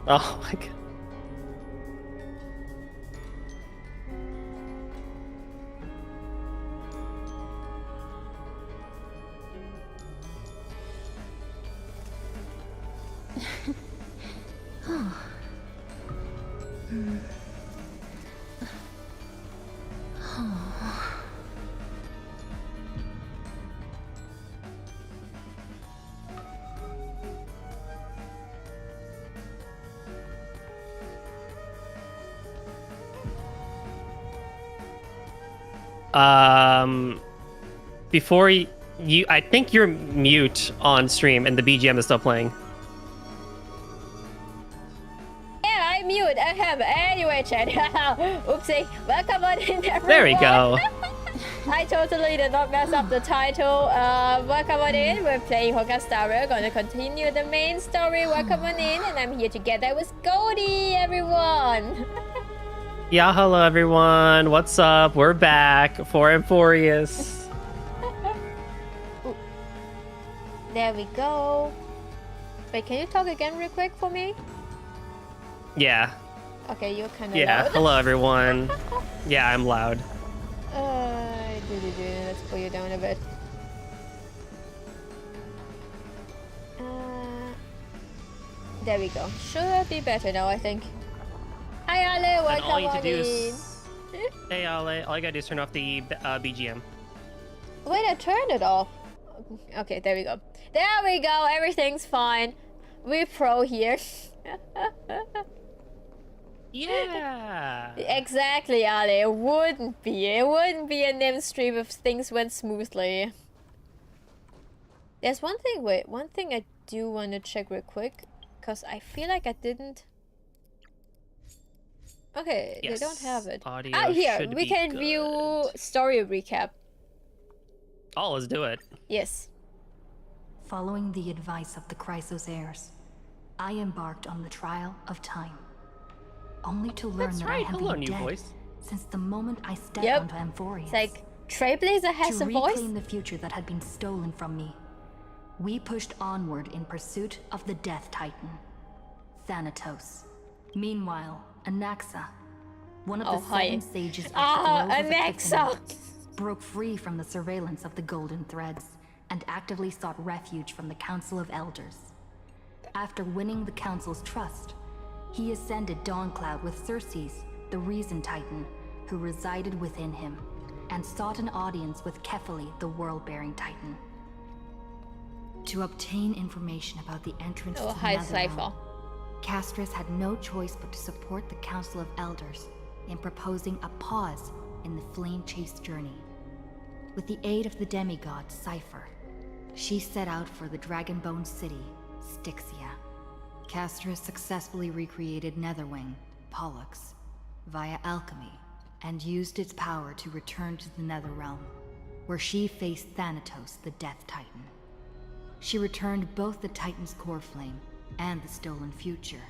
Oh my god. Before you, I think you're mute on stream and the BGM is still playing. Yeah, I'm mute. I have anyway, chat. Oopsie. Welcome on in, everyone. There we go. I totally did not mess up the title. Welcome on in. We're playing Honkai Star Rail. Gonna continue the main story. Welcome on in, and I'm here together with Goldy, everyone. Yeah, hello everyone. What's up? We're back for Emphorius. There we go. Wait, can you talk again real quick for me? Yeah. Okay, you're kind of Yeah, loud. hello everyone. Yeah, I'm loud. Let's pull you down a bit. There we go. Should be better now, I think. Hi, Ale. Welcome all you on to do in. is... Hey, Ale. All you gotta do is turn off the BGM. Wait, I turned it off. Okay, there we go. There we go. Everything's fine. We're pro here. Yeah. Exactly, Ale. It wouldn't be. It wouldn't be a NIM stream if things went smoothly. There's one thing. Wait, one thing I do want to check real quick, because I feel like I didn't. Okay, Yes. they don't have it. Audio here should we be can good. view story recap. Oh, let's do it. Yes. Following the advice of the Chrysos heirs, I embarked on the trial of time, only to learn That's that right. I have Hello, been new dead voice. since the moment I stepped Yep. onto Emphorius. It's like Trailblazer has to a voice. reclaim the future that had been stolen from me, we pushed onward in pursuit of the Death Titan, Thanatos. Meanwhile, Anaxa, one of the seven sages of the Grove of Anaxa. Epiphany, broke free from the surveillance of the Golden Threads and actively sought refuge from the Council of Elders. After winning the Council's trust, he ascended Dawncloud with Circes, the Reason Titan, who resided within him, and sought an audience with Kefali, the World-Bearing Titan. To obtain information about the entrance to the hi, Netherrealm, Cypher. Castris had no choice but to support the Council of Elders in proposing a pause in the flame-chased journey. With the aid of the demigod Cypher, she set out for the Dragonbone city, Styxia. Castris successfully recreated Netherwing, Pollux, via alchemy, and used its power to return to the Netherrealm, where she faced Thanatos, the Death Titan. She returned both the Titan's core flame and the stolen future,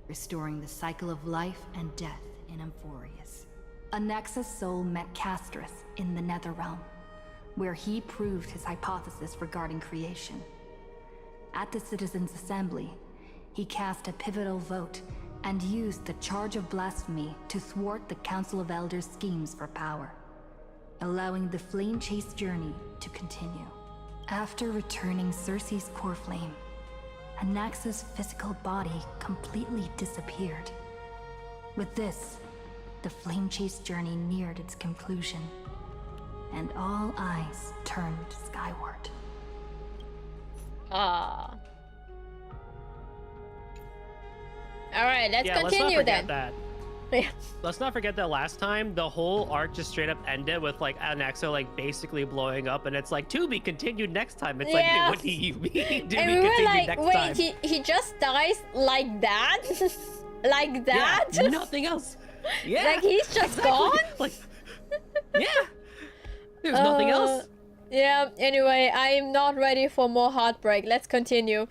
restoring the cycle of life and death in Emphorius. Anaxa's soul met Castris in the Netherrealm, where he proved his hypothesis regarding creation. At the Citizens' Assembly, he cast a pivotal vote and used the charge of blasphemy to thwart the Council of Elders' schemes for power, allowing the flame-chased journey to continue. After returning Circe's core flame, Anaxa's physical body completely disappeared. With this, the flame-chased journey neared its conclusion, and all eyes turned skyward. Ah. Alright, let's Yeah, continue let's not then. forget that. Yeah. Let's not forget that last time the whole arc just straight up ended with like Anaxa like basically blowing up, and it's like to be continued next time. It's like, Yeah. what do you mean? To And be we were continued like, next wait, time? he just dies like that? Like that? Yeah, nothing else. Yeah. Like he's just exactly. gone? Like, yeah. There's nothing else. Yeah, anyway, I am not ready for more heartbreak. Let's continue.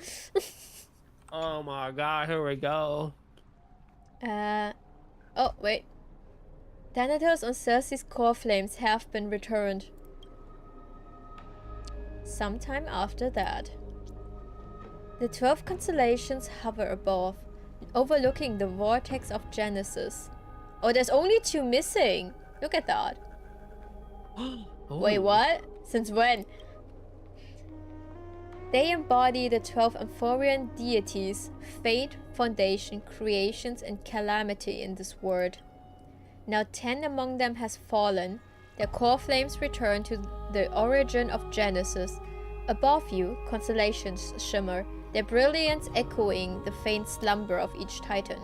Oh my god, here we go. Oh, wait. Thanatos and Circe's core flames have been returned. Sometime after that, the 12 constellations hover above, overlooking the vortex of Genesis. Oh, there's only 2 missing. Look at that. Wait, what? Since when? They embody the 12 Amphorian deities, fate, foundation, creations, and calamity in this world. Now 10 among them has fallen. Their core flames return to the origin of Genesis. Above you, constellations shimmer, their brilliance echoing the faint slumber of each titan.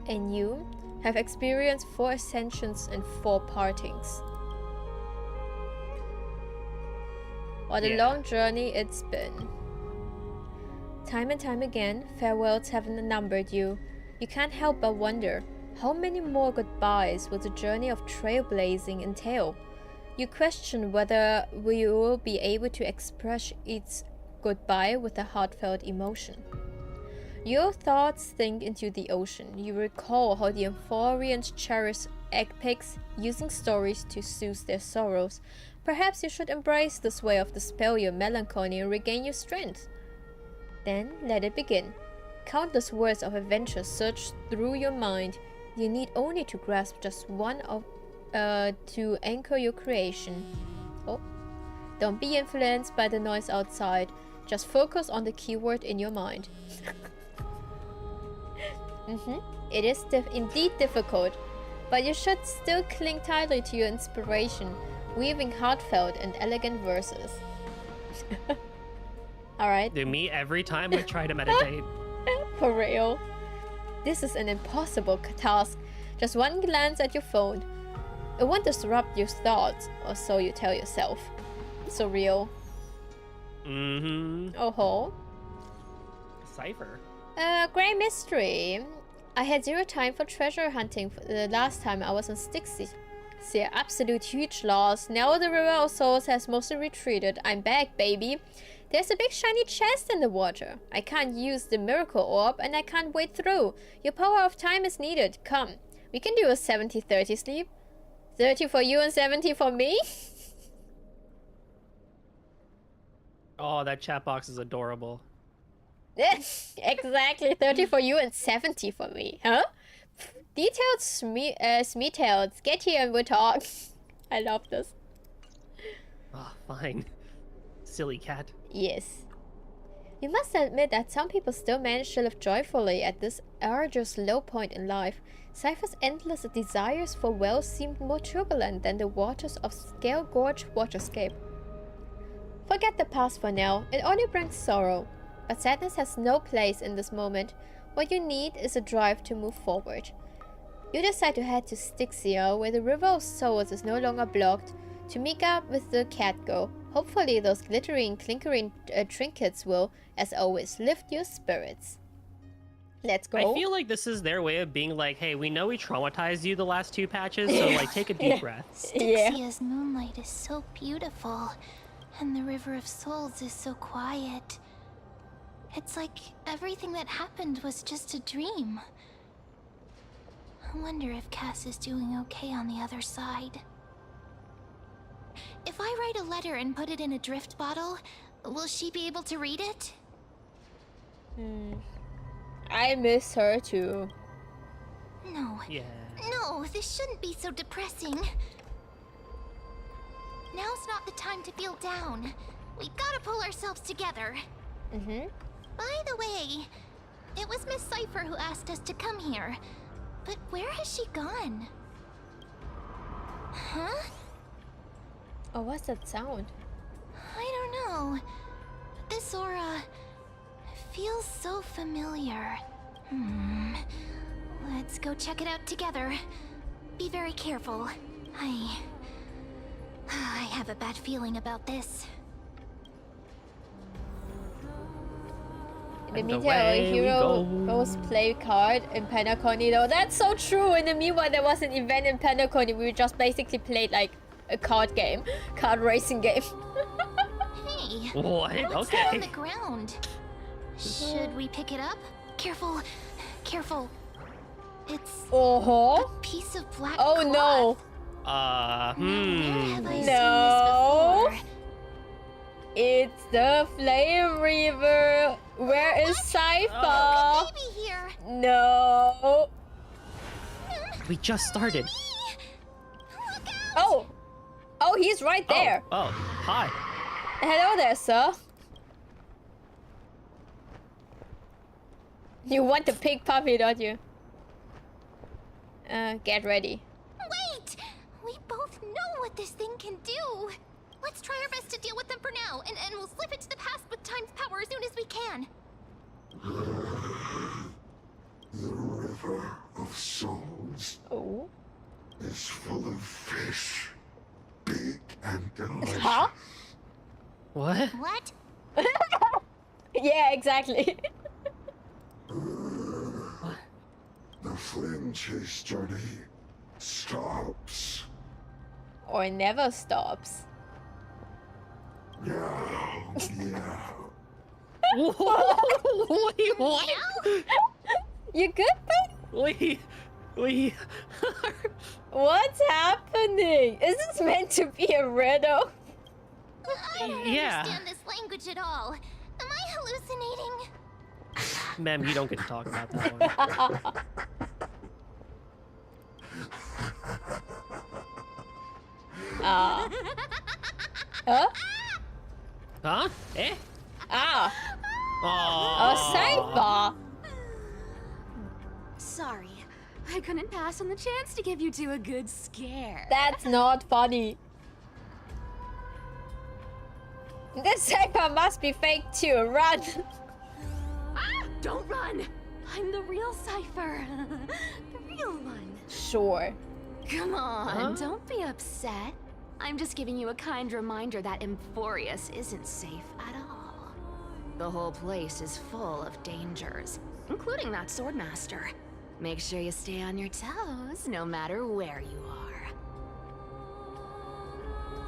And you have experienced 4 ascensions and 4 partings. What a long journey it's been. Time and time again, farewells have numbered you. You can't help but wonder, how many more goodbyes will the journey of trailblazing entail? You question whether you will be able to express each goodbye with a heartfelt emotion. Your thoughts sink into the ocean. You recall how the Amphorians cherish epics, using stories to soothe their sorrows. Perhaps you should embrace this way of dispel your melancholy and regain your strength. Then let it begin. Countless words of adventure surge through your mind. You need only to grasp just one of to anchor your creation. Oh, don't be influenced by the noise outside. Just focus on the keyword in your mind. It is indeed difficult, but you should still cling tightly to your inspiration, weaving heartfelt and elegant verses. Alright. Do me every time I try to meditate. For real. This is an impossible task. Just one glance at your phone. It won't disrupt your thoughts, or so you tell yourself. So real. Oh-ho. Cipher. Great mystery. I had 0 time for treasure hunting the last time I was on Styxia. Absolute huge loss. Now the River of Souls has mostly retreated. I'm back, baby. There's a big shiny chest in the water. I can't use the miracle orb and I can't wade through. Your power of time is needed. Come. We can do a 70-30 sleep. 30 for you and 70 for me? Oh, that chat box is adorable. Exactly. 30 for you and 70 for me. Huh? Detailed Smeetails. Get here and we'll talk. I love this. Oh, fine. Silly cat. Yes. You must admit that some people still manage to live joyfully at this arduous low point in life. Cypher's endless desires for wealth seemed more turbulent than the waters of Scale Gorge waterscape. Forget the past for now, it only brings sorrow. But sadness has no place in this moment. What you need is a drive to move forward. You decide to head to Styxia, where the River of Souls is no longer blocked, to meet up with the cat girl. Hopefully those glittering, clinkering trinkets will, as always, lift your spirits. Let's go. I feel like this is their way of being like, hey, we know we traumatized you the last 2 patches, so like take a deep breath. Styxia's moonlight is so beautiful, and the River of Souls is so quiet. It's like everything that happened was just a dream. I wonder if Cass is doing okay on the other side. If I write a letter and put it in a drift bottle, will she be able to read it? I miss her too. No. Yeah. No, this shouldn't be so depressing. Now's not the time to feel down. We gotta pull ourselves together. By the way, it was Miss Cipher who asked us to come here. But where has she gone? Huh? Oh, what's that sound? I don't know. This aura feels so familiar. Let's go check it out together. Be very careful. I have a bad feeling about this. In the meantime, our hero goes play card in Penacony though. That's so true. In the meanwhile, there was an event in Penacony. We just basically played like a card game. Card racing game. Hey. What? What's Okay. that on the ground? Should we pick it up? Careful. Careful. It's a piece of black cloth. no. Where have I No. seen this before? It's the Flame Reaver Where is Cypher? Baby here. No. We just started. Look out. Oh. Oh, he's right there. Oh, hi. Hello there, sir. You want the pink puppy, don't you? Get ready. Wait! We both know what this thing can do. Let's try our best to deal with them for now, and we'll slip into the past with time's power as soon as we can. The river of souls Oh. is full of fish, big and delicious. Huh? What? What? Yeah, exactly. The flame chase journey stops Or never stops. now. Wait, what? You good, bud? We. What's happening? Is this meant to be a riddle? I don't Yeah. understand this language at all. Am I hallucinating? Ma'am, you don't get to talk about that one. Huh? Huh? Eh? Ah. Oh, A Cypher. Sorry, I couldn't pass on the chance to give you two a good scare. That's not funny. This Cypher must be fake too. Run. Ah, don't run! I'm the real Cypher. The real one. Sure. Come on, Huh? don't be upset. I'm just giving you a kind reminder that Emphorius isn't safe at all. The whole place is full of dangers, including that swordmaster. Make sure you stay on your toes, no matter where you are.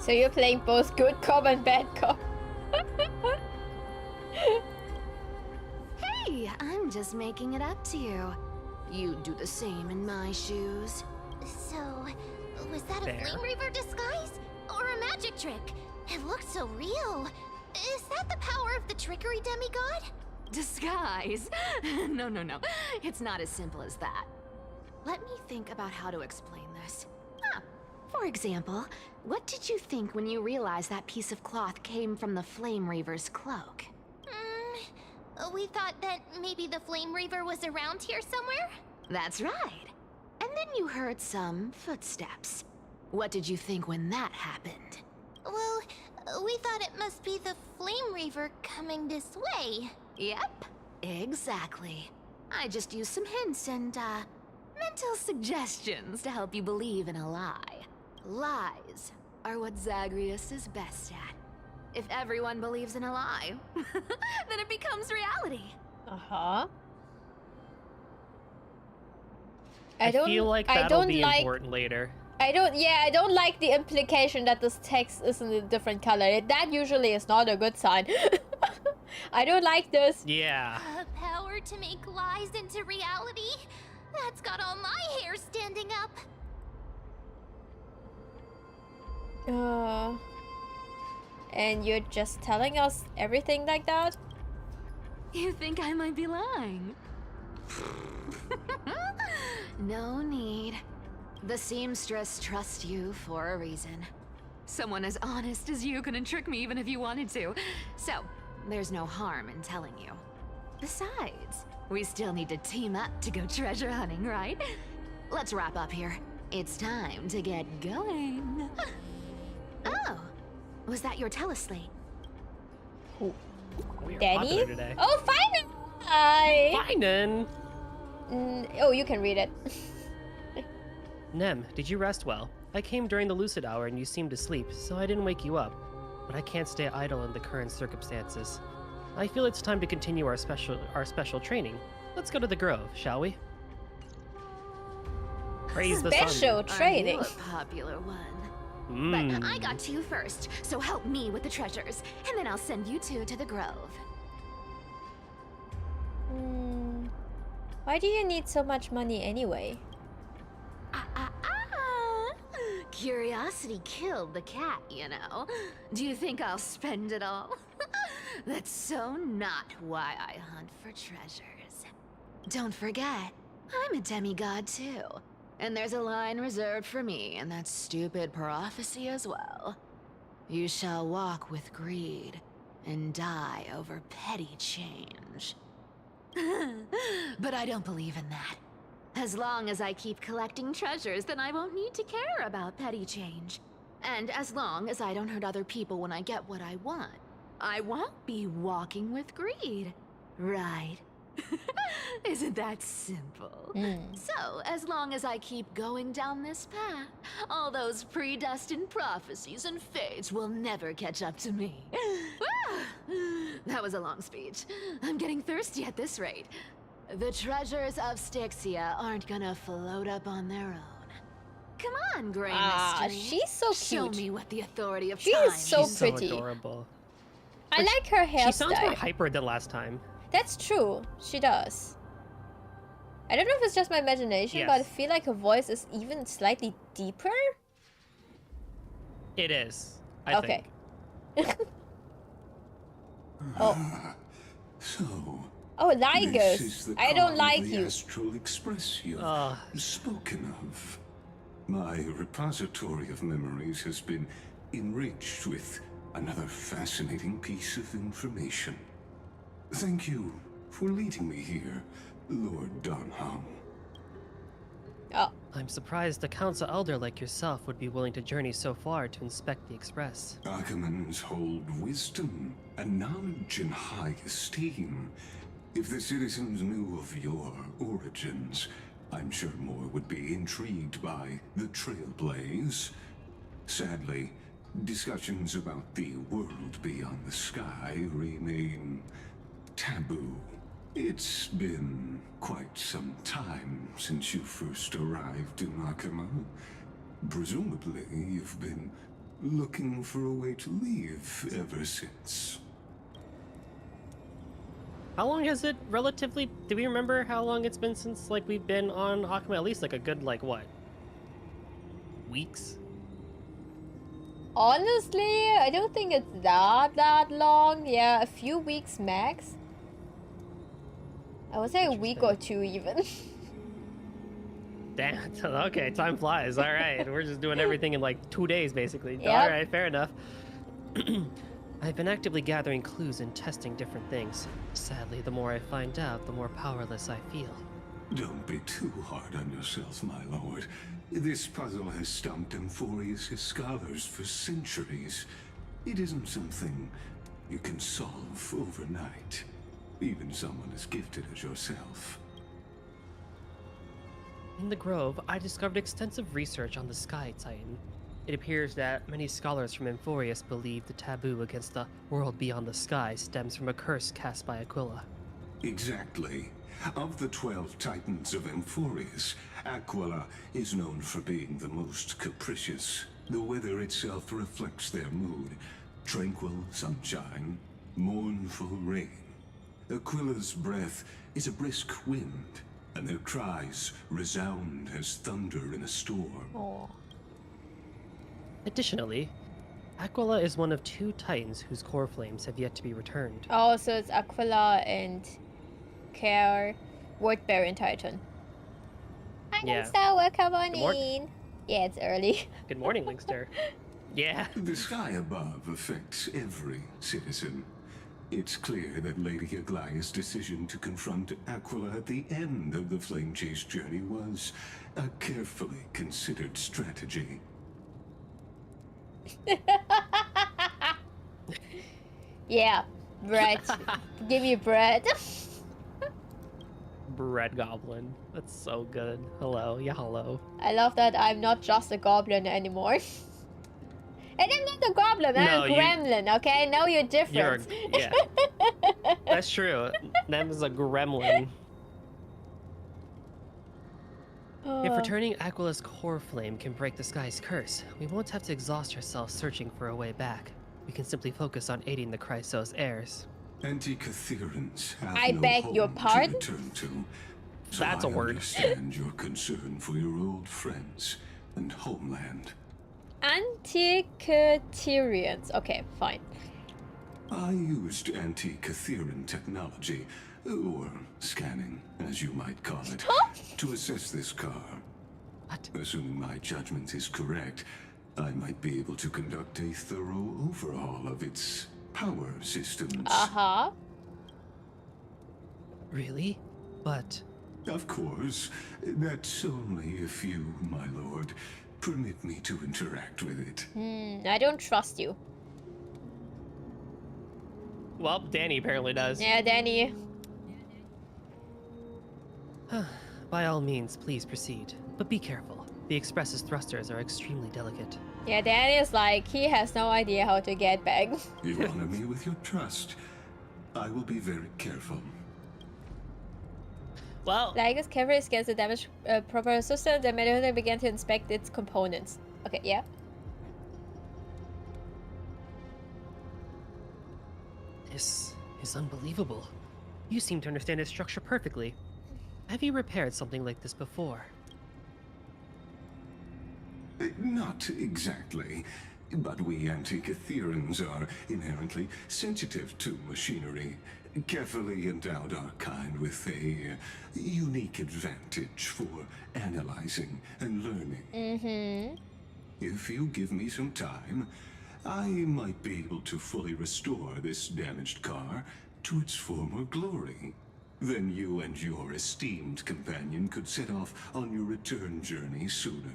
So you're playing both good cop and bad cop. Hey, I'm just making it up to you. You'd do the same in my shoes. So, was that a Fair. flame reaver disguise? Or a magic trick? It looked so real. Is that the power of the trickery demigod? Disguise? No. It's not as simple as that. Let me think about how to explain this. For example, what did you think when you realized that piece of cloth came from the Flame Reaver's cloak? We thought that maybe the flame reaver was around here somewhere? That's right. And then you heard some footsteps. What did you think when that happened? Well, we thought it must be the flame reaver coming this way. Yep, exactly. I just used some hints and, mental suggestions to help you believe in a lie. Lies are what Zagreus is best at. If everyone believes in a lie, then it becomes reality. Uh-huh. I feel like that'll be important later. I don't like the implication that this text is in a different color. That usually is not a good sign. I don't like this. Yeah. A power to make lies into reality? That's got all my hair standing up. And you're just telling us everything like that? You think I might be lying? No need. The seamstress trusts you for a reason. Someone as honest as you couldn't trick me even if you wanted to. So, there's no harm in telling you. Besides, we still need to team up to go treasure hunting, right? Let's wrap up here. It's time to get going. Oh, was that your teleslate? We are Danny? popular today. Oh, finally! Hi! Finan! Oh, you can read it. Nem, did you rest well? I came during the lucid hour and you seemed asleep, so I didn't wake you up. But I can't stay idle in the current circumstances. I feel it's time to continue our special training. Let's go to the Grove, shall we? Praise the sun. Special training. Are you a popular one? Mm. But I got to you first, so help me with the treasures, and then I'll send you two to the Grove. Why do you need so much money anyway? Curiosity killed the cat, you know. Do you think I'll spend it all? That's so not why I hunt for treasures. Don't forget, I'm a demigod too. And there's a line reserved for me in that stupid prophecy as well. You shall walk with greed and die over petty change. But I don't believe in that. As long as I keep collecting treasures, then I won't need to care about petty change. And as long as I don't hurt other people when I get what I want, I won't be walking with greed. Right? Isn't that simple? So, as long as I keep going down this path, all those predestined prophecies and fates will never catch up to me. That was a long speech. I'm getting thirsty at this rate. The treasures of Styxia aren't gonna float up on their own. Come on, Grey Mystery. She's so Show cute. me what the authority of She time is so She's pretty. so adorable. I like her She sounds more hairstyle. hyper than last time. That's true. She does. I don't know if it's just my imagination, Yes. but I feel like her voice is even slightly deeper. It is. I Okay. think. Oh. So, Oh, this Lygos. is the I don't calm like of the you. Astral Express you've Ugh. spoken of. My repository of memories has been enriched with another fascinating piece of information. Thank you for leading me here, Lord Donham. Oh, I'm surprised a council elder like yourself would be willing to journey so far to inspect the Express. Achaemons hold wisdom and knowledge in high esteem. If the citizens knew of your origins, I'm sure more would be intrigued by the Trailblaze. Sadly, discussions about the world beyond the sky remain taboo. It's been quite some time since you first arrived in Achaema. Presumably, you've been looking for a way to leave ever since. How long has it relatively... Do we remember how long it's been since, like, we've been on Achaema? At least, like, a good, like, what? Weeks? honestly, I don't think it's that long. Yeah, a few weeks max. I would say a week or two even. Damn. Okay, time flies. All right. We're just doing everything in, like, 2 days, basically. Yep. All right, fair enough. I've been actively gathering clues and testing different things. Sadly, the more I find out, the more powerless I feel. Don't be too hard on yourself, my lord. This puzzle has stumped Amphorius' scholars for centuries. It isn't something you can solve overnight. Even someone as gifted as yourself. In the Grove, I discovered extensive research on the Sky Titan. It appears that many scholars from Amphorius believe the taboo against the world beyond the sky stems from a curse cast by Aquila. Exactly. Of the 12 Titans of Amphorius, Aquila is known for being the most capricious. The weather itself reflects their mood. Tranquil sunshine, mournful rain. Aquila's breath is a brisk wind, and their cries resound as thunder in a storm. Oh. Additionally, Aquila is one of 2 Titans whose core flames have yet to be returned. Oh, so it's Aquila and Care, Wordbearing Titan. Hi, Yeah. Linkster, welcome on Good morn- in. Yeah, it's early. Good morning, Linkster. Yeah. The sky above affects every citizen. It's clear that Lady Aglaya's decision to confront Aquila at the end of the Flame Chase journey was a carefully considered strategy. Yeah, bread. Give me bread. Bread Goblin. That's so good. Hello. Yeah, hello. I love that I'm not just a goblin anymore. And I'm not a goblin, I'm No, a you- gremlin, okay? Know your difference. Yeah. That's true. Nem is a gremlin. If returning Aquila's core flame can break the sky's curse, we won't have to exhaust ourselves searching for a way back. We can simply focus on aiding the Chrysos heirs. Anti-Catherians have I no beg your home pardon? to return to. So That's a I word. understand your concern for your old friends and homeland. Antiquarians. Okay, fine. I used anti-Catheran technology, or scanning, as you might call it, to assess this car. What? Assuming my judgment is correct, I might be able to conduct a thorough overhaul of its power systems. Uh-huh. Really? But Of course, that's only if you, my lord, permit me to interact with it. I don't trust you. well, Danny apparently does. Yeah, Danny. By all means, please proceed, but be careful. The Express's thrusters are extremely delicate. Yeah, Danny is like, he has no idea how to get back. You honor me with your trust. I will be very careful. Well, Like his carefully scans the damaged proper system, the mediator began to inspect its components. Okay, yeah. this is unbelievable. You seem to understand its structure perfectly. Have you repaired something like this before? Not exactly, but we Anti-Catherans are inherently sensitive to machinery. Carefully endowed our kind with a unique advantage for analyzing and learning. Mm-hmm. If you give me some time, I might be able to fully restore this damaged car to its former glory. Then you and your esteemed companion could set off on your return journey sooner.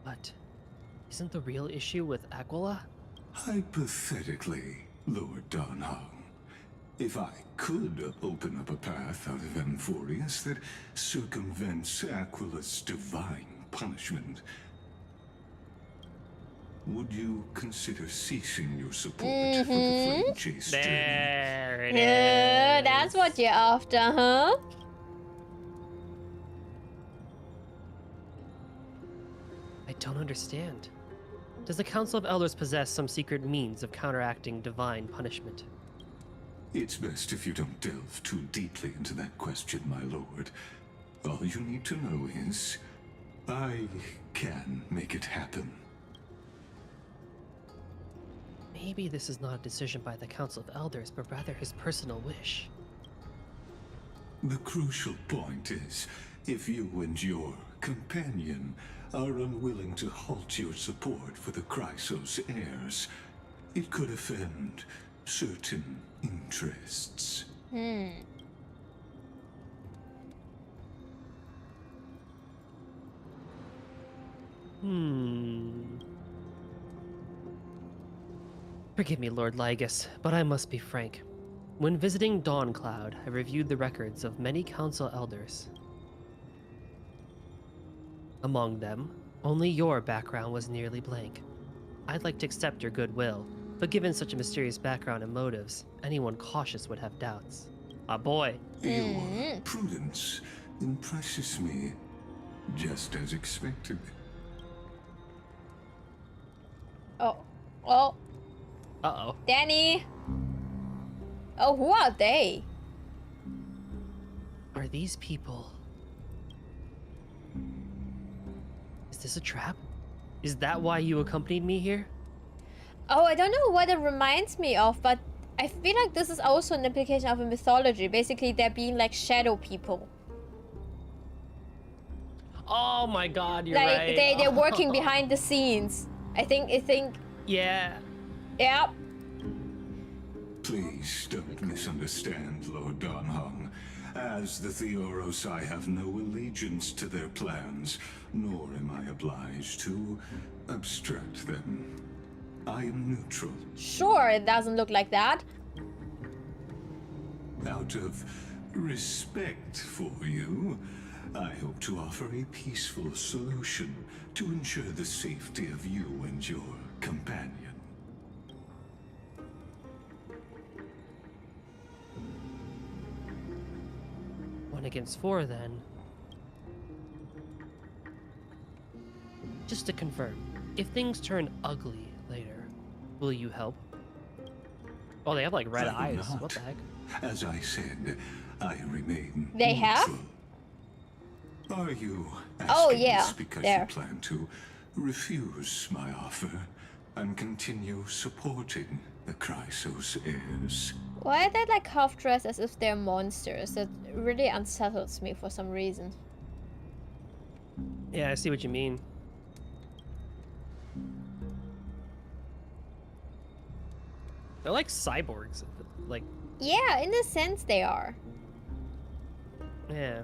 But isn't the real issue with Aquila? Hypothetically, Lord Donhong, if I could open up a path out of Amphorius that circumvents Aquila's divine punishment, Would you consider ceasing your support for the flame chase journey? There it is. That's what you're after, huh? I don't understand. Does the Council of Elders possess some secret means of counteracting divine punishment? It's best if you don't delve too deeply into that question, my lord. All you need to know is, I can make it happen. Maybe this is not a decision by the Council of Elders, but rather his personal wish. The crucial point is, if you and your companion are unwilling to halt your support for the Chrysos heirs, it could offend certain interests. Forgive me, Lord Lygus, but I must be frank. When visiting Dawncloud, I reviewed the records of many council elders. Among them, only your background was nearly blank. I'd like to accept your goodwill, but given such a mysterious background and motives, anyone cautious would have doubts. Ah, boy. Your prudence impresses me, just as expected. Oh. Oh. Uh-oh. Danny. Oh, who are they? Are these people... Is this a trap? Is that why you accompanied me here? Oh, I don't know what it reminds me of, but I feel like this is also an implication of a mythology. Basically, they're being like shadow people. Oh my god, you're Like right. they're working behind the scenes. I think. Yeah. Yeah. Please don't misunderstand, Lord Donhong. As the Theoros, I have no allegiance to their plans, nor am I obliged to obstruct them. I am neutral. Sure, it doesn't look like that. Out of respect for you, I hope to offer a peaceful solution to ensure the safety of you and your companion. 1 against 4, then. Just to confirm, if things turn ugly later, will you help? Oh, they have like red I will eyes. not. What the heck? As I said, I remain They have? neutral. Are you Oh, asking yeah, this because there. you plan to refuse my offer? and continue supporting the Chrysos heirs. Why are they like half dressed as if they're monsters? That really unsettles me for some reason. Yeah, I see what you mean. They're like cyborgs. Like, Yeah, in a sense they are. yeah.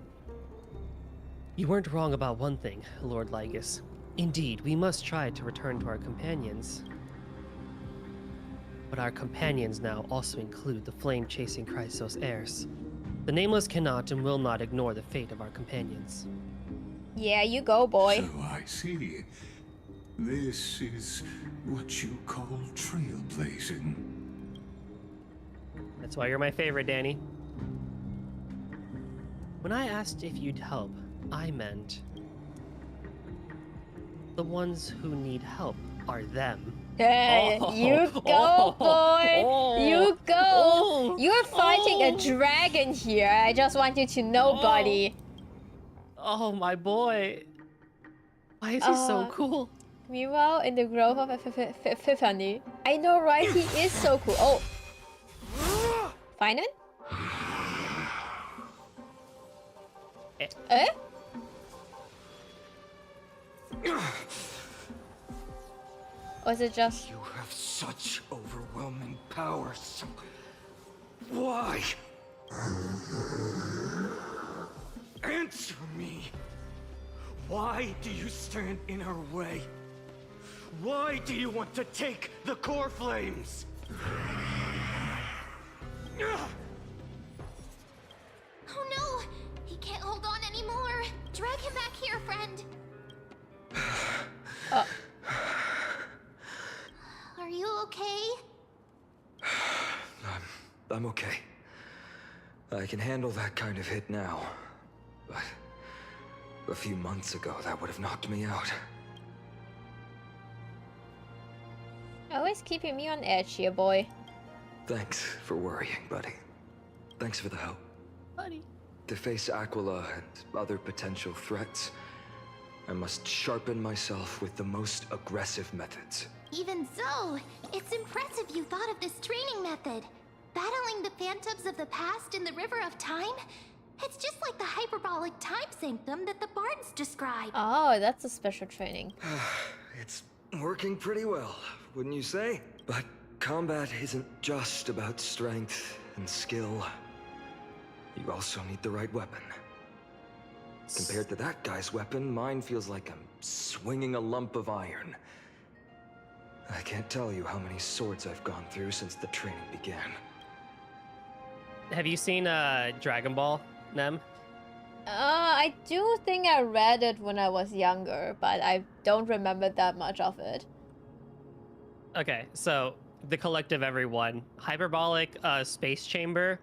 You weren't wrong about one thing, Lord Lygus. Indeed, we must try to return to our companions. But our companions now also include the flame-chasing Chrysos heirs. The Nameless cannot and will not ignore the fate of our companions. Yeah, you go, boy. So I see. This is what you call trailblazing. That's why you're my favorite, Danny. When I asked if you'd help, I meant the ones who need help are them. Hey, you go, boy. You go. You're fighting a dragon here. I just want you to know, buddy. Oh, my boy. Why is he so cool? Meanwhile, in the grove of Epiphany. I know, right? He is so cool. Oh. Find it? Eh? Or is it just... You have such overwhelming powers. Why? Answer me. Why do you stand in our way? Why do you want to take the core flames? Oh no! He can't hold on anymore! Drag him back here, friend! Are you okay? I'm okay. I can handle that kind of hit now. But a few months ago, that would have knocked me out. Always keeping me on edge here, boy. Thanks for worrying, buddy. Thanks for the help. Buddy. To face Aquila and other potential threats, I must sharpen myself with the most aggressive methods. Even so, it's impressive you thought of this training method. Battling the phantoms of the past in the River of Time? It's just like the hyperbolic time sanctum that the bards describe. Oh, that's a special training. It's working pretty well, wouldn't you say? But combat isn't just about strength and skill. You also need the right weapon. Compared to that guy's weapon, mine feels like I'm swinging a lump of iron. I can't tell you how many swords I've gone through since the training began. Have you seen Dragon Ball, Nem? I do think I read it when I was younger, but I don't remember that much of it. Okay, so the collective everyone. Hyperbolic space chamber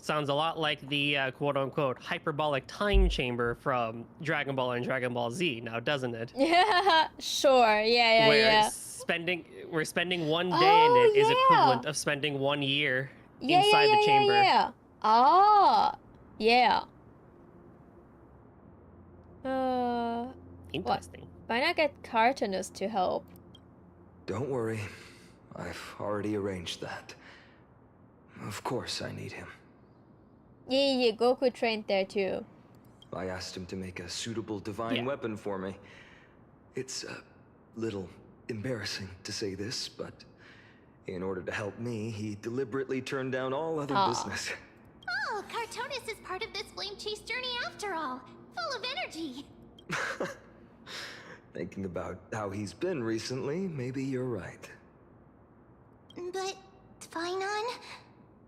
sounds a lot like the quote-unquote hyperbolic time chamber from Dragon Ball and Dragon Ball Z, now doesn't it? Yeah, sure. Yeah, Where we're spending one day in it is equivalent of spending 1 year inside the chamber. Yeah. Oh, yeah. Interesting. Why not get cartoonists to help? Don't worry. I've already arranged that. Of course I need him. Yeah, Goku trained there too. I asked him to make a suitable divine weapon for me. It's a little embarrassing to say this, but in order to help me, he deliberately turned down all other business. Oh, Cartonis is part of this flame chase journey after all. Full of energy. Thinking about how he's been recently, maybe you're right. But, Finon,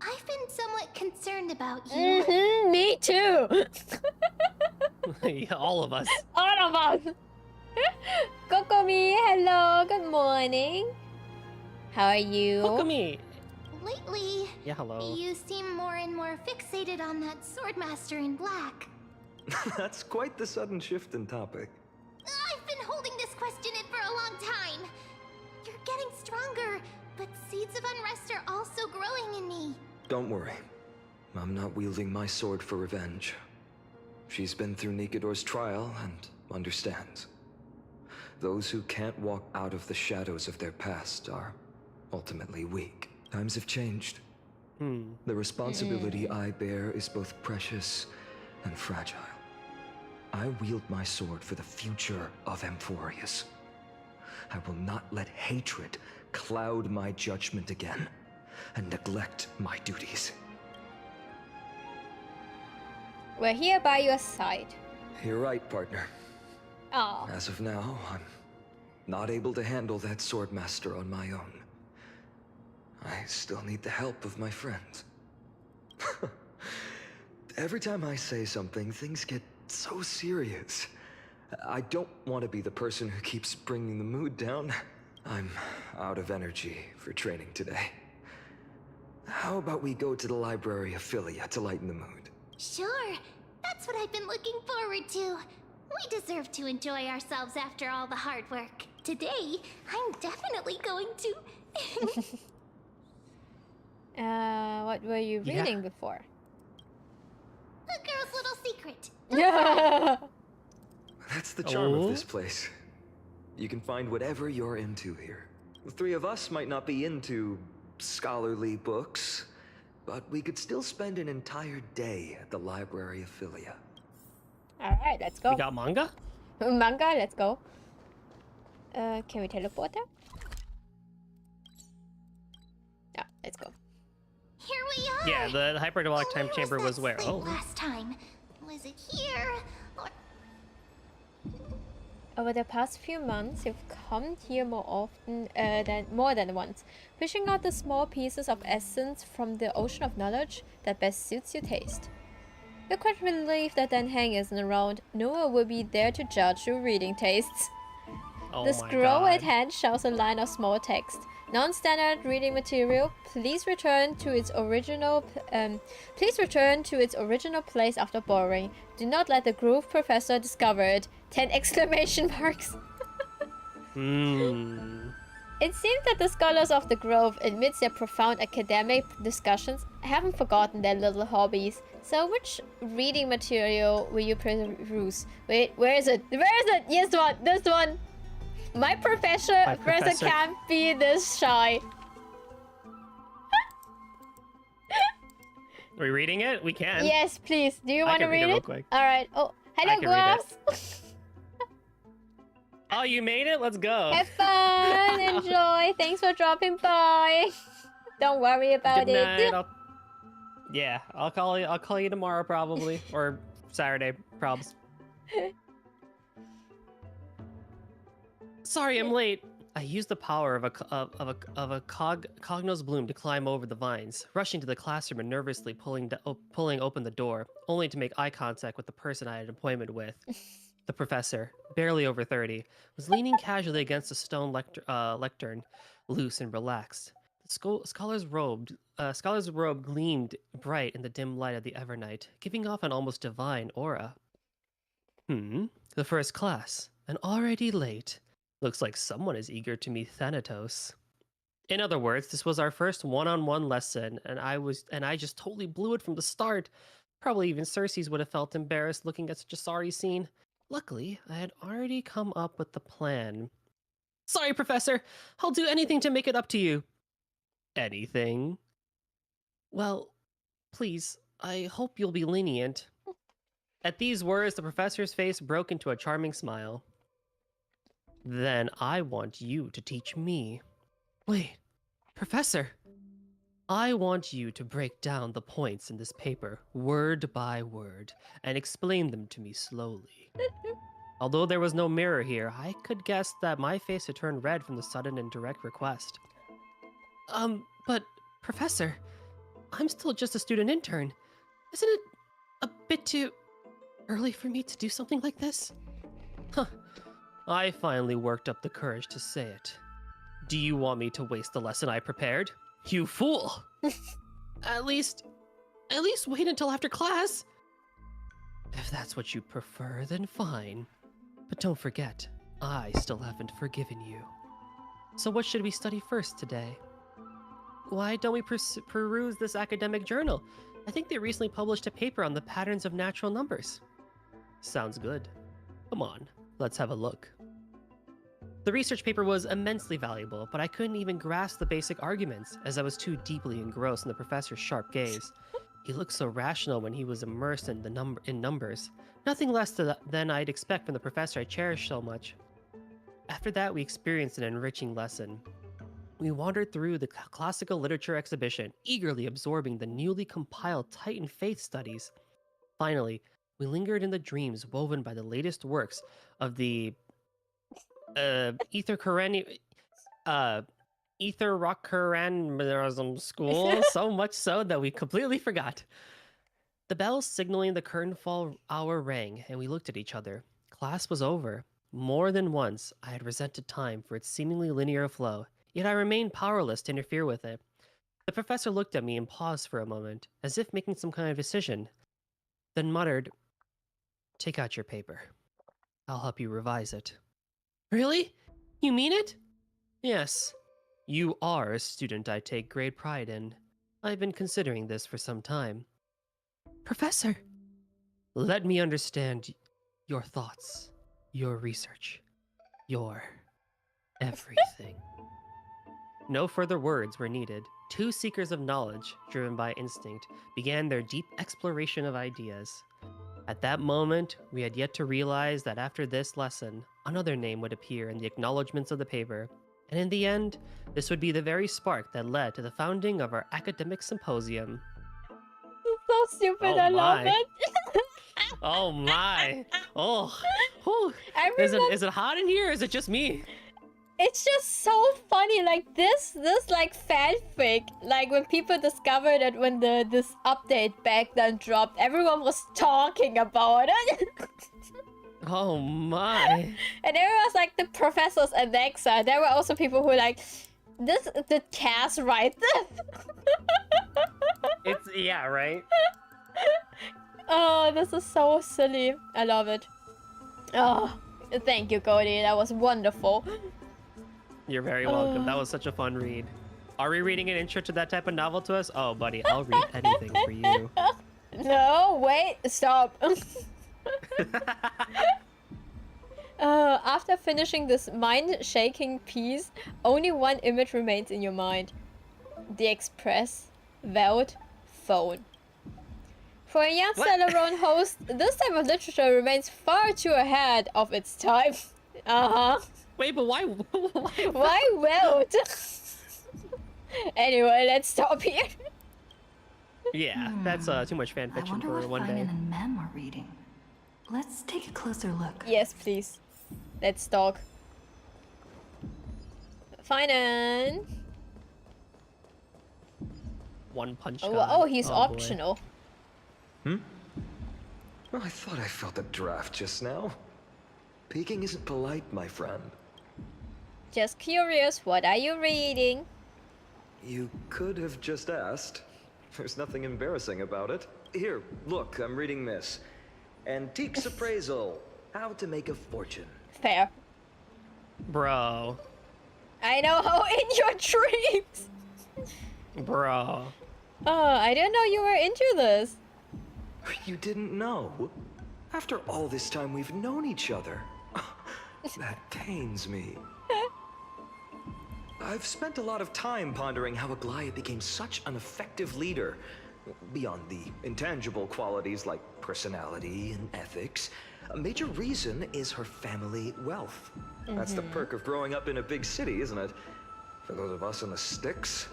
I've been somewhat concerned about you. Me too. Yeah, all of us. All of us. Kokomi, hello, good morning. How are you? Kokomi. Lately, Yeah, hello. you seem more and more fixated on that swordmaster in black. That's quite the sudden shift in topic. I've been holding this question in for a long time. You're getting stronger, but seeds of unrest are also growing in me. Don't worry. I'm not wielding my sword for revenge. She's been through Nikador's trial and understands. Those who can't walk out of the shadows of their past are ultimately weak. Times have changed. The responsibility I bear is both precious and fragile. I wield my sword for the future of Amphorius. I will not let hatred cloud my judgment again and neglect my duties. We're here by your side. You're right, partner. Oh. As of now, I'm not able to handle that swordmaster on my own. I still need the help of my friends. Every time I say something, things get so serious. I don't want to be the person who keeps bringing the mood down. I'm out of energy for training today. How about we go to the library of Philia to lighten the mood? Sure, that's what I've been looking forward to. We deserve to enjoy ourselves after all the hard work. Today, I'm definitely going to... What were you reading before? A girl's little secret. Yeah. That's the charm of this place. You can find whatever you're into here. The three of us might not be into scholarly books, but we could still spend an entire day at the library of Philia. Alright, let's go. We got manga? Manga, let's go. Can we teleport there? Yeah, let's go. Here we are. Yeah, the hyperdelic time Where chamber was that where? thing Oh. last time. Was it here? Or... Over the past few months, you've come here more than once, fishing out the small pieces of essence from the ocean of knowledge that best suits your taste. You're quite relieved that Dan Heng isn't around. No one will be there to judge your reading tastes. Oh The my scroll God. at hand shows a line of small text. Non-standard reading material. Please return to its original. Please return to its original place after borrowing. Do not let the groove professor discover it. 10 exclamation marks. It seems that the scholars of the Grove, amidst their profound academic discussions, haven't forgotten their little hobbies. So which reading material will you peruse? Wait, where is it? Where is it? Yes, this one. My professor can't be this shy. Are we reading it? We can. Yes, please. Do you I want to can read read it real it? quick. All right. Oh, hello, can read Gloves. Oh, you made it? Let's go. Have fun. Enjoy. Thanks for dropping by. Don't worry about Good night. it. I'll call you tomorrow probably, or Saturday, probs. Sorry, I'm late. I used the power of a cognos bloom to climb over the vines, rushing to the classroom and nervously pulling open the door, only to make eye contact with the person I had an appointment with. The professor, barely over 30, was leaning casually against a stone lectern, loose and relaxed. The scholar's robe gleamed bright in the dim light of the Evernight, giving off an almost divine aura. The first class, and already late. Looks like someone is eager to meet Thanatos. In other words, this was our first one-on-one lesson, and I just totally blew it from the start. Probably even Cersei's would have felt embarrassed looking at such a sorry scene. Luckily, I had already come up with the plan. Sorry, Professor. I'll do anything to make it up to you. Anything? Well, please, I hope you'll be lenient. At these words, the professor's face broke into a charming smile. Then I want you to teach me. Wait, Professor. I want you to break down the points in this paper, word by word, and explain them to me slowly. Although there was no mirror here, I could guess that my face had turned red from the sudden and direct request. But, Professor, I'm still just a student intern. Isn't it a bit too early for me to do something like this? Huh. I finally worked up the courage to say it. Do you want me to waste the lesson I prepared? You fool! At least wait until after class. If that's what you prefer, then fine. But don't forget, I still haven't forgiven you. So what should we study first today? Why don't we peruse this academic journal? I think they recently published a paper on the patterns of natural numbers. Sounds good. Come on, let's have a look. The research paper was immensely valuable, but I couldn't even grasp the basic arguments, as I was too deeply engrossed in the professor's sharp gaze. He looked so rational when he was immersed in numbers. Nothing less than I'd expect from the professor I cherished so much. After that, we experienced an enriching lesson. We wandered through the classical literature exhibition, eagerly absorbing the newly compiled Titan faith studies. Finally, we lingered in the dreams woven by the latest works of the Ether-Rockeranism school, so much so that we completely forgot. The bell signaling the curtain fall hour rang, and we looked at each other. Class was over. More than once, I had resented time for its seemingly linear flow, yet I remained powerless to interfere with it. The professor looked at me and paused for a moment, as if making some kind of decision, then muttered, "Take out your paper. I'll help you revise it." "Really? You mean it?" "Yes. You are a student I take great pride in. I've been considering this for some time." "Professor!" "Let me understand your thoughts, your research, your everything." No further words were needed. Two seekers of knowledge, driven by instinct, began their deep exploration of ideas. At that moment, we had yet to realize that after this lesson, another name would appear in the acknowledgments of the paper, and in the end, this would be the very spark that led to the founding of our academic symposium. So stupid, Oh I love my. it. Oh my! Oh, whew. I Is remember, it hot in here? Or is it just me? it's just so funny, like this like fanfic, like when people discovered that when this update back then dropped, everyone was talking about it. Oh my! And there was like the professor's Alexa. There were also people who were like, this did Cass write this? It's yeah, right? Oh, this is so silly. I love it. Oh, thank you, Goldy. That was wonderful. You're very welcome. That was such a fun read. Are we reading an intro to that type of novel to us? Oh, buddy, I'll read anything for you. No, wait, stop. After finishing this mind-shaking piece, only one image remains in your mind. The Express Veld phone. For a young standalone host, this type of literature remains far too ahead of its time. Uh-huh. Wait, but why? Why Veld? Anyway, let's stop here. Yeah, that's too much fan I fiction wonder for what one day. Finan and Mem were reading. Let's take a closer look. Yes, please. Let's talk. Finan. One Punch Oh, God. oh, he's boy. optional. Well, I thought I felt a draft just now. Peeking isn't polite, my friend. Just curious, what are you reading? You could have just asked. There's nothing embarrassing about it. Here, look, I'm reading this. Antiques Appraisal. How to Make a Fortune. Fair. Bro. I know how in your dreams. Bro. Oh, I didn't know you were into this. You didn't know? After all this time we've known each other. That pains me. I've spent a lot of time pondering how Aglaia became such an effective leader. Beyond the intangible qualities like personality and ethics, a major reason is her family wealth. That's the perk of growing up in a big city, isn't it? For those of us in the sticks,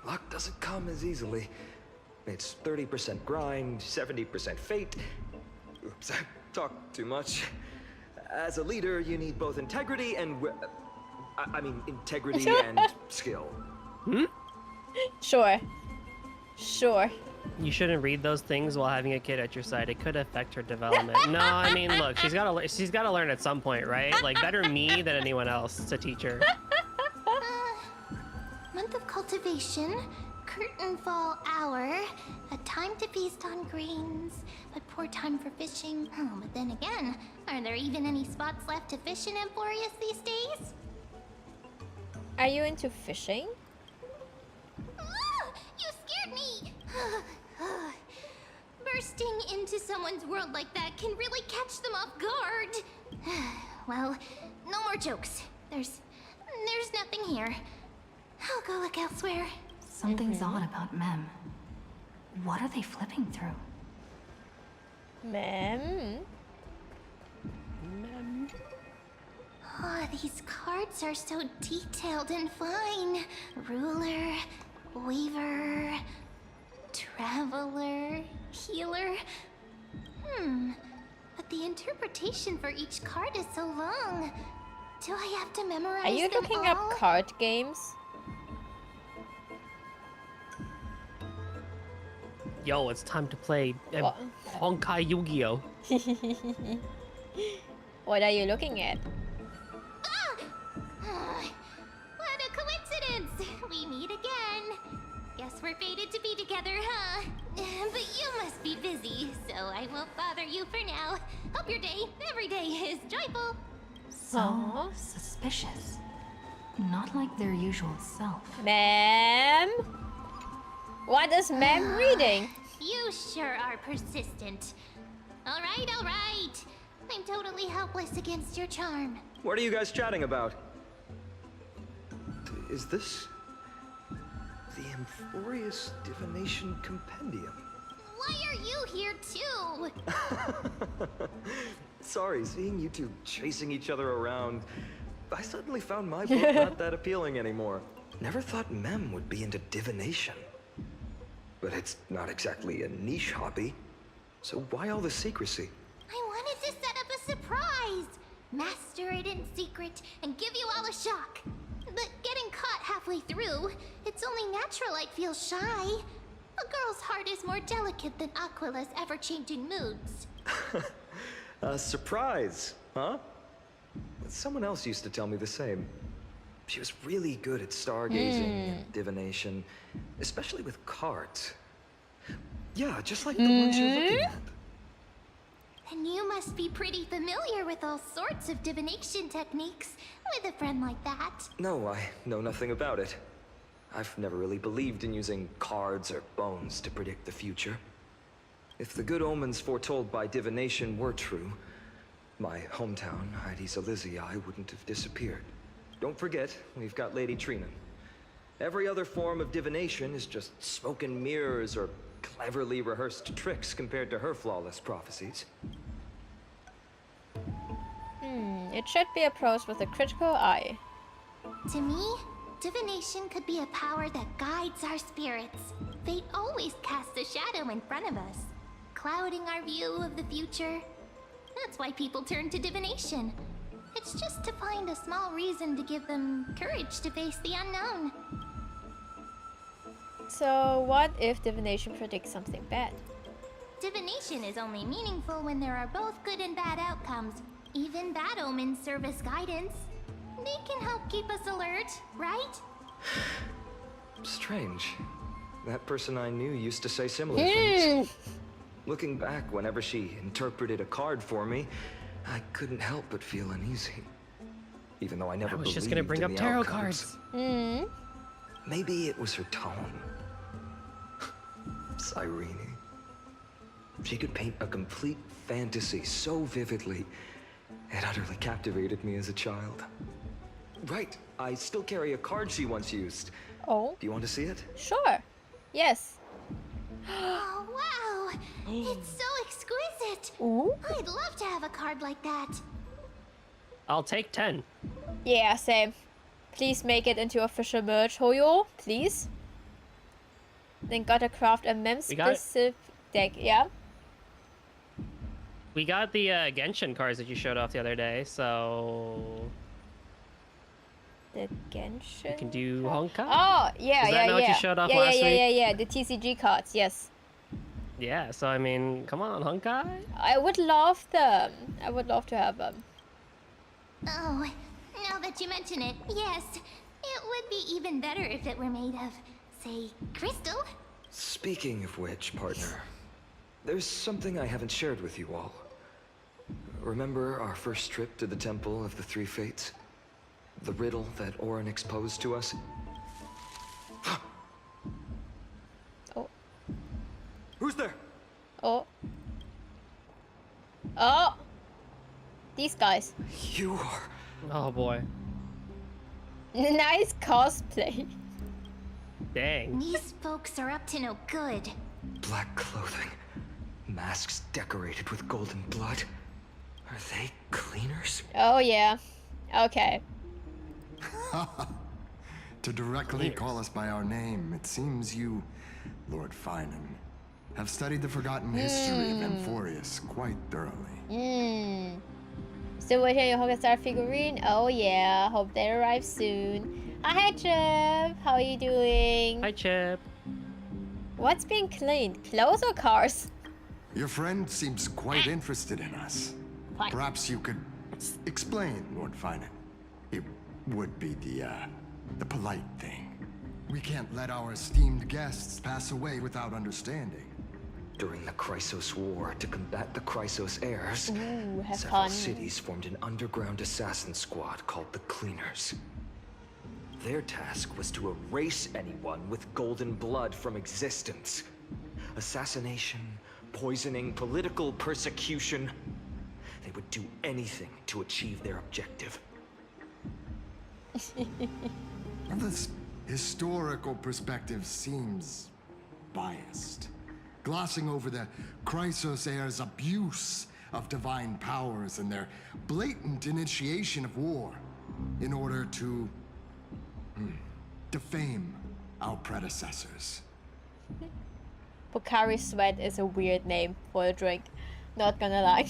luck doesn't come as easily. It's 30% grind, 70% fate. Oops, I talked too much. As a leader, you need both integrity and... integrity and skill. Sure. Sure. You shouldn't read those things while having a kid at your side. It could affect her development. No, I mean, look, she's gotta learn at some point, right? Like, better me than anyone else to teach her. Month of cultivation, curtain fall hour, a time to feast on grains, but poor time for fishing. Oh, but then again, are there even any spots left to fish in Amphorius these days? Are you into fishing? Ah, you scared me! Bursting into someone's world like that can really catch them off guard. Well, no more jokes. There's nothing here. I'll go look elsewhere. Something's odd about Mem. What are they flipping through? Ma'am? Oh, these cards are so detailed and fine. Ruler, weaver, traveler, healer. But the interpretation for each card is so long. Do I have to memorize Are you them looking all? up card games? Yo, it's time to play What? Honkai Yu-Gi-Oh! What are you looking at? What a coincidence! We meet again. Guess we're fated to be together, huh? But you must be busy, so I won't bother you for now. Hope your day, every day, is joyful. So suspicious. Not like their usual self. Ma'am? What is ma'am reading? You sure are persistent. All right, all right. I'm totally helpless against your charm. What are you guys chatting about? Is this the Amphorious Divination Compendium? Why are you here too? Sorry, seeing you two chasing each other around, I suddenly found my book not that appealing anymore. Never thought Mem would be into divination. But it's not exactly a niche hobby. So why all the secrecy? I wanted to set up a surprise. Master it in secret and give you all a shock. But getting caught halfway through, it's only natural I'd feel shy. A girl's heart is more delicate than Aquila's ever-changing moods. A surprise, huh? Someone else used to tell me the same. She was really good at stargazing and divination, especially with cards. Yeah, just like the ones you're looking at. And you must be pretty familiar with all sorts of divination techniques with a friend like that. No, I know nothing about it. I've never really believed in using cards or bones to predict the future. If the good omens foretold by divination were true, my hometown, Heidi's Elysiae, wouldn't have disappeared. Don't forget, we've got Lady Trina. Every other form of divination is just smoke and mirrors or cleverly rehearsed tricks compared to her flawless prophecies. It should be approached with a critical eye. To me, divination could be a power that guides our spirits. Fate always casts a shadow in front of us, clouding our view of the future. That's why people turn to divination. It's just to find a small reason to give them courage to face the unknown. So what if divination predicts something bad? Divination is only meaningful when there are both good and bad outcomes. Even bad omens serve as guidance. They can help keep us alert, right? Strange. That person I knew used to say similar things. Looking back, whenever she interpreted a card for me, I couldn't help but feel uneasy. Even though I never I was believed just gonna bring in up the tarot outcomes. cards. Maybe it was her tone. Cyrene. She could paint a complete fantasy so vividly, it utterly captivated me as a child. Right, I still carry a card she once used. Oh, Do you want to see it? sure. Yes. Oh, wow! It's so exquisite! Ooh. I'd love to have a card like that. I'll take 10. Yeah, same. Please make it into official merch, Hoyo, please. Then gotta craft a mem We got it. specific deck, yeah? We got the Genshin cards that you showed off the other day, so The Genshin. you can do Honkai. Oh, yeah, Is that yeah, not what yeah. you showed off yeah, last yeah, yeah, week? yeah, the TCG cards, yes. Yeah, so I mean, come on, Honkai. I would love them. I would love to have them. Oh, now that you mention it, yes. It would be even better if it were made of, say, crystal. Speaking of which, partner, there's something I haven't shared with you all. Remember our first trip to the Temple of the Three Fates? The riddle that Orin exposed to us? Oh, Who's there? oh. Oh! These guys. You are... Oh boy. Nice cosplay. Dang. These folks are up to no good. Black clothing, masks decorated with golden blood. Are they cleaners? Oh yeah. Okay. To directly call us by our name, it seems you, Lord Finan, have studied the forgotten history of Amphorius quite thoroughly. Still waiting on your HSR figurine? Oh yeah. Hope they arrive soon. Hi Chip. How are you doing? Hi, Chip. What's being cleaned? Clothes or cars? Your friend seems quite interested in us. Fine. Perhaps you could explain, Lord Finan. It would be the polite thing. We can't let our esteemed guests pass away without understanding. During the Chrysos War, to combat the Chrysos heirs, Ooh, have several fun. cities formed an underground assassin squad called the Cleaners. Their task was to erase anyone with golden blood from existence. Assassination, poisoning, political persecution. They would do anything to achieve their objective. This historical perspective seems biased, glossing over the Chrysos heirs' abuse of divine powers and their blatant initiation of war in order to defame our predecessors. Pocari Sweat is a weird name for a drink. Not gonna lie.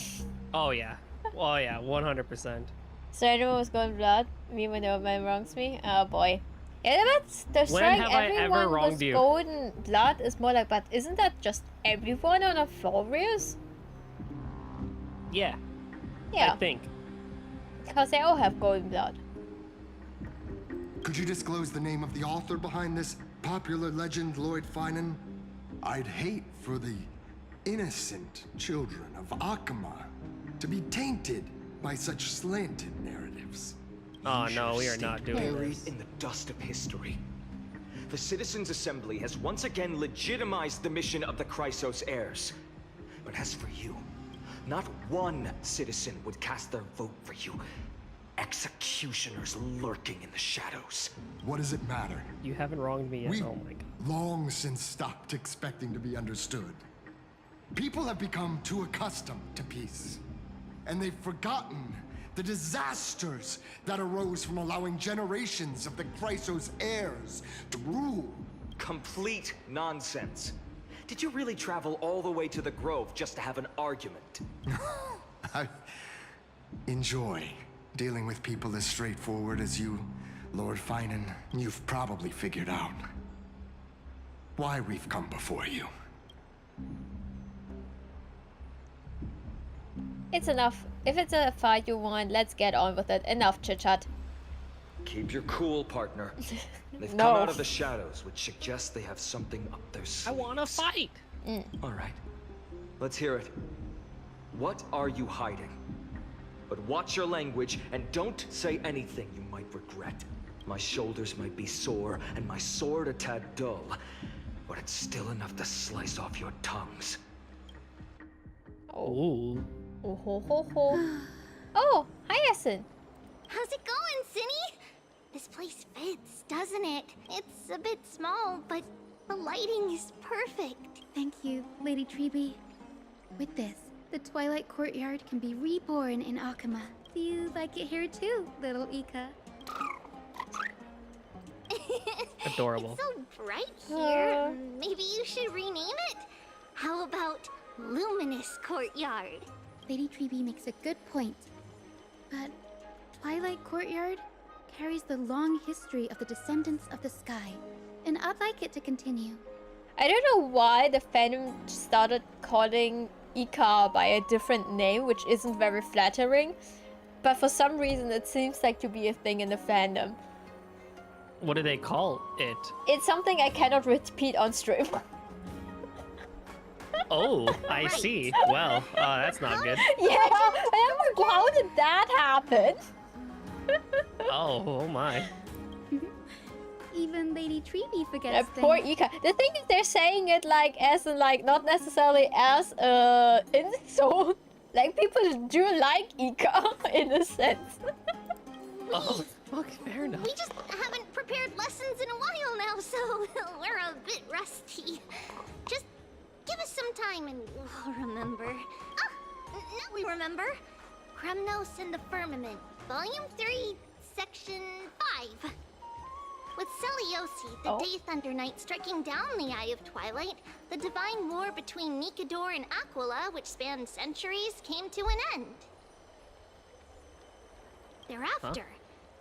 Oh, yeah. Oh, yeah, 100%. So everyone was going blood, me when no man wrongs me. Oh boy. Yeah, but the When strike have I ever everyone wronged with you? golden blood is more like, but isn't that just everyone on Amphorius? Yeah, Yeah, I think. because they all have golden blood. Could you disclose the name of the author behind this popular legend, Lord Finan? I'd hate for the innocent children of Akama to be tainted by such slanted narratives. Oh, You no, should we are stay not doing buried this. in the dust of history. The Citizens' Assembly has once again legitimized the mission of the Chrysos heirs. But as for you, not one citizen would cast their vote for you. Executioners lurking in the shadows. What does it matter? You haven't wronged me yet. We've Oh, my God. long since stopped expecting to be understood. People have become too accustomed to peace, and they've forgotten the disasters that arose from allowing generations of the Chrysos heirs to rule. Complete nonsense. Did you really travel all the way to the Grove just to have an argument? I enjoy dealing with people as straightforward as you, Lord Finan. You've probably figured out why we've come before you. It's enough. If it's a fight you want, let's get on with it. Enough chit chat. Keep your cool, partner. They've No. come out of the shadows, which suggests they have something up their I sleeves. want to fight. All right. Let's hear it. What are you hiding? But watch your language and don't say anything you might regret. My shoulders might be sore and my sword a tad dull, but it's still enough to slice off your tongues. Ooh. Oh ho ho ho. Oh, hi Essen. How's it going, Cinny? This place fits, doesn't it? It's a bit small, but the lighting is perfect. Thank you, Lady Treeby. With this, the Twilight Courtyard can be reborn in Akama. Do you like it here too, little Ika? Adorable. It's so bright here. Maybe you should rename it? How about Luminous Courtyard? Lady Treeby makes a good point. But Twilight Courtyard carries the long history of the descendants of the sky, and I'd like it to continue. I don't know why the fandom started calling Ika by a different name, which isn't very flattering. But for some reason, it seems like to be a thing in the fandom. What do they call it? It's something I cannot repeat on stream. Oh, I see. Well, that's not good. Yeah, I'm like, how did that happen? Oh my. Even Lady Treeby Yeah, forgets poor things. Ika. The thing is, they're saying it like as in like not necessarily as insult. Like people do like Ika in a sense. Oh, Okay, fair enough. We just haven't prepared lessons in a while now, so we're a bit rusty. Just give us some time and we'll remember. Now we remember. Kremnos and the Firmament, Volume 3, Section 5. With Seliosi, the Day Thunder Knight, striking down the Eye of Twilight, the divine war between Nikador and Aquila, which spanned centuries, came to an end. Thereafter,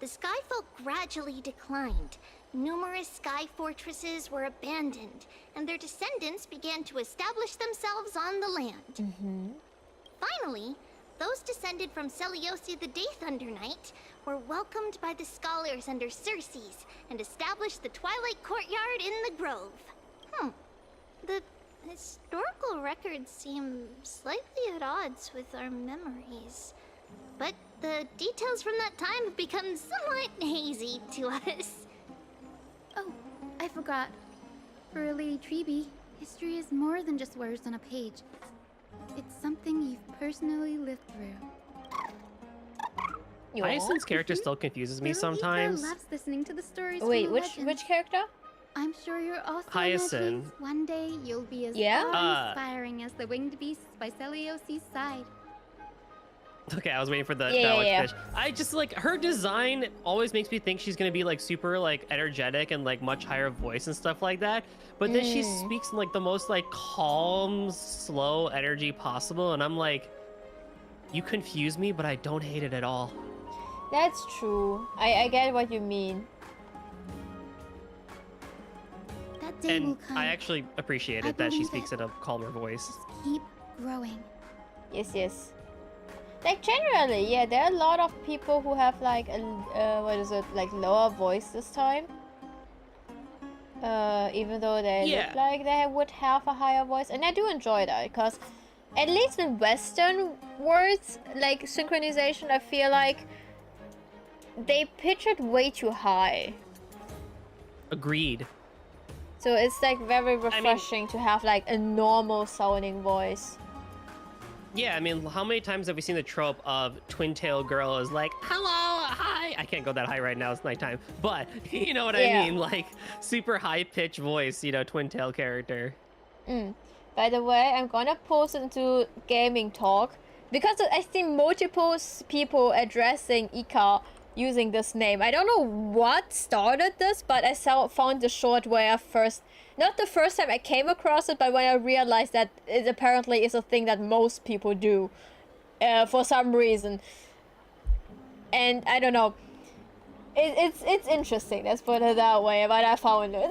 the Skyfolk gradually declined. Numerous sky fortresses were abandoned, and their descendants began to establish themselves on the land. Finally, those descended from Seliosi the Day Thunder Knight were welcomed by the scholars under Circes and established the Twilight Courtyard in the Grove. The historical records seem slightly at odds with our memories, but the details from that time have become somewhat hazy to us. Oh, I forgot. For Lady Treby, history is more than just words on a page. It's something you've personally lived through. Hyacinth's character still confuses me sometimes. loves listening to the stories. Wait, from the which legends. character? I'm sure you're also Hyacinth. imagining one day you'll be as Yeah? awe-inspiring as the winged beasts by Celiosi's side. Okay, I was waiting for the Yeah, that, like, yeah. fish. I just like her design always makes me think she's gonna be like super like energetic and like much higher voice and stuff like that. But then she speaks in like the most like calm, slow energy possible, and I'm like, you confuse me, but I don't hate it at all. That's true. I get what you mean. That day will And come. I actually appreciate I it that she believe speaks it. in a calmer voice. Just keep growing. Yes. Like generally, yeah, there are a lot of people who have like a like lower voice this time. Even though they look like they would have a higher voice, and I do enjoy that because, at least in Western words, like synchronization, I feel like they pitch it way too high. Agreed. So it's like very refreshing to have like a normal sounding voice. Yeah, I mean, how many times have we seen the trope of twin tail girl is like, hello, hi. I can't go that high right now, it's nighttime. But you know what I mean? Like super high pitched voice, you know, twin tail character. By the way, I'm gonna post into gaming talk because I see multiple people addressing Ika using this name. I don't know what started this, but I found the short where I not the first time I came across it, but when I realized that it apparently is a thing that most people do for some reason. And I don't know. It's interesting, let's put it that way, but I found it.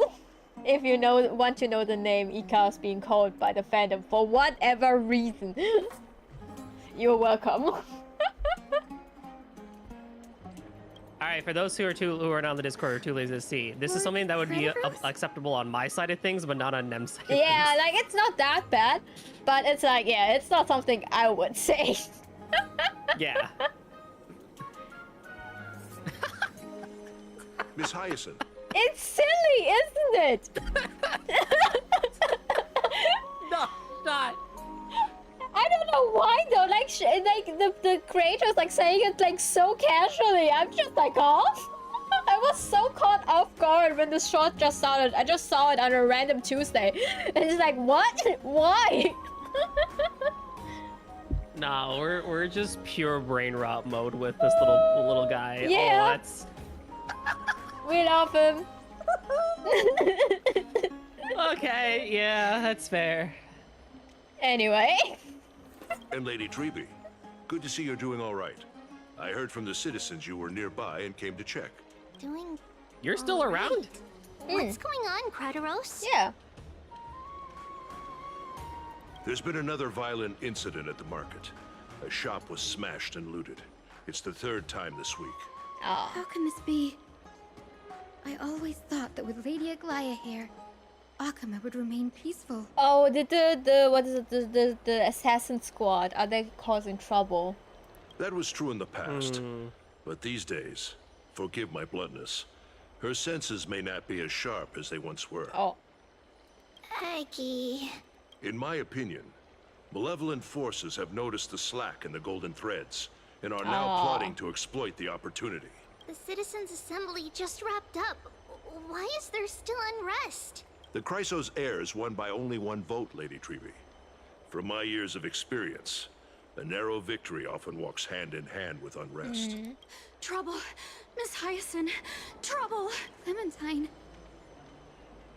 If you want to know the name Ika is being called by the fandom for whatever reason, you're welcome. All right, for those who are not on the Discord or too lazy to see, this is something that would be acceptable on my side of things, but not on Nem's side of things. Yeah, like it's not that bad, but it's like, yeah, it's not something I would say. Yeah. Miss Hyacinth. It's silly, isn't it? No, not. I don't know why though. Like, the creators like saying it like so casually. I'm just like, oh. I was so caught off guard when the short just started. I just saw it on a random Tuesday, and it's like, what? Why? No, we're just pure brain rot mode with this little guy. Yeah. Oh, that's... We love him. Okay, yeah, that's fair. Anyway. And Lady Treby, good to see you're doing all right. I heard from the citizens you were nearby and came to check. Doing. You're still all right. around? What's going on, Krataros? Yeah. There's been another violent incident at the market. A shop was smashed and looted. It's the third time this week. How can this be? I always thought that with Lady Aglaya here, Akama would remain peaceful. Oh, the what is it? The assassin squad, are they causing trouble? That was true in the past. But these days, forgive my bluntness, her senses may not be as sharp as they once were. Oh. Aggie. In my opinion, malevolent forces have noticed the slack in the golden threads and are now plotting to exploit the opportunity. The Citizens' Assembly just wrapped up. Why is there still unrest? The Chrysos heirs won by only one vote, Lady Treevee. From my years of experience, a narrow victory often walks hand in hand with unrest. Trouble! Miss Hyacinth! Trouble! Clementine.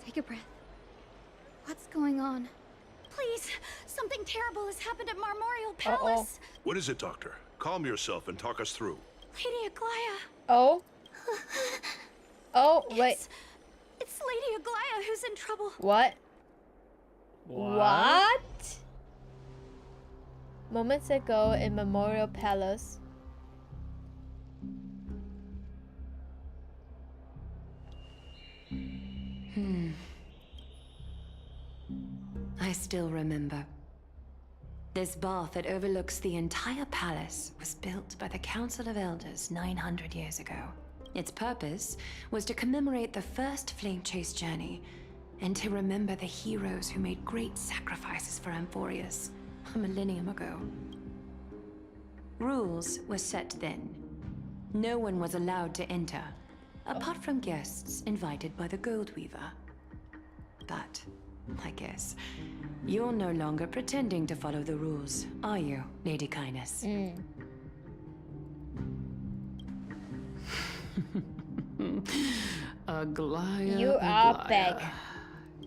Take a breath. What's going on? Please! Something terrible has happened at Marmorial Palace! What is it, Doctor? Calm yourself and talk us through. Lady Aglaya! Oh? Oh, wait. It's Lady Aglaya who's in trouble. What? What? Moments ago in Memorial Palace. I still remember. This bath that overlooks the entire palace was built by the Council of Elders 900 years ago. Its purpose was to commemorate the first flame chase journey and to remember the heroes who made great sacrifices for Amphorius a millennium ago. Rules were set then. No one was allowed to enter, apart from guests invited by the Gold Weaver. But I guess you're no longer pretending to follow the rules, are you, Lady Kindness? Aglaya, You are Aglaya. big.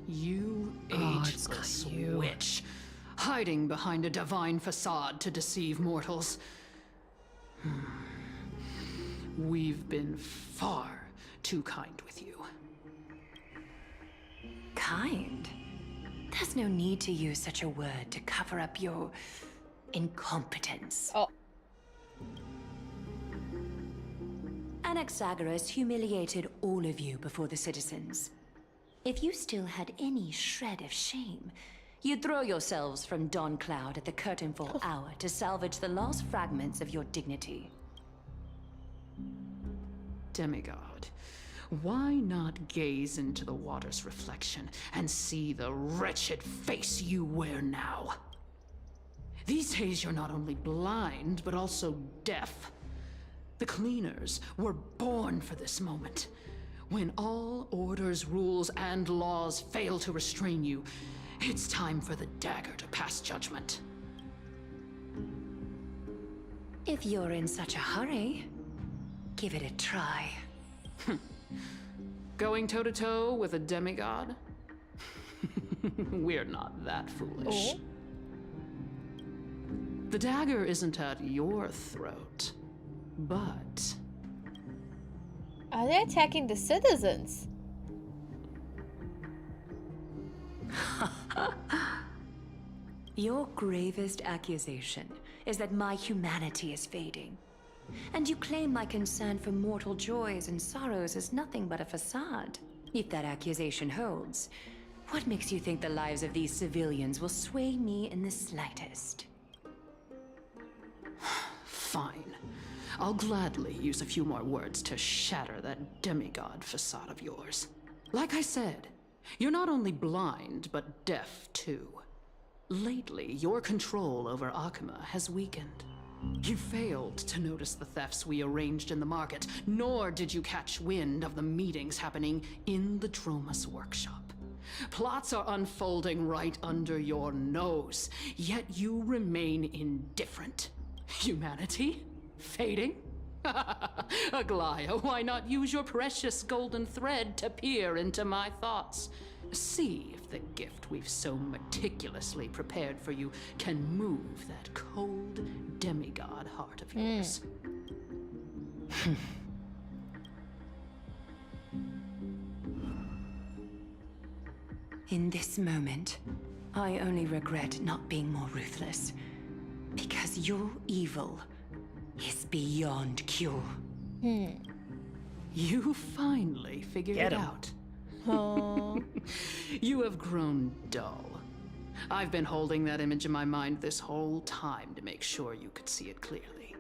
You ageless witch, hiding behind a divine facade to deceive mortals. We've been far too kind with you. Kind? There's no need to use such a word to cover up your incompetence. Oh. Anaxagoras humiliated all of you before the citizens. If you still had any shred of shame, you'd throw yourselves from Dawn Cloud at the curtainfall hour to salvage the last fragments of your dignity. Demigod, why not gaze into the water's reflection and see the wretched face you wear now? These days you're not only blind, but also deaf. The cleaners were born for this moment. When all orders, rules, and laws fail to restrain you, it's time for the dagger to pass judgment. If you're in such a hurry, give it a try. Going toe-to-toe with a demigod? We're not that foolish. Oh. The dagger isn't at your throat, but... Are they attacking the citizens? Your gravest accusation is that my humanity is fading. And you claim my concern for mortal joys and sorrows is nothing but a facade. If that accusation holds, what makes you think the lives of these civilians will sway me in the slightest? Fine. I'll gladly use a few more words to shatter that demigod facade of yours. Like I said, you're not only blind, but deaf too. Lately, your control over Akima has weakened. You failed to notice the thefts we arranged in the market, nor did you catch wind of the meetings happening in the Dromus workshop. Plots are unfolding right under your nose, yet you remain indifferent. Humanity? Fading? Aglaya, why not use your precious golden thread to peer into my thoughts? See if the gift we've so meticulously prepared for you can move that cold demigod heart of yours. In this moment, I only regret not being more ruthless. Because your evil is beyond cure. You finally figured it out. Oh. You have grown dull. I've been holding that image in my mind this whole time to make sure you could see it clearly.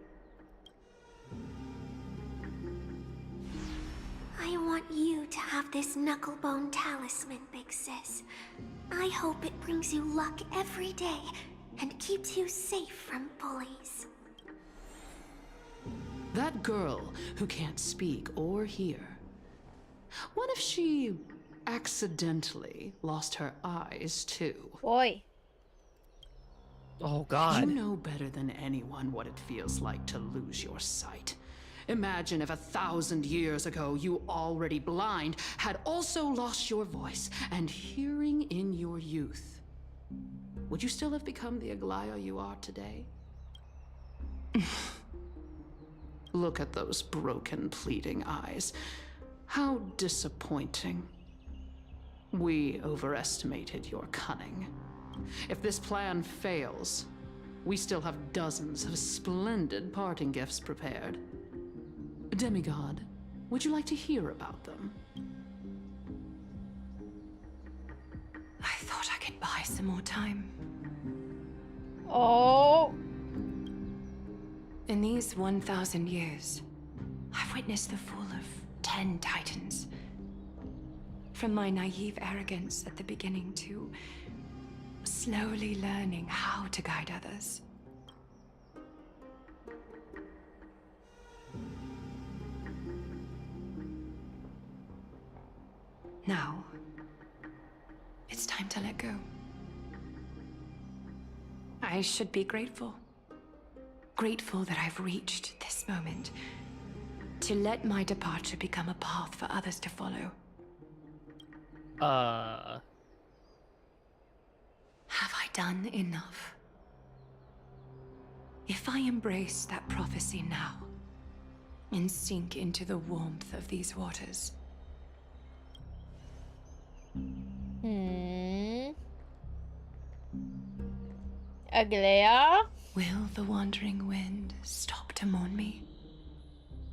I want you to have this knucklebone talisman, Big Sis. I hope it brings you luck every day and keeps you safe from bullies. That girl who can't speak or hear. What if she accidentally lost her eyes too? Boy. Oh God. You know better than anyone what it feels like to lose your sight. Imagine if 1,000 years ago you, already blind, had also lost your voice and hearing in your youth. Would you still have become the Aglaya you are today? Look at those broken, pleading eyes. How disappointing. We overestimated your cunning. If this plan fails, we still have dozens of splendid parting gifts prepared. Demigod, would you like to hear about them? I thought I could buy some more time. Oh. In these 1,000 years, I've witnessed the fall of 10 titans. From my naive arrogance at the beginning to slowly learning how to guide others. Now, it's time to let go. I should be grateful. Grateful that I've reached this moment. To let my departure become a path for others to follow. Have I done enough? If I embrace that prophecy now, and sink into the warmth of these waters, Aglaya? will the wandering wind stop to mourn me?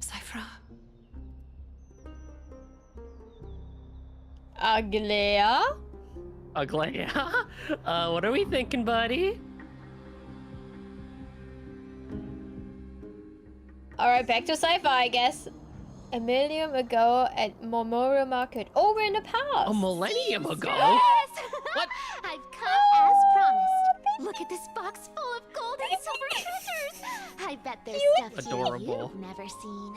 Cyphra? Aglaya? Aglaya? What are we thinking, buddy? Alright, back to sci-fi, I guess. A millennium ago at Memorial Market. Oh, we're in the past! A millennium ago? Yes! What? I've come as promised. Look at this box full of gold and silver treasures. I bet there's stuff here Adorable. you've never seen.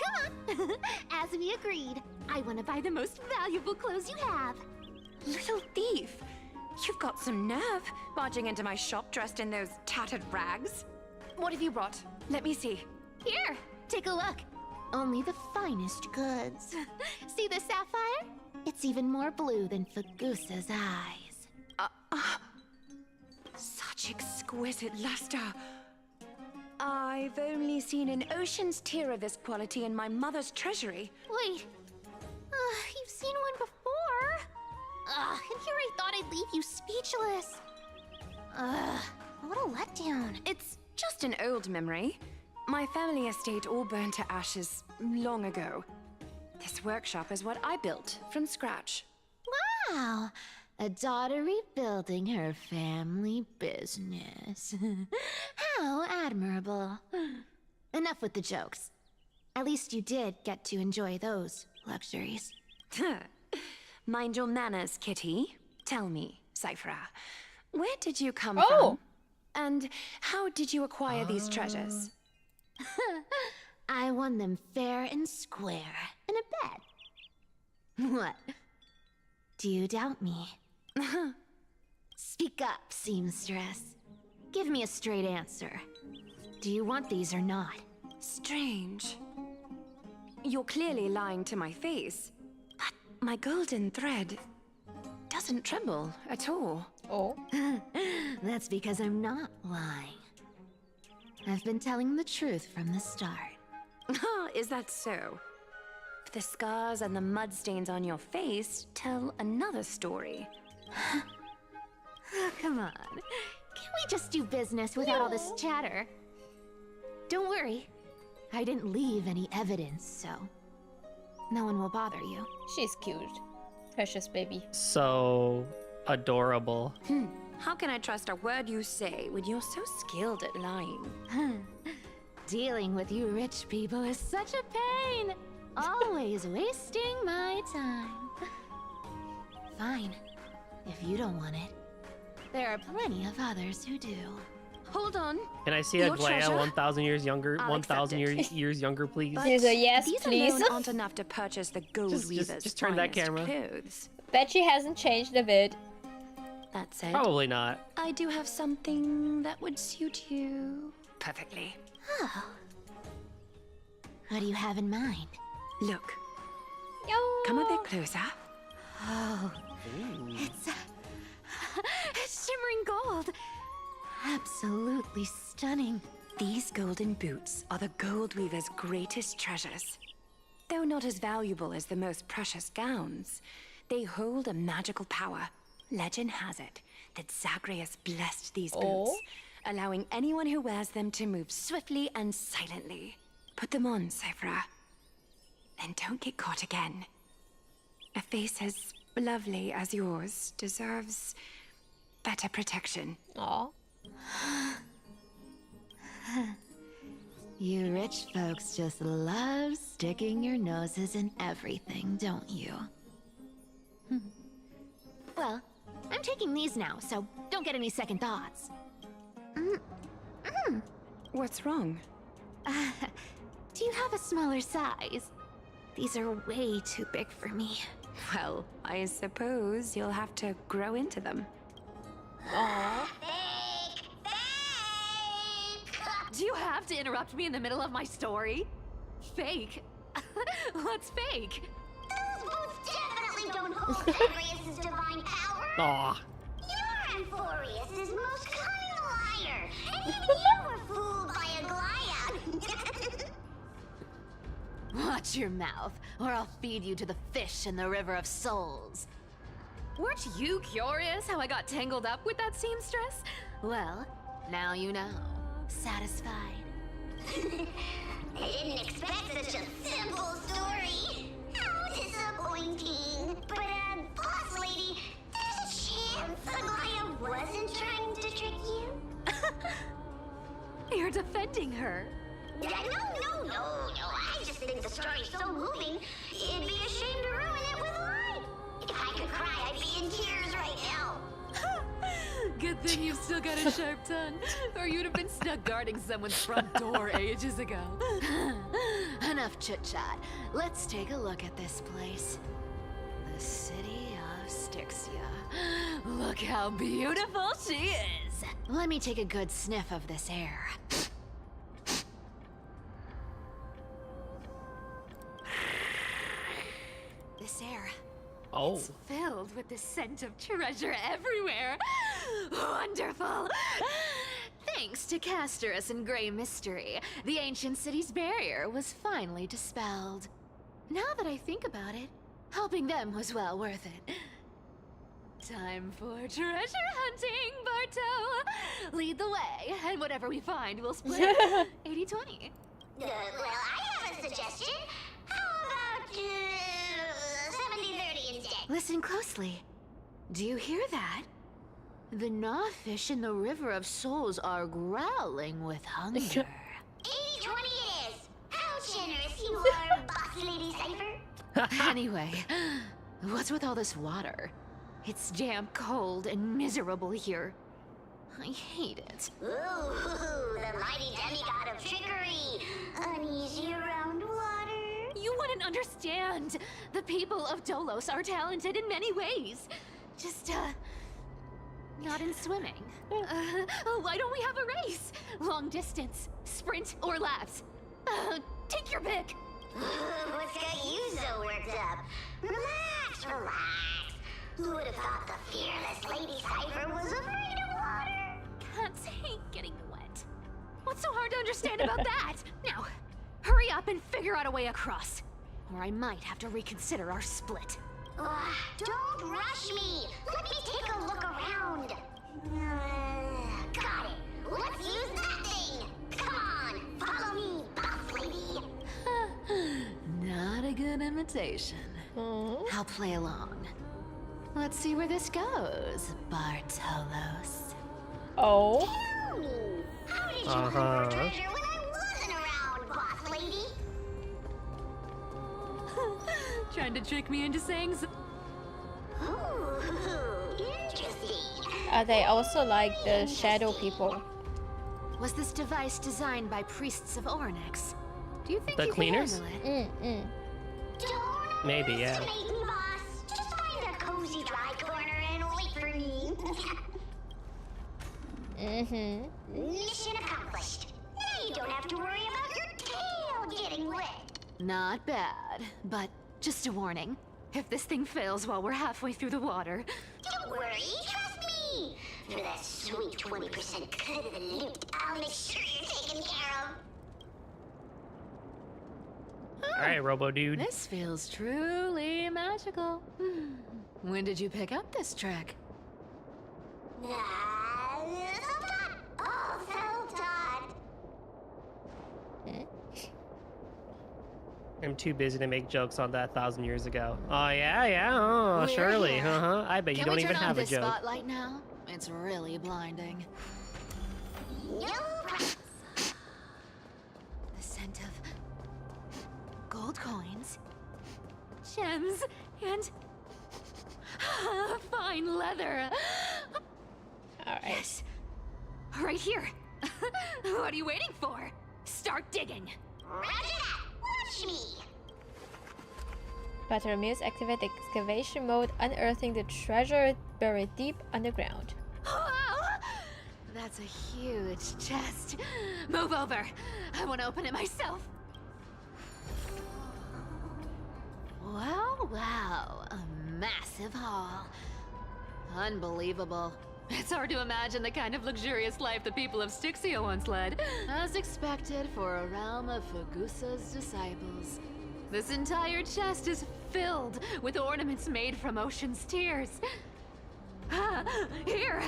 Come on. As we agreed, I want to buy the most valuable clothes you have. Little thief! You've got some nerve, barging into my shop dressed in those tattered rags. What have you brought? Let me see. Here, take a look. Only the finest goods. See the sapphire? It's even more blue than Fagusa's eyes. Such exquisite luster. I've only seen an ocean's tear of this quality in my mother's treasury. Wait. You've seen one before. And here I thought I'd leave you speechless. What a letdown. It's just an old memory. My family estate all burned to ashes long ago. This workshop is what I built from scratch. Wow. A daughter rebuilding her family business. How admirable. Enough with the jokes. At least you did get to enjoy those luxuries. Mind your manners, Kitty. Tell me, Cyphra, where did you come Oh. from? And how did you acquire these treasures? I won them fair and square in a bet. What? Do you doubt me? Speak up, seamstress. Give me a straight answer. Do you want these or not? Strange. You're clearly lying to my face, but my golden thread doesn't tremble at all. Oh. That's because I'm not lying. I've been telling the truth from the start. Is that so? The scars and the mud stains on your face tell another story. Oh, come on. Can't we just do business without all this chatter? Don't worry. I didn't leave any evidence, so no one will bother you. She's cute. Precious baby. So adorable. How can I trust a word you say when you're so skilled at lying? Dealing with you rich people is such a pain. Always wasting my time. Fine, if you don't want it. There are plenty of others who do. Hold on. Can I see Your Aglaya treasure? 1,000 years younger? I'll 1,000 accept years younger, please. But She's a yes, These please. alone aren't enough to purchase the gold weaver's just turn that finest camera. clothes. Bet she hasn't changed a bit. That said, Probably not. I do have something that would suit you perfectly. Oh. What do you have in mind? Look, Oh. come a bit closer. Oh, it's shimmering gold. Absolutely stunning. These golden boots are the gold weaver's greatest treasures. Though not as valuable as the most precious gowns, they hold a magical power. Legend has it that Zagreus blessed these boots, allowing anyone who wears them to move swiftly and silently. Put them on, Cyphra. And don't get caught again. A face as lovely as yours deserves better protection. Aw. You rich folks just love sticking your noses in everything, don't you? Well, I'm taking these now, so don't get any second thoughts. What's wrong? Do you have a smaller size? These are way too big for me. Well, I suppose you'll have to grow into them. Aw. Do you have to interrupt me in the middle of my story? Fake? What's fake? Those boots definitely don't hold Zagreus' divine power. Aw. You're Amphorius' most cunning liar, and even you were fooled by Aglaya. Watch your mouth, or I'll feed you to the fish in the River of Souls. Weren't you curious how I got tangled up with that seamstress? Well, now you know. Satisfied? I didn't expect such a simple story. How disappointing. But, boss lady, there's a chance Aglaya wasn't trying to trick you? You're defending her. No. I just think the story's so moving, it'd be a shame to ruin it with a lie. If I could cry, I'd be in tears right now. Good thing you've still got a sharp tongue, or you'd have been stuck guarding someone's front door ages ago. Enough chit-chat. Let's take a look at this place. The city of Styxia. Look how beautiful she is. Let me take a good sniff of this air. This air. Oh. It's filled with the scent of treasure everywhere. Wonderful. Thanks to Castorus and Grey Mystery, the ancient city's barrier was finally dispelled. Now that I think about it, helping them was well worth it. Time for treasure hunting, Barto. Lead the way, and whatever we find, we'll split 80-20. Well, I have a suggestion. How about 70-30 instead? Listen closely. Do you hear that? The gnawfish in the River of Souls are growling with hunger. 80-20 it is. How generous you are, boss lady Cypher. Anyway, what's with all this water? It's damp, cold, and miserable here. I hate it. Ooh, the mighty demigod of trickery. Uneasy around water. You wouldn't understand. The people of Dolos are talented in many ways. Just, not in swimming. Why don't we have a race? Long distance, sprint, or laps? Take your pick. What's got you so worked up? Relax. Who would have thought the fearless Lady Cypher was afraid of water? Cats hate getting wet. What's so hard to understand about that? Now, hurry up and figure out a way across, or I might have to reconsider our split. Don't rush me. Let me take a look around. Got it. Let's use that thing. Come on, follow me, boss lady. Not a good invitation. I'll play along. Let's see where this goes, Bartolos. Oh. Tell me, how did you look for treasure when I wasn't around, boss lady? Trying to trick me into saying so. Ooh, interesting. Are they also like the shadow people? Was this device designed by priests of Ornyx? Do you think The you cleaners? can handle it? Don't Maybe, yeah. underestimate me, boss. Just find a cozy dry corner and wait for me. Mission accomplished. Now you don't have to worry about your tail getting wet. Not bad, but just a warning. If this thing fails while we're halfway through the water... Don't worry, trust me. For that sweet 20% cut of the loot, I'll make sure you're taken care of. Alright, Robo Dude. This feels truly magical. When did you pick up this trick? Self-taught. All self-taught. I'm too busy to make jokes on that 1,000 years ago. Oh, yeah? Oh, We're surely. here. I bet you Can don't we even turn on have a this joke. spotlight now? It's really blinding. No problem. The scent of gold coins, gems, and fine leather. Alright. Yes, right here. What are you waiting for? Start digging. Roger that. Watch me. Bartholomew's activate the excavation mode, unearthing the treasure buried deep underground. Wow! That's a huge chest. Move over. I want to open it myself. Wow. A massive haul. Unbelievable. It's hard to imagine the kind of luxurious life the people of Styxia once led. As expected for a realm of Fagusa's disciples. This entire chest is filled with ornaments made from ocean's tears. Here,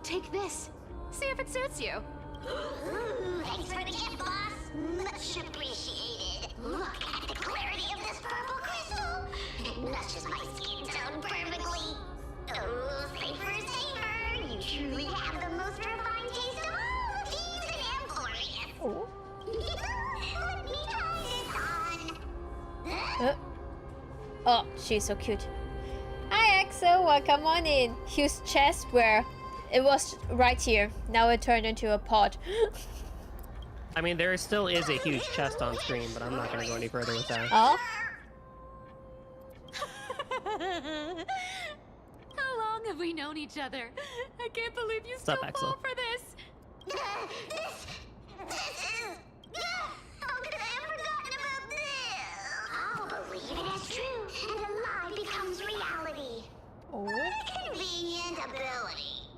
take this. See if it suits you. Ooh, thanks for the gift, boss. Much appreciated. Look at the clarity of this purple crystal. It matches my skin tone perfectly. Oh, safer. You truly have the most refined taste of all the thieves in Emporius. Oh. Let me try this on. Oh, she's so cute. Hi, Axel. Welcome on in. Huge chest where it was right here. Now it turned into a pod. I mean, there still is a huge chest on screen, but I'm not going to go any further with that. Oh? How long have we known each other? I can't believe you What's still up, Axel? fall for this. This is... How could I have forgotten about this? I'll believe it as true, and a lie becomes reality. Oh. What a convenient ability.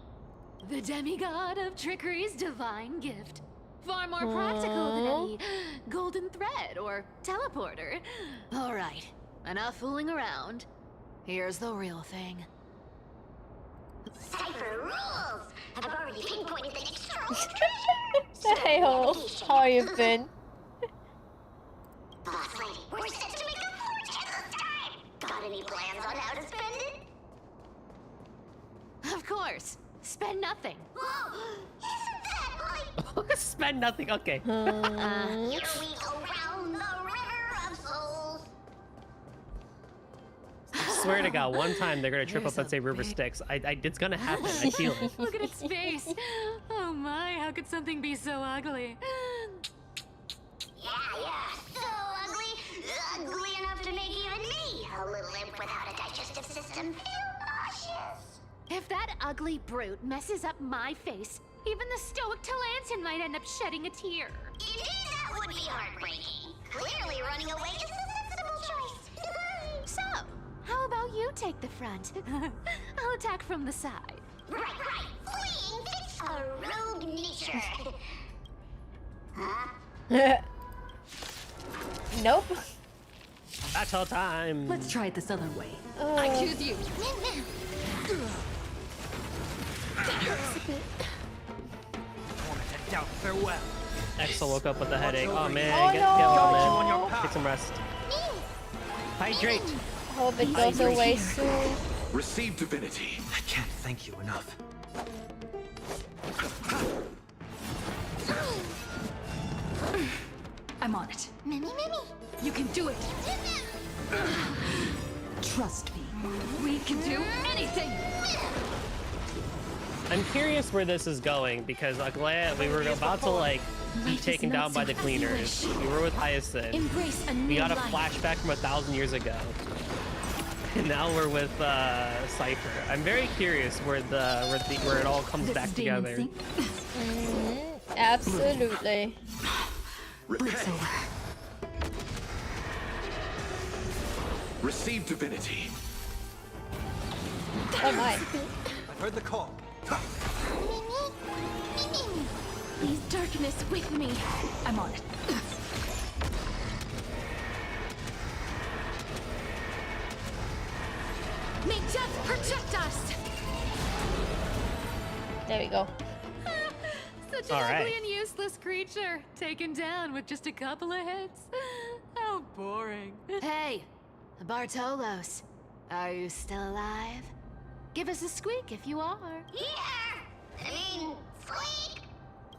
The demigod of trickery's divine gift. Far more practical than any golden thread or teleporter. All right, enough fooling around. Here's the real thing. Cypher rules! I've already pinpointed the next treasure! Hey ho, how are you been? Boss lady, we're set to make a fortune this time! Got any plans on how to spend it? Of course. Spend nothing. Isn't that like... Spend nothing. Okay. Here we go round the river of souls. I swear to God, one time they're going to trip There's up and a say River big- Styx. It's going to happen. I feel it. Look at its face. Oh my, how could something be so ugly? Yeah, so ugly. Ugly enough to make even me, a little imp without a digestive system, feel nauseous. If that ugly brute messes up my face, even the stoic Talantin might end up shedding a tear. Indeed, that would be heartbreaking. Clearly running away is the sensible choice. So, how about you take the front? I'll attack from the side. Right. Fleeing fits a rogue nature. Huh? Nope. Battle time. Let's try it this other way. I choose you. Axel woke up with a headache. Oh man, Oh, get no. well, man. Take some rest. Hydrate. Hope it goes away soon. Receive divinity. I can't thank you enough. I'm on it. Mimi. You can do it. Trust me. We can do anything. I'm curious where this is going because we were about to like be taken down by the cleaners. We were with Hyacinth. We got a flashback from 1,000 years ago. And now we're with Cypher. I'm very curious where it all comes back together. Absolutely. Receive divinity. Oh my. I've heard the call. Please, darkness, with me. I'm on it. May death protect us! There we go. Such an ugly and useless creature, taken down with just a couple of hits. How boring. Hey, Bartolos, are you still alive? Give us a squeak if you are. Yeah! I mean, squeak!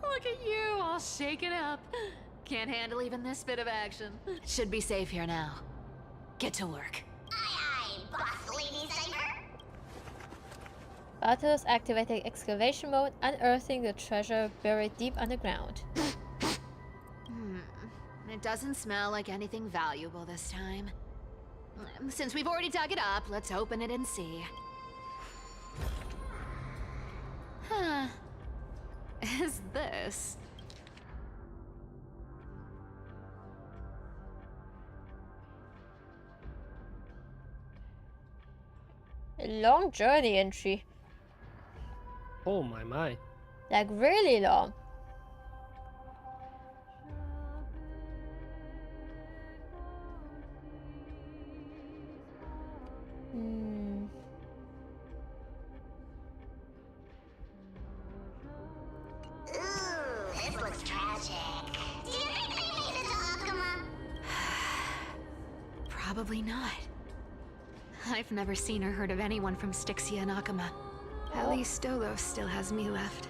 Look at you, all shaken up. Can't handle even this bit of action. Should be safe here now. Get to work. Aye, aye, boss lady Cypher. Bartolos activating excavation mode, unearthing the treasure buried deep underground. It doesn't smell like anything valuable this time. Since we've already dug it up, let's open it and see. Huh. Is this? A long journey entry. Oh my. Like really long. Ooh, this looks tragic. Do you think they made it to Akuma? Probably not. I've never seen or heard of anyone from Styxia and Akuma. At least Dolos still has me left.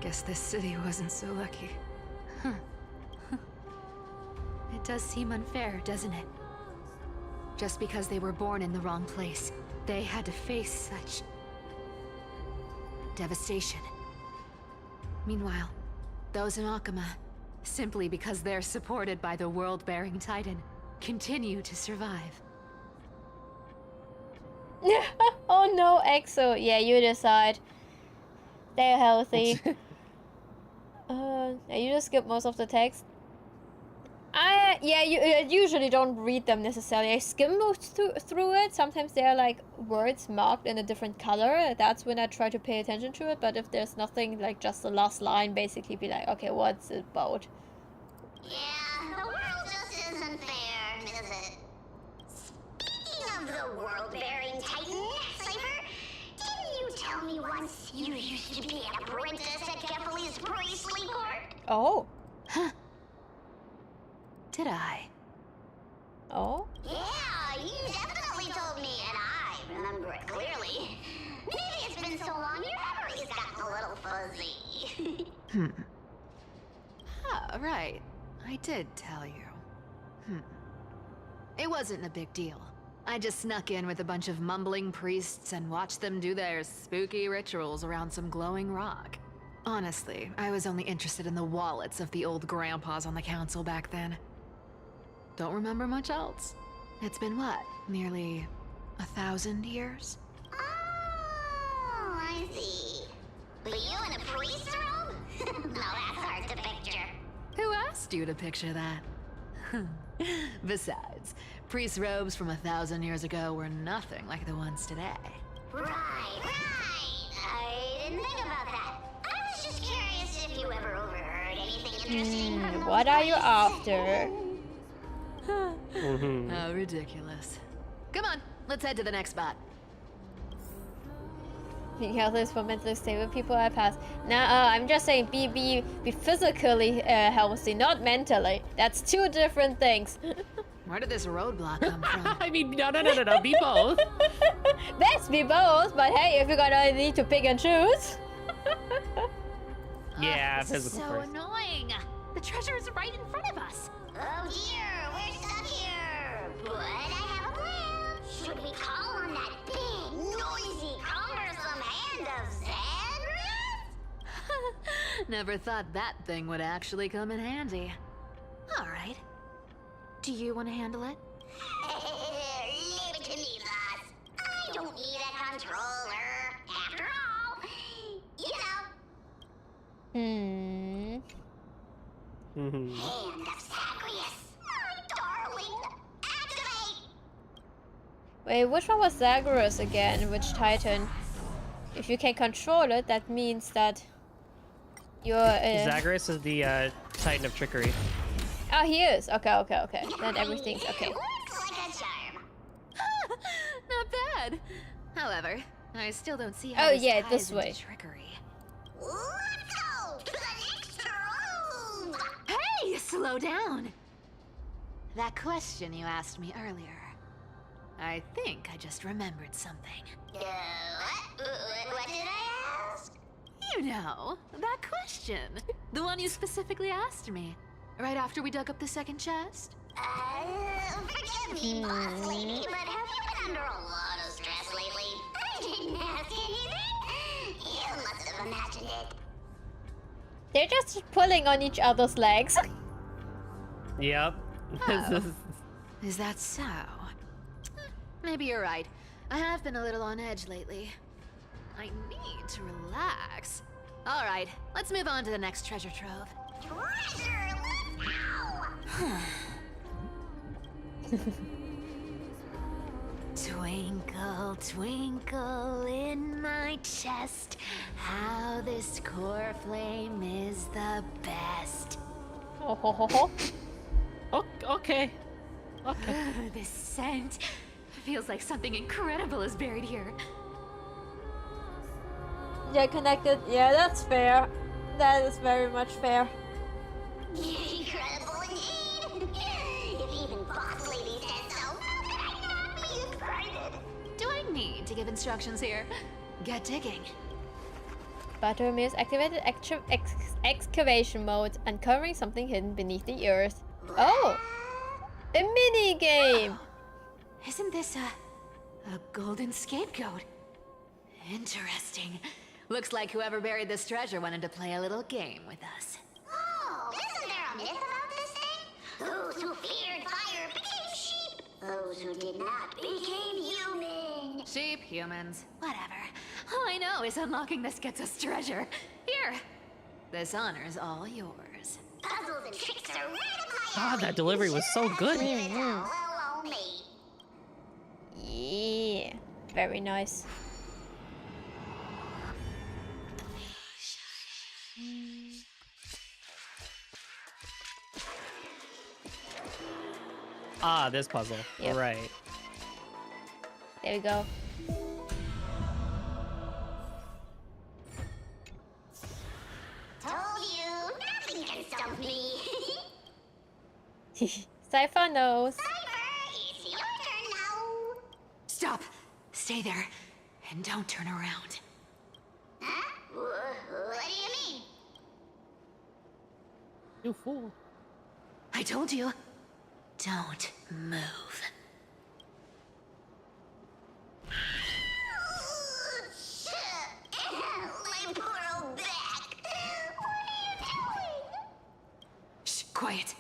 Guess this city wasn't so lucky. Huh. It does seem unfair, doesn't it? Just because they were born in the wrong place, they had to face such devastation. Meanwhile, those in Akuma, simply because they're supported by the world-bearing Titan, continue to survive. Oh no, Exo. Yeah, you decide. They're healthy. You just skip most of the text. I usually don't read them necessarily. I skim through it. Sometimes there are like words marked in a different color. That's when I try to pay attention to it. But if there's nothing, like just the last line, basically be like, okay, what's it about? Yeah, the world just isn't fair, is it? Speaking of the world-bearing Titan, Cypher, didn't you tell me once you used to be an apprentice at Kefali's priestly court? Oh. Huh. Did I? Oh? Yeah, you definitely told me, and I remember it clearly. Maybe it's been so long your memory's gotten a little fuzzy. Ah, right. I did tell you. It wasn't a big deal. I just snuck in with a bunch of mumbling priests and watched them do their spooky rituals around some glowing rock. Honestly, I was only interested in the wallets of the old grandpas on the council back then. Don't remember much else. It's been what, nearly 1,000 years? Oh, I see. But you in a priest robe? No, that's hard to picture. Who asked you to picture that? Besides, priest robes from 1,000 years ago were nothing like the ones today. Right. I didn't think about that. I was just curious if you ever overheard anything interesting from What are you after? How ridiculous. Come on, let's head to the next spot. Being healthy is for mentally stable people I pass. Nah, I'm just saying be physically healthy, not mentally. That's two different things. Where did this roadblock come from? I mean, no, be both. Let's be both, but hey, if you're gonna need to pick and choose. Yeah, this is physical so first. annoying. The treasure is right in front of us. Oh dear, we're stuck here. But I have a plan. Should we call on that big, noisy, cumbersome hand of Zen? Never thought that thing would actually come in handy. Alright. Do you want to handle it? Leave it to me, boss. I don't need a controller. After all, you know. Hand of Zagreus. My darling. Activate! Wait, which one was Zagreus again? Which Titan? If you can control it, that means that you're... Zagreus is the Titan of Trickery. Oh, he is. Okay. Then everything's okay. Looks like a charm. Not bad. However, I still don't see how Oh, this yeah, ties this into way. trickery. Let's go to the next room. Hey, slow down. That question you asked me earlier. I think I just remembered something. What did I ask? You know, that question. The one you specifically asked me. Right after we dug up the second chest? Forgive me, boss lady, but have you been under a lot of stress lately? I didn't ask anything. You must have imagined it. They're just pulling on each other's legs. Yep. Oh. Is that so? Maybe you're right. I have been a little on edge lately. I need to relax. All right, let's move on to the next treasure trove. Treasure, let's go! Twinkle, twinkle in my chest, how this core flame is the best. Okay. This scent feels like something incredible is buried here. Yeah, connected. Yeah, that's fair. That is very much fair. Incredible indeed! If even boss lady says so, how could I not be excited? Do I need to give instructions here? Get digging. Bathroom is activated excavation mode, uncovering something hidden beneath the earth. Oh! A mini game! Isn't this a golden scapegoat? Interesting. Looks like whoever buried this treasure wanted to play a little game with us. Oh, isn't there a myth about this thing? Those who feared fire became sheep. Those who did not became human. Sheep, humans, whatever. All I know is unlocking this gets us treasure. Here. This honor's all yours. Puzzles and tricks are right up my Ah, alley. that delivery was so good. Hello, me. Yeah. Very nice. Ah, this puzzle. Yep. Right. There we go. Told you, nothing can stop me. Cypher knows. Cypher, it's your turn now. Stop. Stay there. And don't turn around. Huh? What do you mean? You fool. I told you. Don't move. My poor old back. What are you doing? Shh, quiet.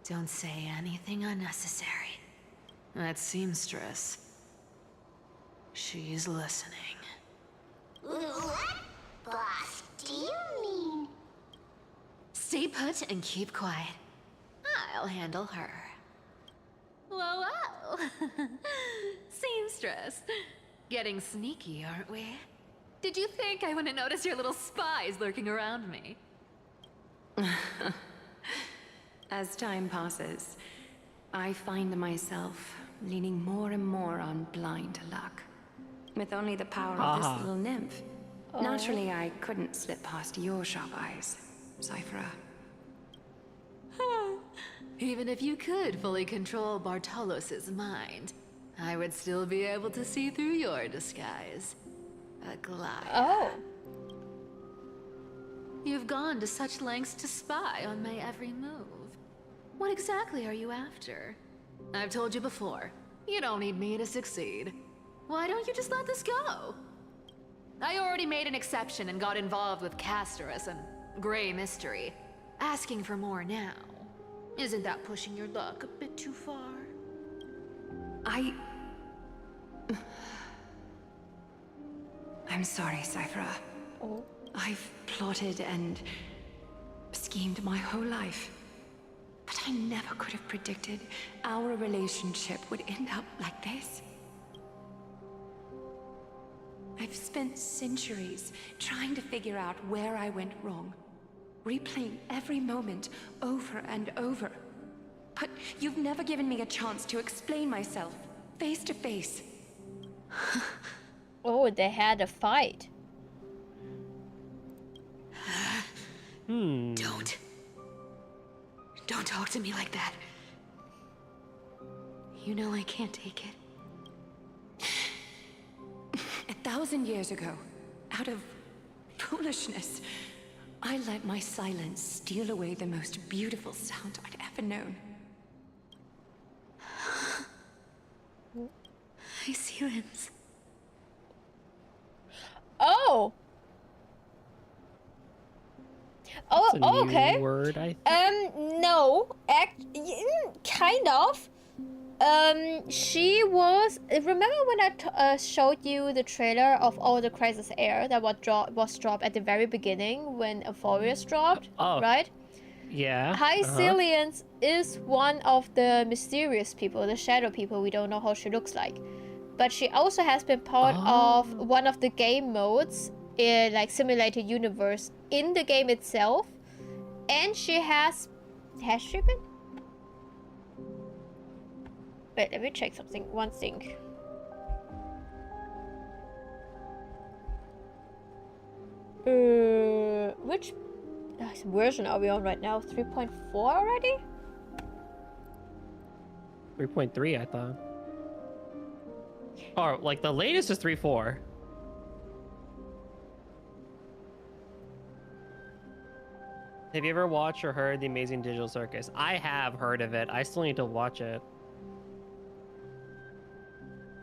Don't say anything unnecessary. That seamstress. She's listening. What? Boss, do you mean? Stay put and keep quiet. I'll handle her. Whoa, whoa. Seamstress. Getting sneaky, aren't we? Did you think I wouldn't notice your little spies lurking around me? As time passes, I find myself leaning more and more on blind luck. With only the power of this little nymph. Naturally, I couldn't slip past your sharp eyes, Cyphera. Even if you could fully control Bartolos's mind, I would still be able to see through your disguise. Aglaia. Oh. You've gone to such lengths to spy on my every move. What exactly are you after? I've told you before, you don't need me to succeed. Why don't you just let this go? I already made an exception and got involved with Castorus, and gray mystery. Asking for more now. Isn't that pushing your luck a bit too far? I'm sorry, Cyphera. Oh. I've plotted and schemed my whole life. But I never could have predicted our relationship would end up like this. I've spent centuries trying to figure out where I went wrong, replaying every moment over and over. But you've never given me a chance to explain myself, face to face. Oh, they had a fight. Don't talk to me like that. You know I can't take it. 1,000 years ago, out of foolishness, I let my silence steal away the most beautiful sound I'd ever known. My silence. Oh. Oh, That's a new okay. word, I No, kind of. She was. Remember when I showed you the trailer of all the Crisis Air that was dropped at the very beginning when Euphorius dropped, right? Yeah. High Salience is one of the mysterious people, the shadow people. We don't know how she looks like, but she also has been part of one of the game modes in like simulated universe in the game itself, and she has she been? Wait, let me check something. One thing. Which version are we on right now? 3.4 already? 3.3, I thought. Or like the latest is 3.4. Have you ever watched or heard The Amazing Digital Circus? I have heard of it. I still need to watch it.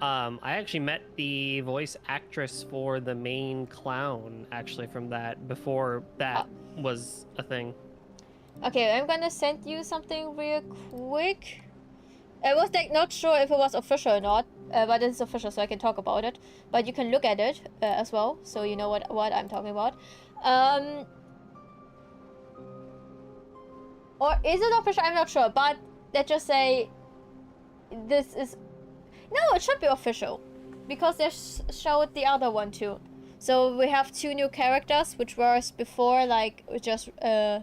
I actually met the voice actress for the main clown, actually, from that, before that was a thing. Okay, I'm gonna send you something real quick. I was like not sure if it was official or not, but it's official, so I can talk about it. But you can look at it as well, so you know what I'm talking about. Or is it official? I'm not sure, but let's just say this is... No, it should be official, because they showed the other one too. So we have 2 new characters, which was before like just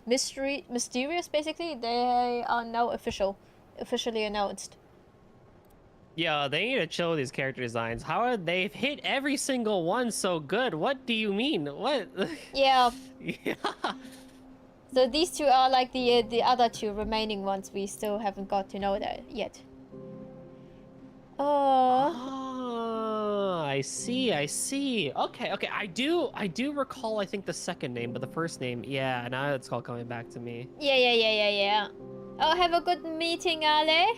mysterious basically. They are now officially announced. Yeah, they need to chill with these character designs. How are they've hit every single one so good? What do you mean? What? Yeah. Yeah. So these 2 are like the other 2 remaining ones. We still haven't got to know that yet. Oh, I see. Okay. I do recall, I think, the second name, but the first name, yeah, now it's all coming back to me. Yeah. Oh, have a good meeting, Ale.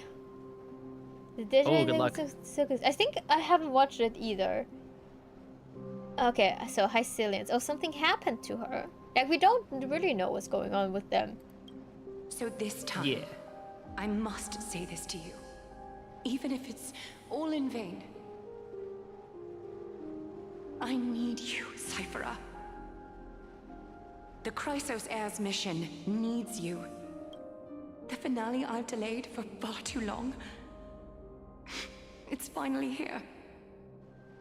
Oh, good luck. I think I haven't watched it either. Okay, so High Salience. Oh, something happened to her. Like, we don't really know what's going on with them. So this time, I must say this to you. Even if it's all in vain. I need you, Cyphera. The Chrysos Heir's mission needs you. The finale I've delayed for far too long. It's finally here.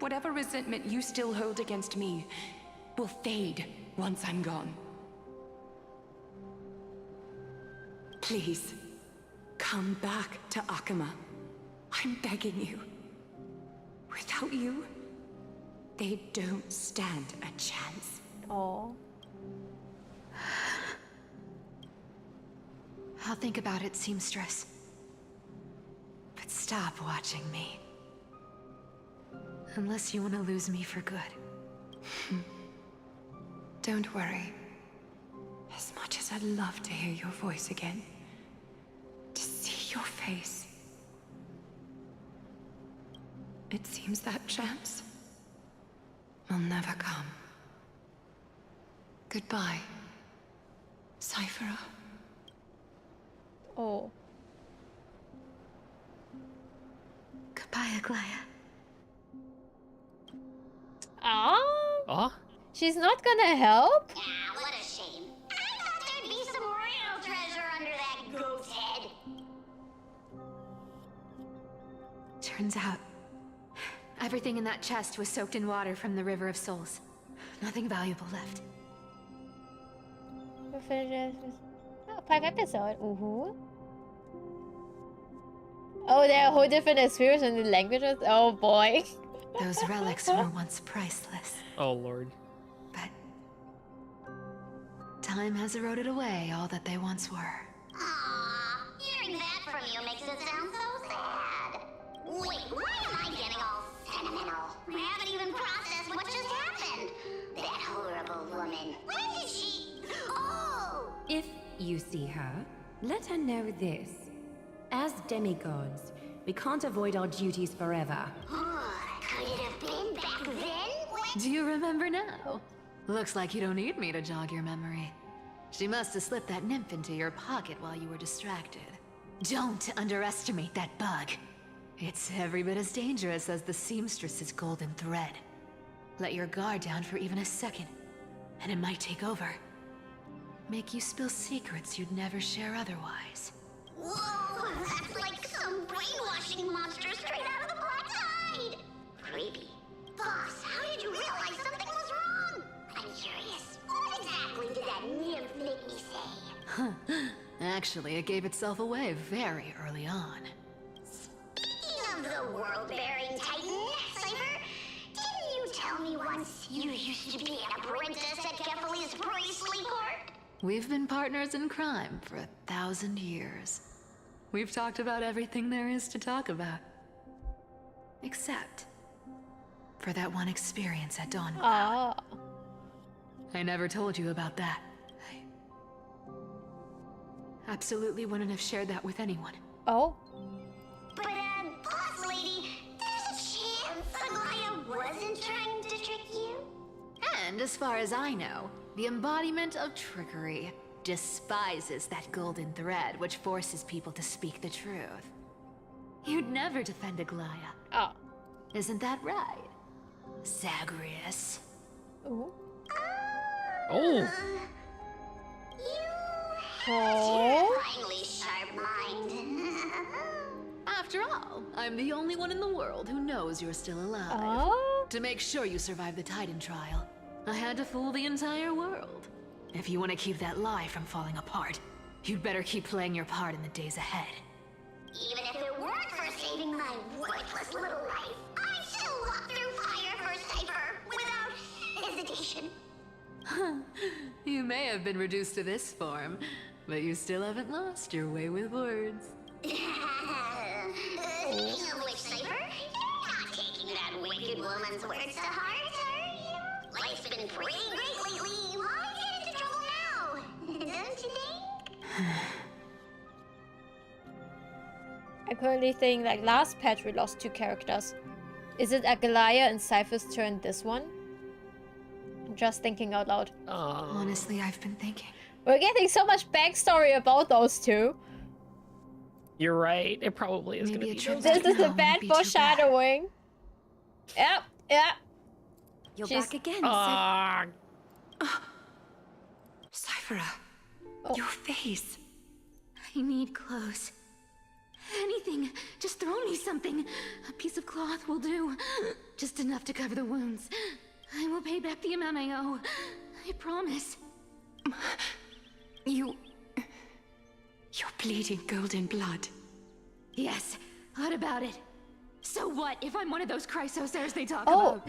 Whatever resentment you still hold against me will fade once I'm gone. Please, come back to Akama. I'm begging you. Without you, they don't stand a chance. Oh. I'll think about it, seamstress. But stop watching me. Unless you want to lose me for good. Don't worry. As much as I'd love to hear your voice again, to see your face, it seems that chance will never come. Goodbye, Cypher. Oh. Goodbye, Aglaya. Ah? She's not gonna help? Ah, what a shame. I thought there'd be some real treasure under that goat's head. Turns out, everything in that chest was soaked in water from the River of Souls. Nothing valuable left. We'll finish this. Oh, 5 episodes. Ooh. Oh, there are whole different experiences in the languages. Oh boy. Those relics were once priceless. Oh lord. Time has eroded away all that they once were. Aww, hearing that from you makes it sound so sad. Wait, why am I getting all sentimental? I haven't even processed what just happened. That horrible woman. Where did she... Oh! If you see her, let her know this. As demigods, we can't avoid our duties forever. Could it have been back then? Do you remember now? Looks like you don't need me to jog your memory. She must have slipped that nymph into your pocket while you were distracted. Don't underestimate that bug. It's every bit as dangerous as the seamstress's golden thread. Let your guard down for even a second, and it might take over. Make you spill secrets you'd never share otherwise. Whoa, that's like some brainwashing monster straight out of the Black Tide! Creepy. Boss, how did you realize something was wrong? I'm curious. What exactly did that nymph make me say? Huh. Actually, it gave itself away very early on. Speaking of the world-bearing titan, Cypher, didn't you tell me once you used to be an apprentice at Kefali's priestly court? We've been partners in crime for 1,000 years. We've talked about everything there is to talk about. Except for that one experience at Dawn. Ah. I never told you about that. I absolutely wouldn't have shared that with anyone. Oh? But, boss lady, there's a chance Aglaya wasn't trying to trick you? And as far as I know, the embodiment of trickery despises that golden thread which forces people to speak the truth. You'd never defend Aglaya. Oh. Isn't that right, Zagreus? Ooh. Oh. Terrifyingly sharp mind. After all, I'm the only one in the world who knows you're still alive. Oh? To make sure you survive the Titan trial, I had to fool the entire world. If you want to keep that lie from falling apart, you'd better keep playing your part in the days ahead. Even if it weren't for saving my worthless little life, I'd still walk through fire for Cypher without hesitation. You may have been reduced to this form, but you still haven't lost your way with words. Speaking of which, Cypher, you're not taking that wicked woman's words to heart, are you? Life's been pretty great lately. Why get into trouble now? Don't you think? I currently think like last patch we lost 2 characters. Is it Aglaya and Cypher's turn this one? I'm just thinking out loud. Honestly, I've been thinking. We're getting so much backstory about those two. You're right. It probably is going to be. This is the bad foreshadowing. Yep, yep. You're back again, Cyphera, your face. I need clothes. Anything. Just throw me something. A piece of cloth will do. Just enough to cover the wounds. I will pay back the amount I owe. I promise. You're bleeding golden blood. Yes. What about it? So what if I'm one of those Chrysosairs they talk Oh. about?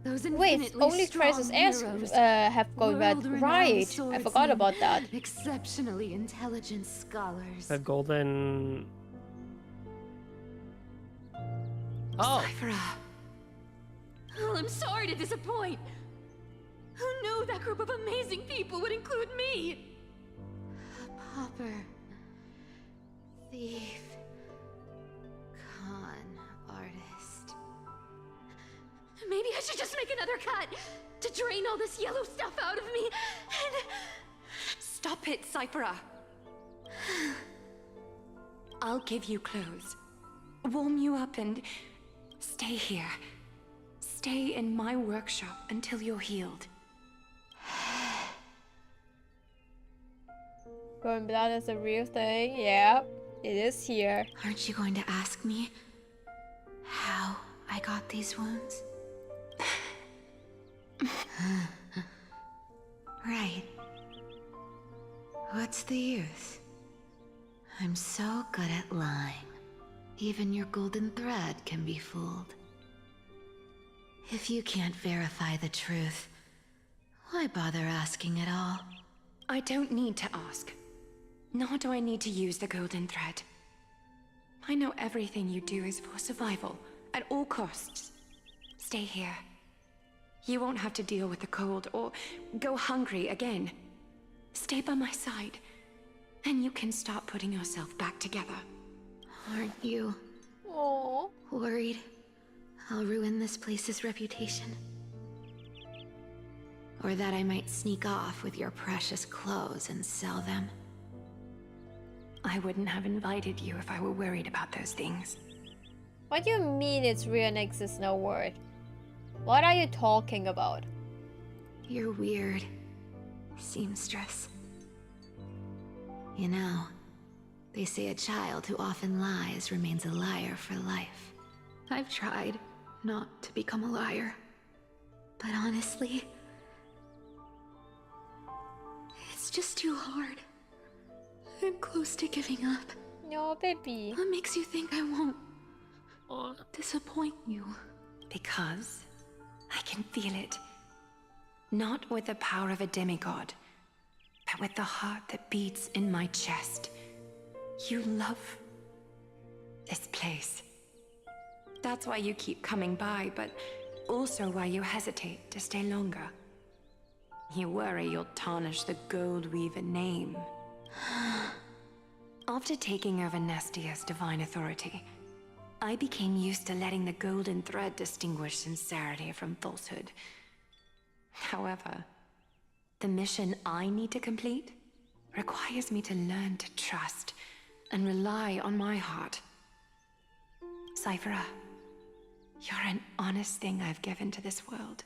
Those Wait, infinitely only strong Chrysosairs heroes, have going bad. world-renowned Right, I forgot about that. Exceptionally intelligent scholars. The golden. Oh. Cyphera. Oh, I'm sorry to disappoint. Who knew that group of amazing people would include me? A pauper, thief, con artist. Maybe I should just make another cut to drain all this yellow stuff out of me and Stop it, Cyphera. I'll give you clothes, warm you up, and stay here. Stay in my workshop until you're healed. Golden blood is a real thing. Yeah, it is here. Aren't you going to ask me how I got these wounds? Right. What's the use? I'm so good at lying. Even your golden thread can be fooled. If you can't verify the truth, why bother asking at all? I don't need to ask. Nor do I need to use the golden thread. I know everything you do is for survival, at all costs. Stay here. You won't have to deal with the cold or go hungry again. Stay by my side, and you can start putting yourself back together. Aren't you worried I'll ruin this place's reputation? Or that I might sneak off with your precious clothes and sell them? I wouldn't have invited you if I were worried about those things. What do you mean it's real and exists no word? What are you talking about? You're weird, seamstress. You know, they say a child who often lies remains a liar for life. I've tried not to become a liar, but honestly, it's just too hard. I'm close to giving up. No, baby. What makes you think I won't disappoint you? Because I can feel it. Not with the power of a demigod, but with the heart that beats in my chest. You love this place. That's why you keep coming by, but also why you hesitate to stay longer. You worry you'll tarnish the Gold Weaver name. After taking over Nestia's divine authority, I became used to letting the golden thread distinguish sincerity from falsehood. However, the mission I need to complete requires me to learn to trust and rely on my heart. Cyphera, you're an honest thing I've given to this world.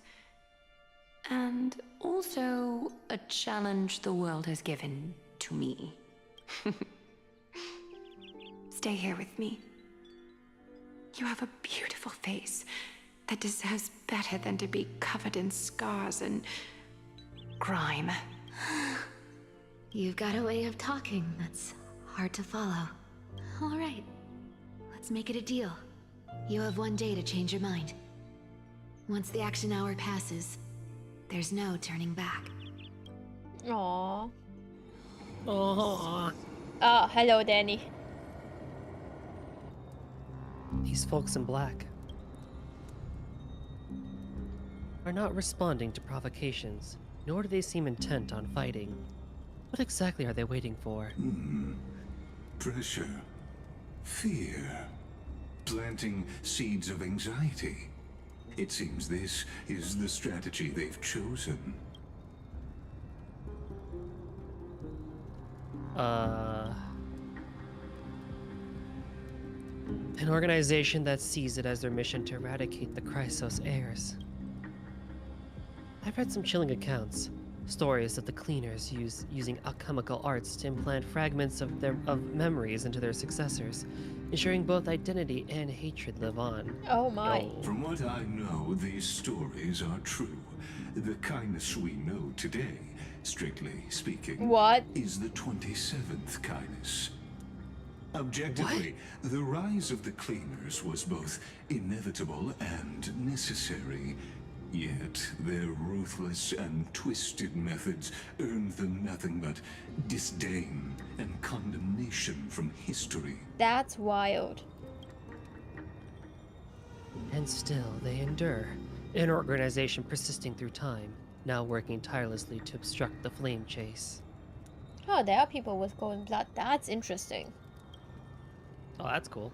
And also a challenge the world has given to me. Stay here with me. You have a beautiful face that deserves better than to be covered in scars and grime. You've got a way of talking that's hard to follow. All right, let's make it a deal. You have 1 day to change your mind. Once the action hour passes, there's no turning back. Aww. Oh, Oh, hello, Danny. these folks in black are not responding to provocations, nor do they seem intent on fighting. What exactly are they waiting for? Pressure. Fear. Planting seeds of anxiety. It seems this is the strategy they've chosen. An organization that sees it as their mission to eradicate the Chrysos heirs. I've read some chilling accounts, stories of the cleaners using alchemical arts to implant fragments of memories into their successors, ensuring both identity and hatred live on. Oh my. From what I know, these stories are true. The kindness we know today, strictly speaking, is the 27th kindness. Objectively, the rise of the cleaners was both inevitable and necessary. Yet, their ruthless and twisted methods earned them nothing but disdain and condemnation from history. That's wild. And still, they endure. An organization persisting through time, now working tirelessly to obstruct the flame chase. Oh, there are people with golden blood. That's interesting. Oh, that's cool.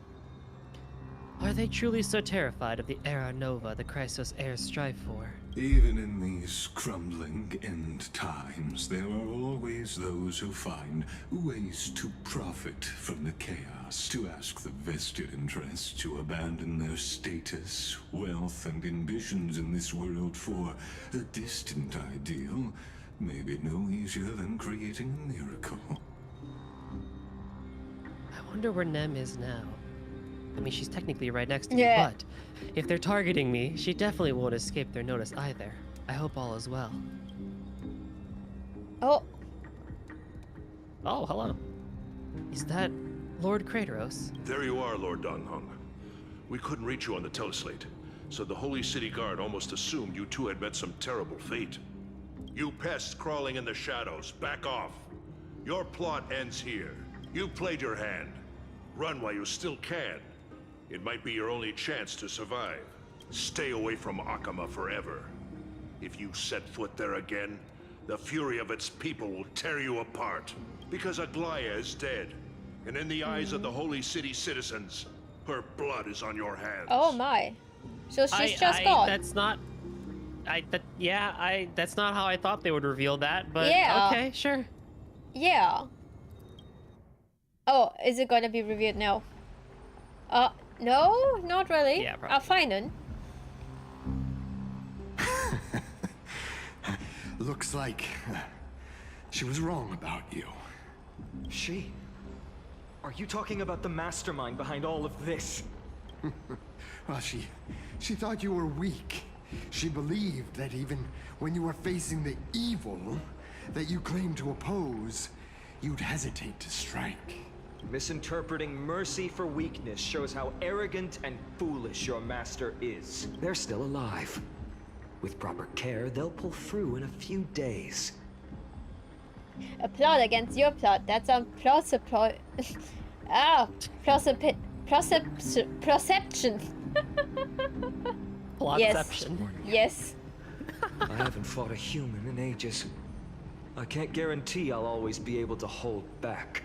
Are they truly so terrified of the era nova the Chrysos heirs strive for? Even in these crumbling end times, there are always those who find ways to profit from the chaos, to ask the vested interests to abandon their status, wealth, and ambitions in this world for a distant ideal. Maybe no easier than creating a miracle. I wonder where Nem is now. I mean, she's technically right next to me, Yeah. but if they're targeting me, she definitely won't escape their notice either. I hope all is well. Oh, Oh, hello. Is that Lord Kratos? There you are, Lord Donghung. We couldn't reach you on the teleslate, so the Holy City Guard almost assumed you two had met some terrible fate. You pests crawling in the shadows, back off. Your plot ends here. You played your hand. Run while you still can. It might be your only chance to survive. Stay away from Akama forever. If you set foot there again, the fury of its people will tear you apart. Because Aglaya is dead, and in the eyes of the Holy City citizens, her blood is on your hands. oh my. So she's just gone. That's not. That's not how I thought they would reveal that. But Yeah. okay, sure. Yeah. Oh, is it gonna be revealed now? No, not really. Yeah, probably. I'll find it. Looks like she was wrong about you. She? Are you talking about the mastermind behind all of this? Well, she thought you were weak. She believed that even when you were facing the evil that you claimed to oppose, you'd hesitate to strike. Misinterpreting mercy for weakness shows how arrogant and foolish your master is. They're still alive. With proper care, they'll pull through in a few days. A plot against your plot. That's on plausible. Perception. Plotception. Yes. I haven't fought a human in ages. I can't guarantee I'll always be able to hold back.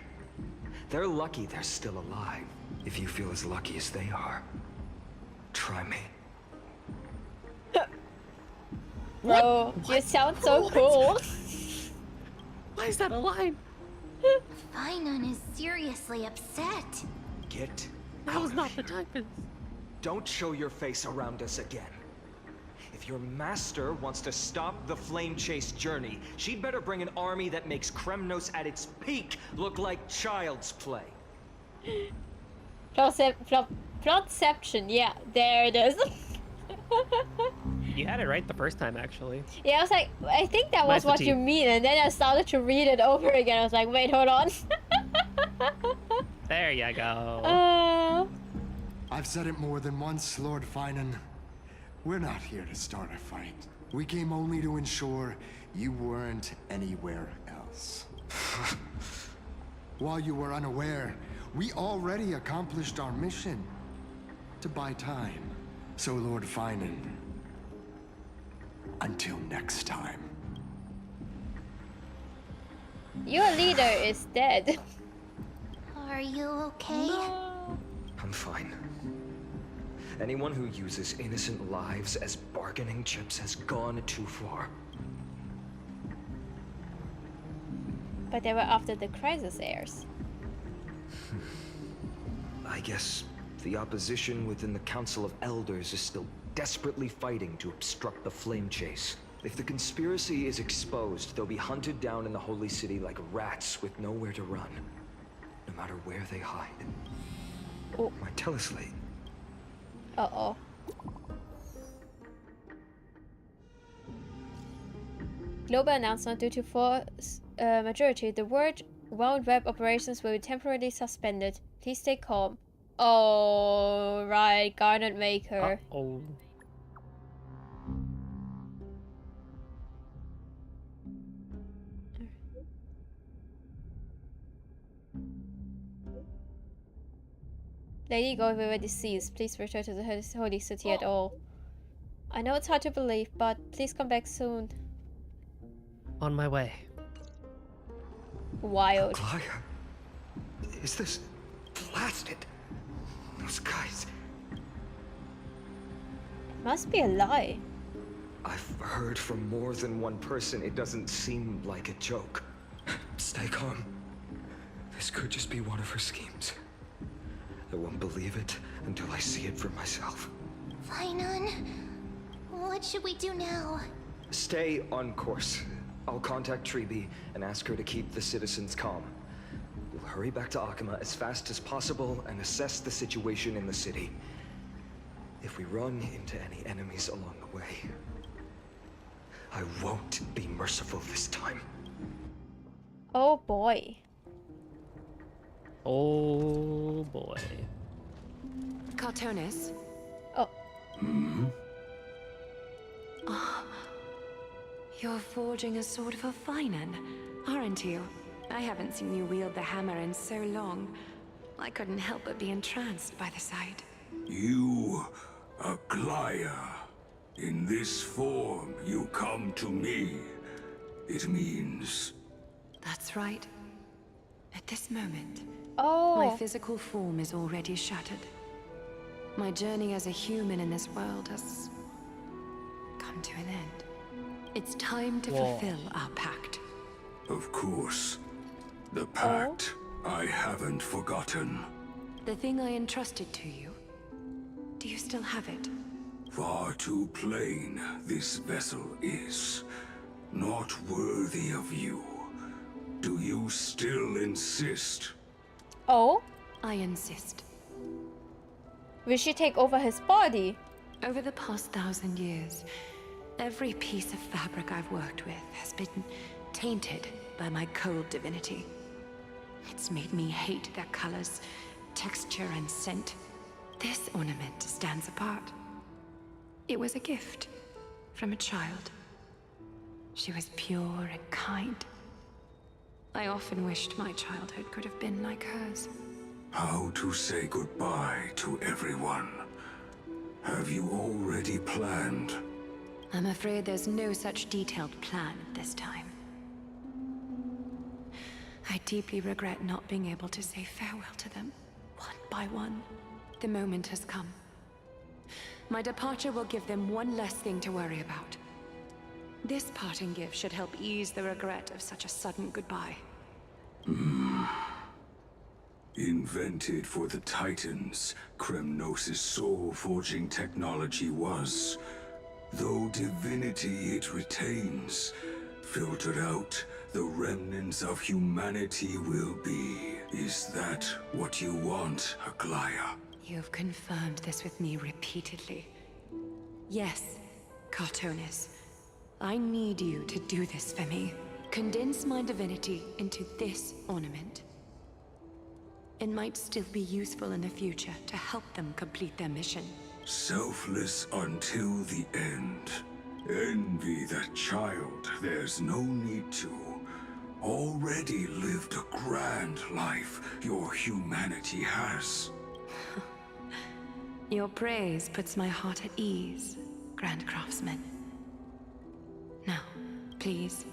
They're lucky they're still alive. If you feel as lucky as they are, try me. Bro, you sound so cool. Why is that a line? Finon is seriously upset. Get That was not the time for this. Don't show your face around us again. If your master wants to stop the flame chase journey, she'd better bring an army that makes Kremnos at its peak look like child's play. Plotception, yeah, there it is. You had it right the first time, actually. Yeah, I was like, I think that was Nice what to you team. mean, and then I started to read it over again. I was like, wait, hold on. There you go. I've said it more than once, Lord Finan. We're not here to start a fight. We came only to ensure you weren't anywhere else. While you were unaware, we already accomplished our mission to buy time. So, Lord Finan, until next time. Your leader is dead. Are you okay? I'm fine. Anyone who uses innocent lives as bargaining chips has gone too far. But they were after the crisis airs. I guess the opposition within the Council of Elders is still desperately fighting to obstruct the flame chase. If the conspiracy is exposed, they'll be hunted down in the Holy City like rats with nowhere to run. No matter where they hide. Oh. My teleslate. Uh-oh. Global announcement: due to force majority, the World Web operations will be temporarily suspended. Please stay calm. Oh, right, Garnet Maker. Oh. Lady God, we were deceased. Please return to the Holy City at all. I know it's hard to believe, but please come back soon. On my way. Wild. Aglaya? Is this blasted? Those guys. Must be a lie. I've heard from more than one person. It doesn't seem like a joke. Stay calm. This could just be one of her schemes. I won't believe it until I see it for myself. Fainan, what should we do now? Stay on course. I'll contact Treeby and ask her to keep the citizens calm. We'll hurry back to Akama as fast as possible and assess the situation in the city. If we run into any enemies along the way, I won't be merciful this time. Oh boy. Oh boy. Cartonis? Oh. Oh, you're forging a sword for Fainan, aren't you? I haven't seen you wield the hammer in so long. I couldn't help but be entranced by the sight. You, Aglaya. In this form, you come to me. It means... That's right. At this moment, Oh. my physical form is already shattered. My journey as a human in this world has come to an end. It's time to fulfill our pact. Of course. The pact I haven't forgotten. The thing I entrusted to you. Do you still have it? Far too plain this vessel is. Not worthy of you. Do you still insist? Oh? I insist. Will she take over his body? Over the past 1,000 years, every piece of fabric I've worked with has been tainted by my cold divinity. It's made me hate their colors, texture, and scent. This ornament stands apart. It was a gift from a child. She was pure and kind. I often wished my childhood could have been like hers. How to say goodbye to everyone? Have you already planned? I'm afraid there's no such detailed plan at this time. I deeply regret not being able to say farewell to them, one by one. The moment has come. My departure will give them one less thing to worry about. This parting gift should help ease the regret of such a sudden goodbye. Invented for the Titans, Kremnos' soul-forging technology was. Though divinity it retains, filtered out, the remnants of humanity will be. Is that what you want, Aglaya? You've confirmed this with me repeatedly. Yes, Cartonis. I need you to do this for me. Condense my divinity into this ornament. It might still be useful in the future to help them complete their mission. Selfless until the end. Envy that child, there's no need to. Already lived a grand life your humanity has. Your praise puts my heart at ease, Grand Craftsman. Now, please,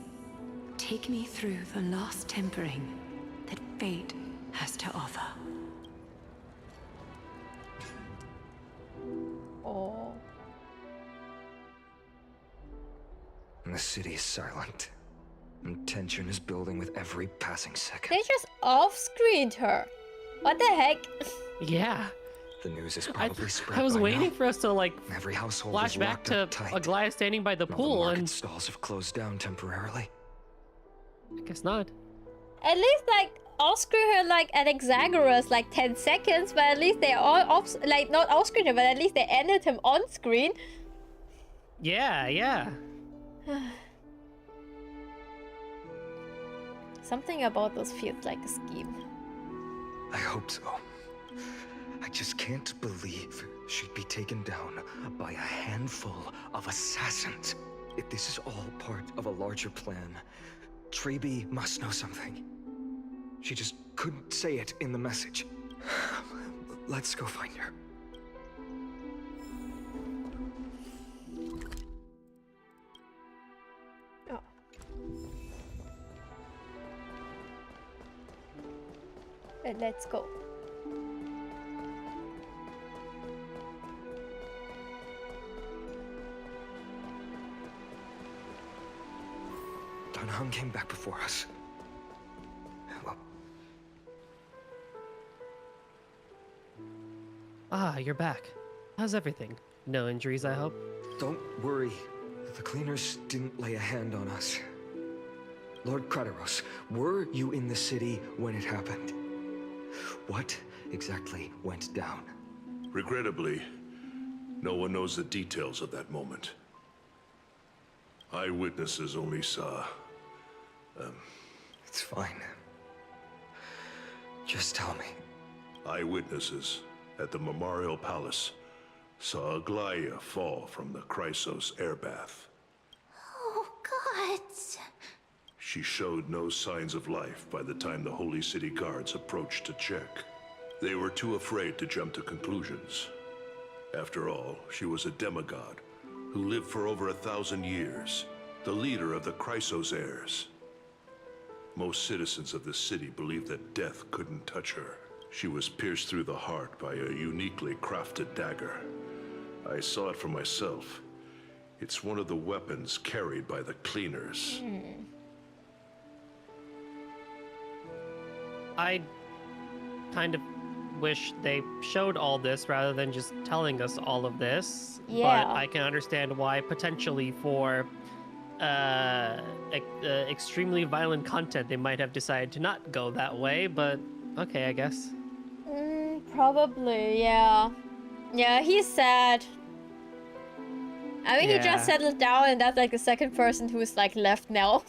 take me through the last tempering that fate has to offer. Oh. The city is silent, and tension is building with every passing second. They just off-screened her. What the heck? Yeah. The news is probably spread I was by waiting now. for us to like Every household flash is back locked to up tight. Aglaya standing by the All pool, the market and stalls have closed down temporarily. I guess not. At least like off-screen her like an exaggerous like 10 seconds, but at least they all off like not off-screen her, but at least they ended him on screen. Yeah, yeah. Something about this feels like a scheme. I hope so. I just can't believe she'd be taken down by a handful of assassins. If this is all part of a larger plan, Treeby must know something. She just couldn't say it in the message. Let's go find her. Oh. Let's go. Dan Heng came back before us. Well, Ah, you're back. How's everything? No injuries, I hope? don't worry. The cleaners didn't lay a hand on us. Lord Krateros, were you in the city when it happened? What exactly went down? Regrettably, no one knows the details of that moment. Eyewitnesses only saw... It's fine. Just tell me. Eyewitnesses at the Memorial Palace saw Aglaya fall from the Chrysos airbath. Oh, God. She showed no signs of life by the time the Holy City Guards approached to check. They were too afraid to jump to conclusions. After all, she was a demigod who lived for over 1,000 years, the leader of the Chrysos heirs. Most citizens of the city believed that death couldn't touch her. She was pierced through the heart by a uniquely crafted dagger. I saw it for myself. It's one of the weapons carried by the cleaners. I kind of wish they showed all this rather than just telling us all of this. Yeah. But I can understand why potentially for extremely violent content they might have decided to not go that way, but okay, I guess. Probably, yeah. Yeah, he's sad. I mean, he Yeah. just settled down and that's like the second person who's like left now.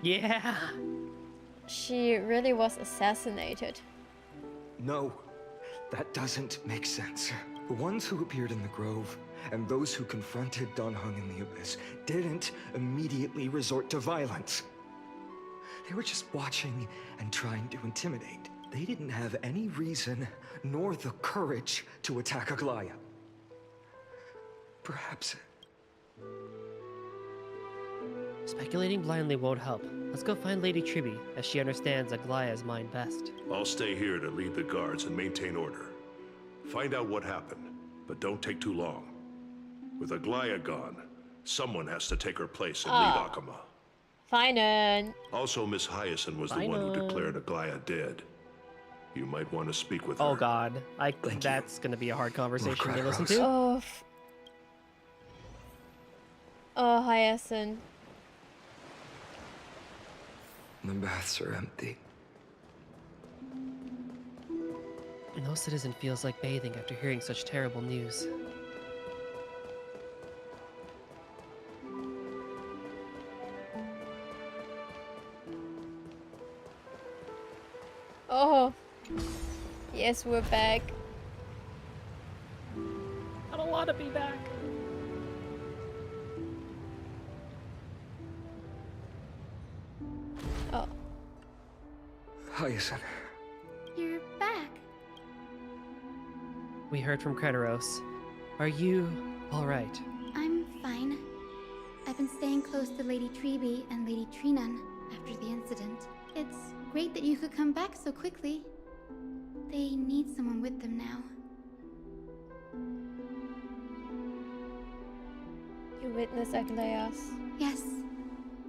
Yeah. She really was assassinated. No, that doesn't make sense. The ones who appeared in the Grove and those who confronted Dan Heng in the Abyss didn't immediately resort to violence. They were just watching and trying to intimidate. They didn't have any reason nor the courage to attack Aglaya. Perhaps... Speculating blindly won't help. Let's go find Lady Triby, as she understands Aglaya's mind best. I'll stay here to lead the guards and maintain order. Find out what happened, but don't take too long. With Aglaya gone, someone has to take her place and lead Akama. Fine. Also, Miss Hyacinth was the one who declared Aglaya dead. You might want to speak with her. Oh god, that's gonna be a hard conversation to listen to. Oh, Hyacinth. The baths are empty. No citizen feels like bathing after hearing such terrible news. Oh. Yes, we're back. I don't want to be back. Oh. Hyacinth. You're back. We heard from Krateros. Are you alright? I'm fine. I've been staying close to Lady Triby and Lady Trinan after the incident. It's great that you could come back so quickly. They need someone with them now. You witnessed Aglaya's. Yes,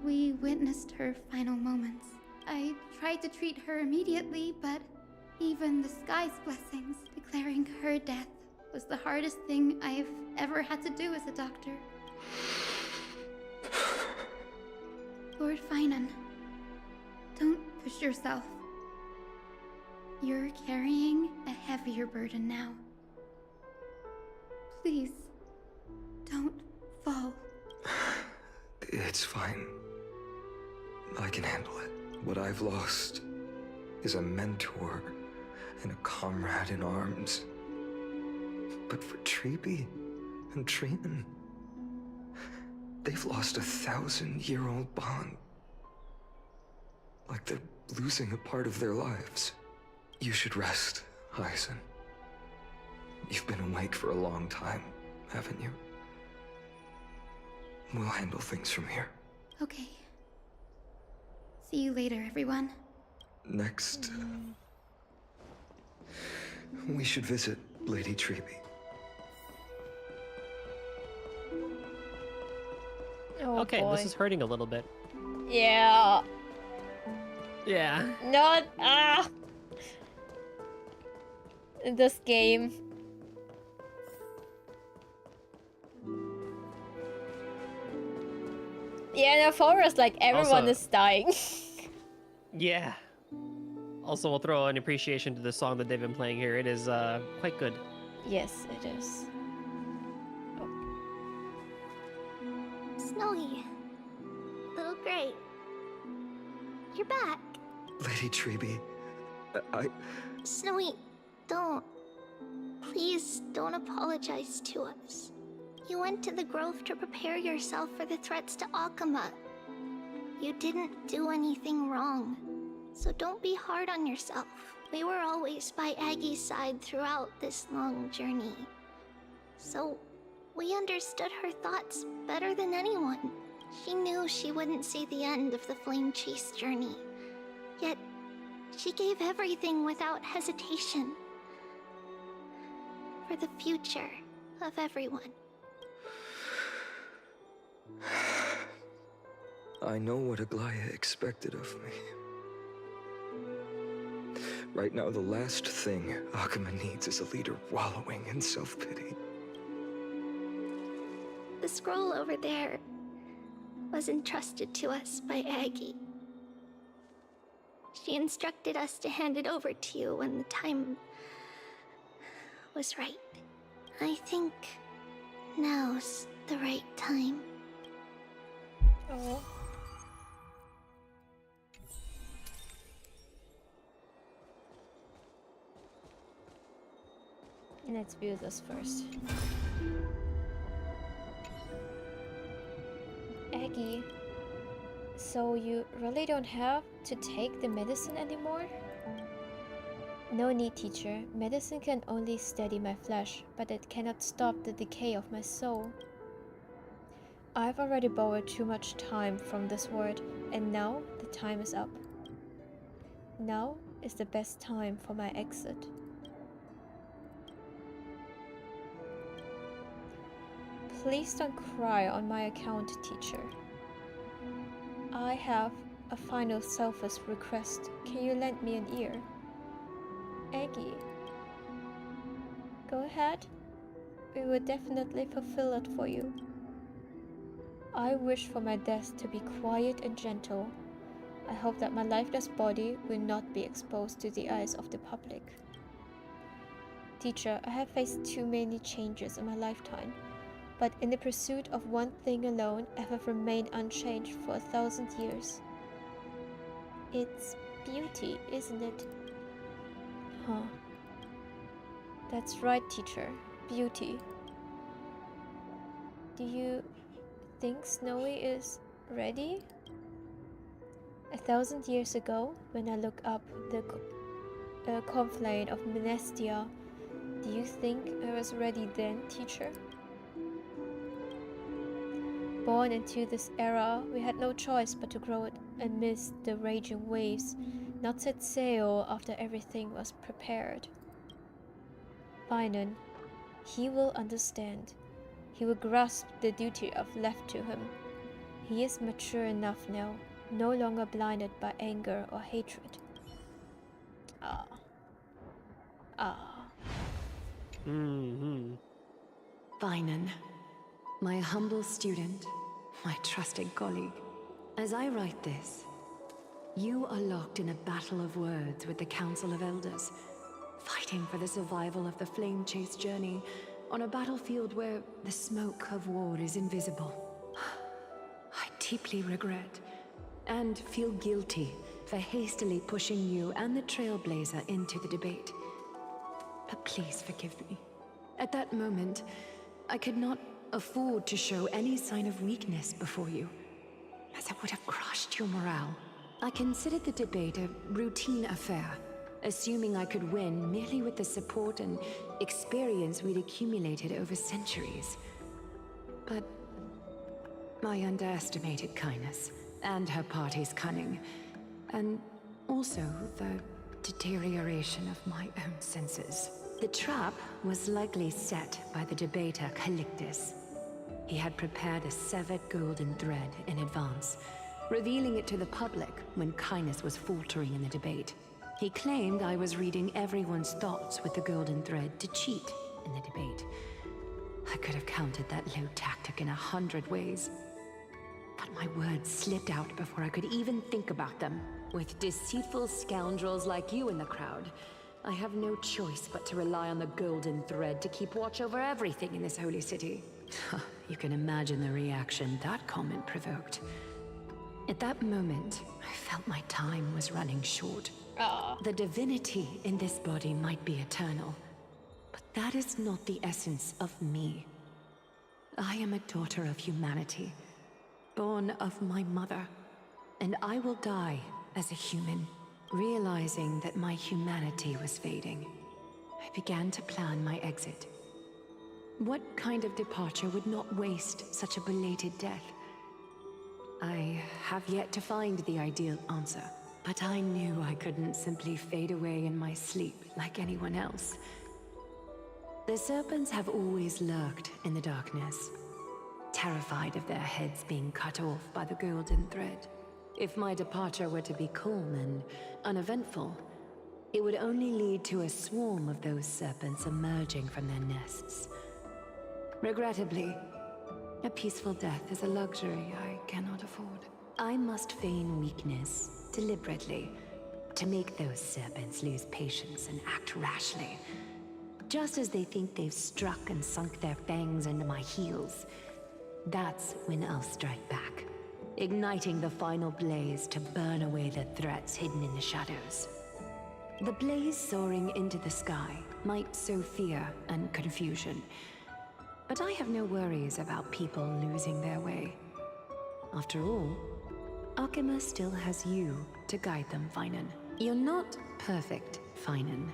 we witnessed her final moments. I tried to treat her immediately, but even the sky's blessings, declaring her death, was the hardest thing I've ever had to do as a doctor. Lord Finan, don't push yourself. You're carrying a heavier burden now. Please, don't fall. It's fine. I can handle it. What I've lost is a mentor and a comrade in arms. But for Triby and Trinan, they've lost a 1,000-year-old bond. Like they're losing a part of their lives. You should rest, Hyacinth. You've been awake for a long time, haven't you? We'll handle things from here. Okay. See you later, everyone. Next, we should visit Lady Triby. Oh, Okay, boy. this is hurting a little bit. Yeah. Yeah. Not this game. Yeah, in the forest, like everyone Also- is dying. Yeah. Also, we'll throw an appreciation to the song that they've been playing here. It is quite good. Yes, it is. Snowy. Little Gray. You're back. Lady Treby, I... Snowy, don't. Please don't apologize to us. You went to the Grove to prepare yourself for the threats to Akama. You didn't do anything wrong, so don't be hard on yourself. We were always by Aggie's side throughout this long journey. So, we understood her thoughts better than anyone. She knew she wouldn't see the end of the Flame Chase journey. Yet, she gave everything without hesitation. For the future of everyone. I know what Aglaya expected of me. Right now, the last thing Akama needs is a leader wallowing in self-pity. The scroll over there was entrusted to us by Aggie. She instructed us to hand it over to you when the time was right. I think now's the right time. Oh. Let's view this first. Aggie, so you really don't have to take the medicine anymore? No need, teacher. Medicine can only steady my flesh, but it cannot stop the decay of my soul. I've already borrowed too much time from this world, and now the time is up. Now is the best time for my exit. Please don't cry on my account, teacher. I have a final selfish request. Can you lend me an ear? Aggie. Go ahead. We will definitely fulfill it for you. I wish for my death to be quiet and gentle. I hope that my lifeless body will not be exposed to the eyes of the public. Teacher, I have faced too many changes in my lifetime, but in the pursuit of one thing alone, I have remained unchanged for 1,000 years. It's beauty, isn't it? Huh. That's right, teacher. Beauty. Do you think Snowy is ready? 1,000 years ago, when I look up the conflane of Menestia, do you think I was ready then, teacher? Born into this era, we had no choice but to grow amidst the raging waves, not set sail after everything was prepared. Finan, he will understand. He will grasp the duty of left to him. He is mature enough now, no longer blinded by anger or hatred. Finan, my humble student, my trusted colleague. As I write this, you are locked in a battle of words with the Council of Elders, fighting for the survival of the Flame Chase journey on a battlefield where the smoke of war is invisible. I deeply regret and feel guilty for hastily pushing you and the Trailblazer into the debate. But please forgive me. At that moment, I could not afford to show any sign of weakness before you, as it would have crushed your morale. I considered the debate a routine affair, assuming I could win merely with the support and experience we'd accumulated over centuries. But I underestimated kindness and her party's cunning, and also the deterioration of my own senses. The trap was likely set by the debater Calictus. He had prepared a severed golden thread in advance, revealing it to the public when kindness was faltering in the debate. He claimed I was reading everyone's thoughts with the golden thread to cheat in the debate. I could have countered that low tactic in 100 ways. But my words slipped out before I could even think about them. With deceitful scoundrels like you in the crowd, I have no choice but to rely on the golden thread to keep watch over everything in this holy city. You can imagine the reaction that comment provoked. At that moment, I felt my time was running short. The divinity in this body might be eternal, but that is not the essence of me. I am a daughter of humanity, born of my mother, and I will die as a human. Realizing that my humanity was fading, I began to plan my exit. What kind of departure would not waste such a belated death? I have yet to find the ideal answer, but I knew I couldn't simply fade away in my sleep like anyone else. The serpents have always lurked in the darkness, terrified of their heads being cut off by the golden thread. If my departure were to be calm and uneventful, it would only lead to a swarm of those serpents emerging from their nests. Regrettably, a peaceful death is a luxury I cannot afford. I must feign weakness, deliberately, to make those serpents lose patience and act rashly. Just as they think they've struck and sunk their fangs into my heels, that's when I'll strike back, igniting the final blaze to burn away the threats hidden in the shadows. The blaze soaring into the sky might sow fear and confusion, but I have no worries about people losing their way. After all, Arkema still has you to guide them, Finan. You're not perfect, Finan.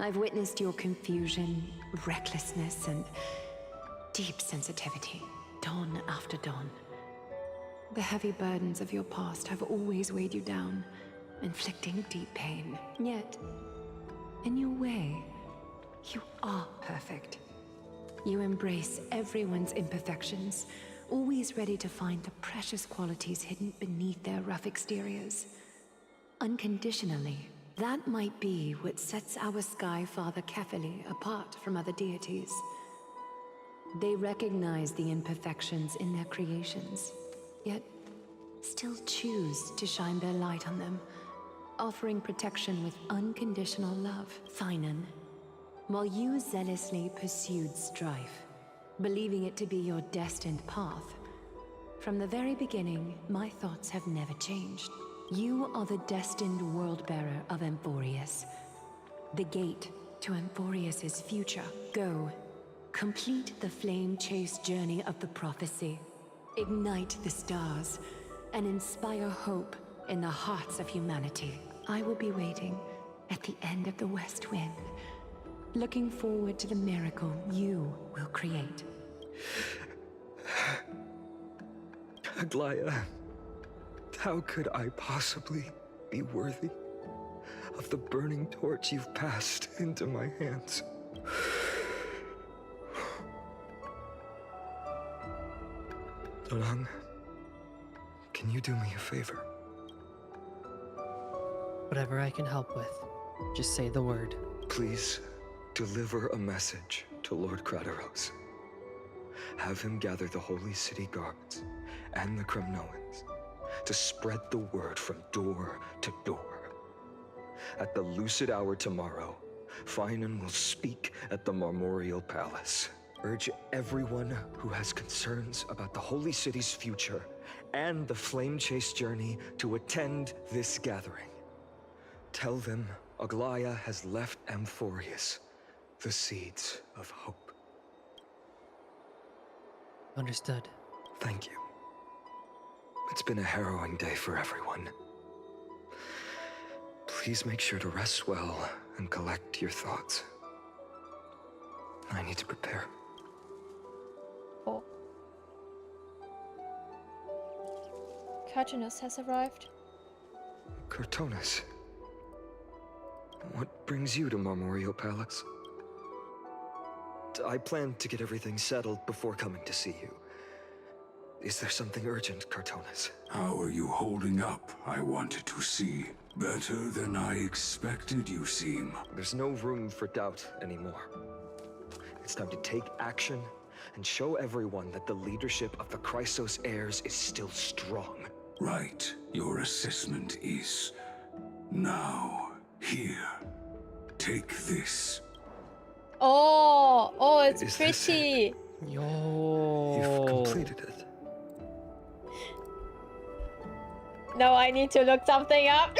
I've witnessed your confusion, recklessness, and deep sensitivity, dawn after dawn. The heavy burdens of your past have always weighed you down, inflicting deep pain. Yet, in your way, you are perfect. You embrace everyone's imperfections, always ready to find the precious qualities hidden beneath their rough exteriors. Unconditionally, that might be what sets our Sky Father Kefili apart from other deities. They recognize the imperfections in their creations, yet still choose to shine their light on them, offering protection with unconditional love. Finan, while you zealously pursued strife, believing it to be your destined path, from the very beginning, my thoughts have never changed. You are the destined world-bearer of Amphorius, the gate to Amphorius's future. Go, complete the flame-chased journey of the prophecy, ignite the stars, and inspire hope in the hearts of humanity. I will be waiting at the end of the West Wind, looking forward to the miracle you will create. Aglaya, how could I possibly be worthy of the burning torch you've passed into my hands? Dorang, can you do me a favor? Whatever I can help with. Just say the word. Please deliver a message to Lord Krateros. Have him gather the Holy City guards and the Kremnoans to spread the word from door to door. At the lucid hour tomorrow, Finan will speak at the Marmorial Palace. Urge everyone who has concerns about the Holy City's future and the Flame Chase journey to attend this gathering. Tell them Aglaya has left Amphorius the seeds of hope. Understood. Thank you. It's been a harrowing day for everyone. Please make sure to rest well and collect your thoughts. I need to prepare. Oh. Cartoonus has arrived. Cartoonus, what brings you to Marmorial Palace? I planned to get everything settled before coming to see you. Is there something urgent, Cartonis? How are you holding up? I wanted to see. Better than I expected, you seem. There's no room for doubt anymore. It's time to take action and show everyone that the leadership of the Chrysos heirs is still strong. Right. Your assessment is... Now, here. Take this. Oh, it's Is this pretty. Yo. You've completed it. No, I need to look something up.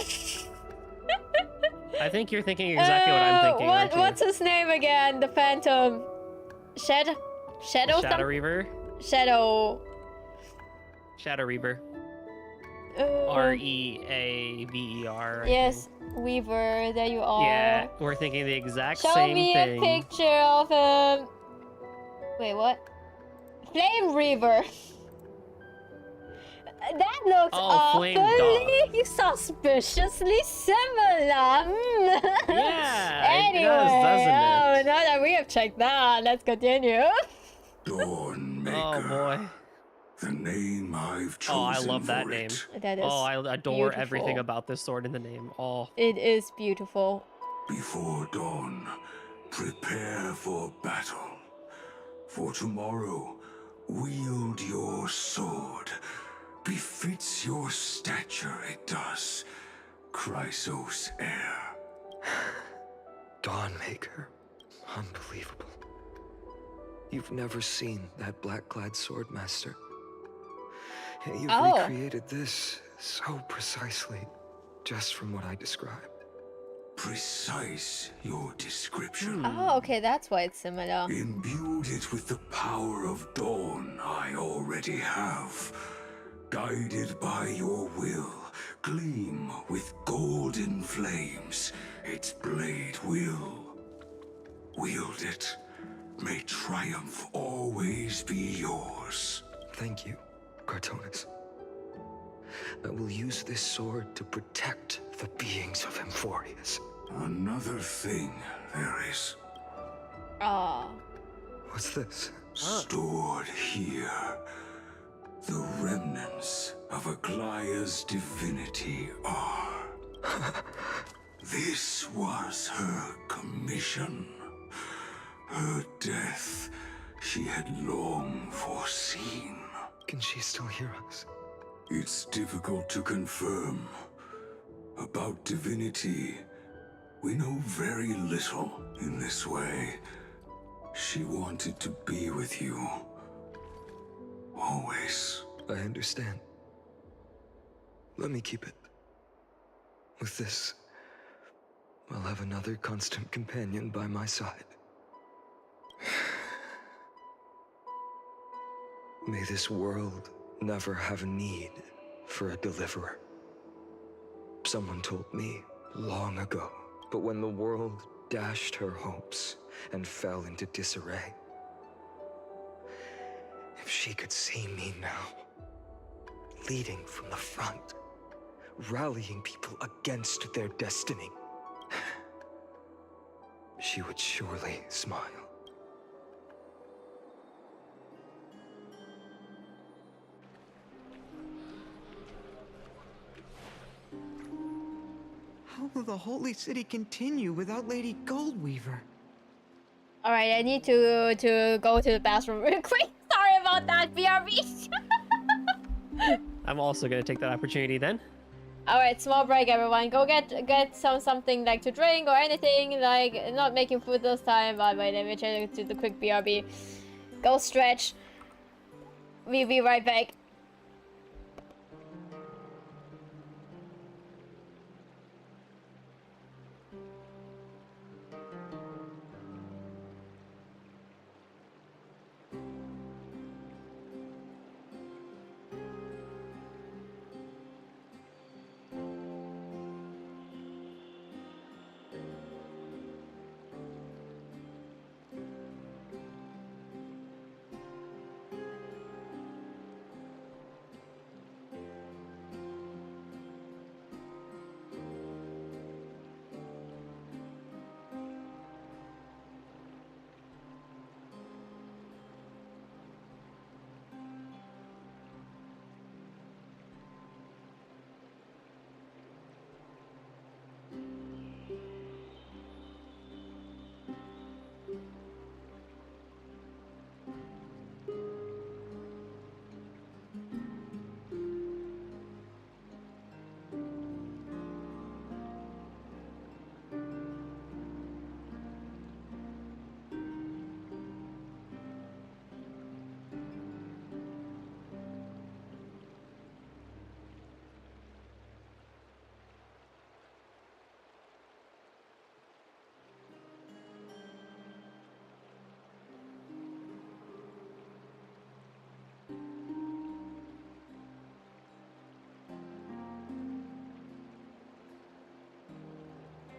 I think you're thinking exactly what I'm thinking. aren't you? What's his name again? The Phantom. Shadow Shadow Reaver? Shadow. Shadow Reaver. Uh, Reaver. Yes, Weaver. There you are. Yeah, we're thinking the exact Show same me thing. a picture of him. Wait, what? Flame Reaver. That looks Flame awfully suspiciously similar. Yeah, Anyway, it does, doesn't it? now that we have checked that, let's continue. Dawnmaker. Oh boy. The name I've chosen. Oh, I love that for name. it. That is Oh, I adore everything beautiful. about this sword in the name. Oh. It is beautiful. Before dawn, prepare for battle. For tomorrow, wield your sword. Befits your stature, it does. Chrysos heir. Dawnmaker. Unbelievable. You've never seen that black-clad sword master. Yet you've recreated this so precisely, just from what I described. Precise, your description. Oh, okay, that's why it's similar. Imbued it with the power of dawn I already have. Guided by your will, gleam with golden flames. Its blade will wield it. May triumph always be yours. Thank you, Cartonis. I will use this sword to protect the beings of Emphorius. Another thing there is. What's this? Stored here. The remnants of Aglaya's divinity are. This was her commission. Her death she had long foreseen. Can she still hear us? It's difficult to confirm. About divinity, we know very little in this way. She wanted to be with you. Always. I understand. Let me keep it. With this, I'll have another constant companion by my side. May this world never have a need for a deliverer. Someone told me long ago, but when the world dashed her hopes and fell into disarray, if she could see me now, leading from the front, rallying people against their destiny, she would surely smile. How will the Holy City continue without Lady Goldweaver? All right, I need to go to the bathroom real quick. Sorry about that, BRB. I'm also gonna take that opportunity then. All right, small break, everyone. Go get something like to drink or anything. Like not making food this time, but wait, let me check to the quick BRB. Go stretch. We'll be right back.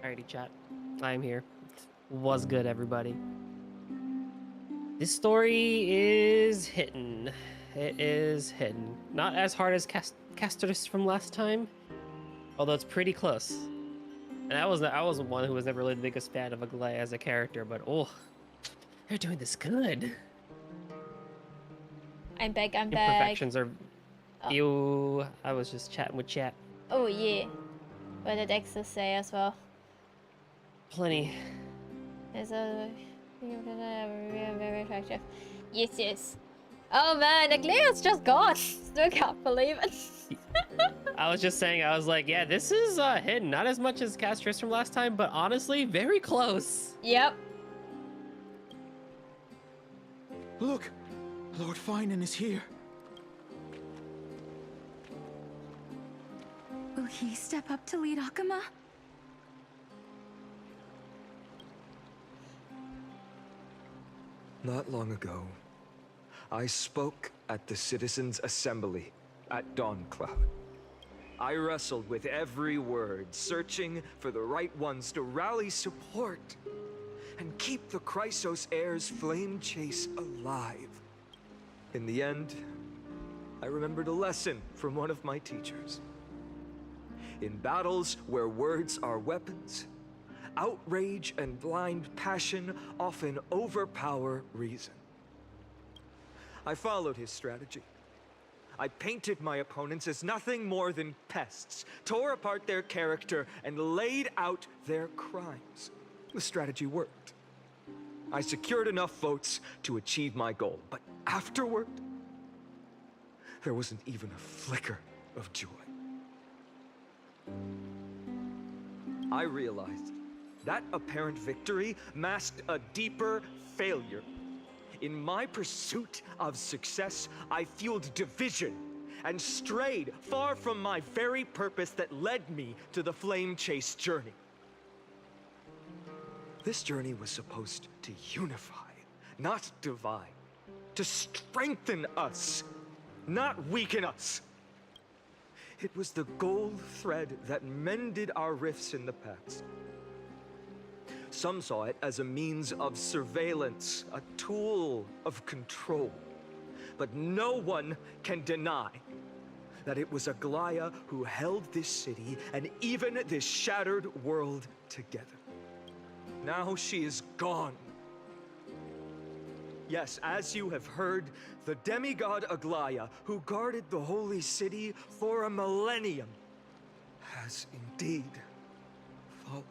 Alrighty, chat. I'm here. Was good, everybody. This story is hitting. It is hitting. Not as hard as Castorus from last time, although it's pretty close. And I wasn't one who was never really the biggest fan of Aglaya as a character, but oh, they're doing this good. I'm back. Imperfections are. Ew. I was just chatting with chat. Oh yeah. What did Dexter say as well? Plenty. It's a very attractive. Yes. Oh man, Aglaya's just gone. Still can't believe it. I was just saying, I was like, yeah, this is hidden. Not as much as Castorus from last time, but honestly, very close. Yep. Look, Lord Finan is here. Will he step up to lead Akama? Not long ago, I spoke at the Citizens' Assembly at Dawncloud. I wrestled with every word, searching for the right ones to rally support and keep the Chrysos Heir's flame chase alive. In the end, I remembered a lesson from one of my teachers. In battles where words are weapons, outrage and blind passion often overpower reason. I followed his strategy. I painted my opponents as nothing more than pests, tore apart their character, and laid out their crimes. The strategy worked. I secured enough votes to achieve my goal, but afterward, there wasn't even a flicker of joy. I realized that apparent victory masked a deeper failure. In my pursuit of success, I fueled division and strayed far from my very purpose that led me to the flame chase journey. This journey was supposed to unify, not divide, to strengthen us, not weaken us. It was the gold thread that mended our rifts in the past. Some saw it as a means of surveillance, a tool of control. But no one can deny that it was Aglaya who held this city and even this shattered world together. Now she is gone. Yes, as you have heard, the demigod Aglaya, who guarded the holy city for a millennium, has indeed fallen.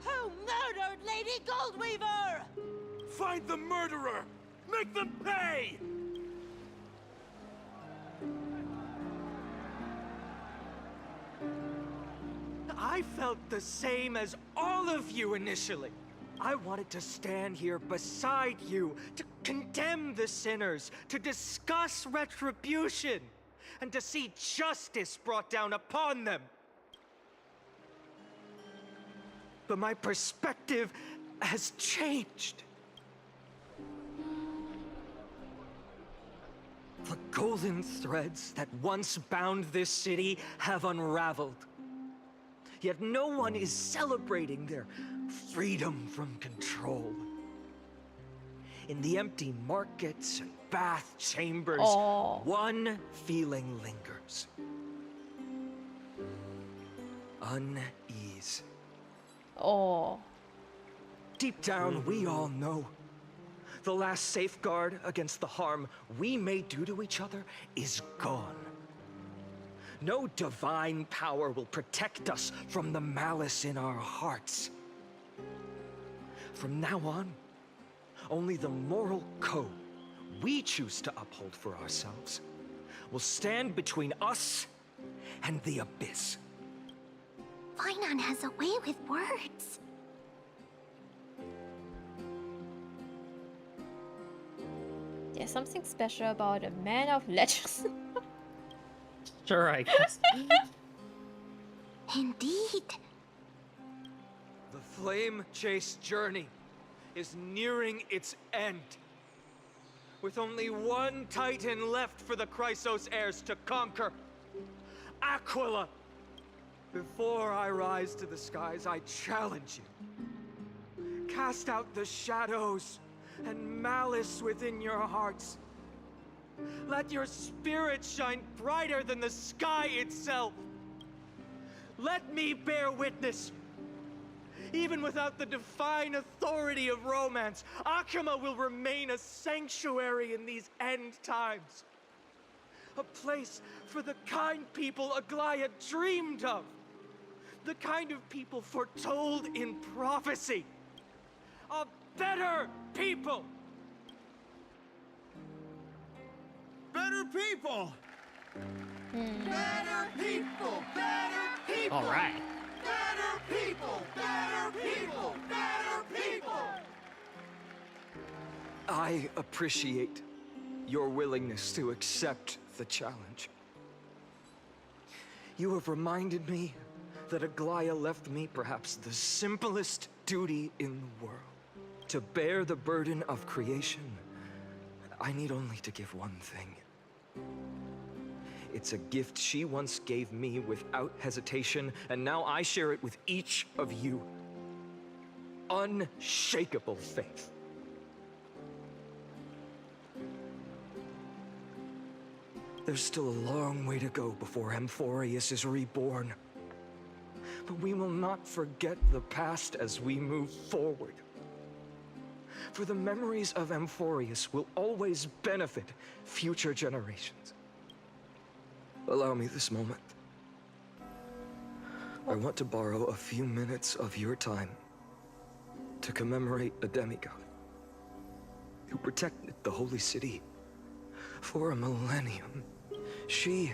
Who murdered Lady Goldweaver? Find the murderer! Make them pay! I felt the same as all of you initially. I wanted to stand here beside you, to condemn the sinners, to discuss retribution, and to see justice brought down upon them. But my perspective has changed. The golden threads that once bound this city have unraveled. Yet no one is celebrating their freedom from control. In the empty markets and bath chambers, one feeling lingers. Unease. Deep down, we all know the last safeguard against the harm we may do to each other is gone. No divine power will protect us from the malice in our hearts. From now on, only the moral code we choose to uphold for ourselves will stand between us and the abyss. Finan has a way with words. There's something special about a man of letters. Sure, I guess. Indeed. The flame chase journey is nearing its end. with only one Titan left for the Chrysos heirs to conquer. Aquila! Before I rise to the skies, I challenge you. Cast out the shadows and malice within your hearts. Let your spirit shine brighter than the sky itself. Let me bear witness. Even without the divine authority of romance, Akama will remain a sanctuary in these end times. A place for the kind people Aglaya dreamed of. The kind of people foretold in prophecy. A better people! Better people! Better people! Better people! All right. Better people! Better people! Better people! I appreciate your willingness to accept the challenge. You have reminded me that Aglaya left me perhaps the simplest duty in the world. To bear the burden of creation, I need only to give one thing. It's a gift she once gave me without hesitation, and now I share it with each of you. Unshakable faith. There's still a long way to go before Amphorius is reborn. But we will not forget the past as we move forward. For the memories of Amphorius will always benefit future generations. Allow me this moment. I want to borrow a few minutes of your time to commemorate a demigod who protected the Holy City for a millennium. She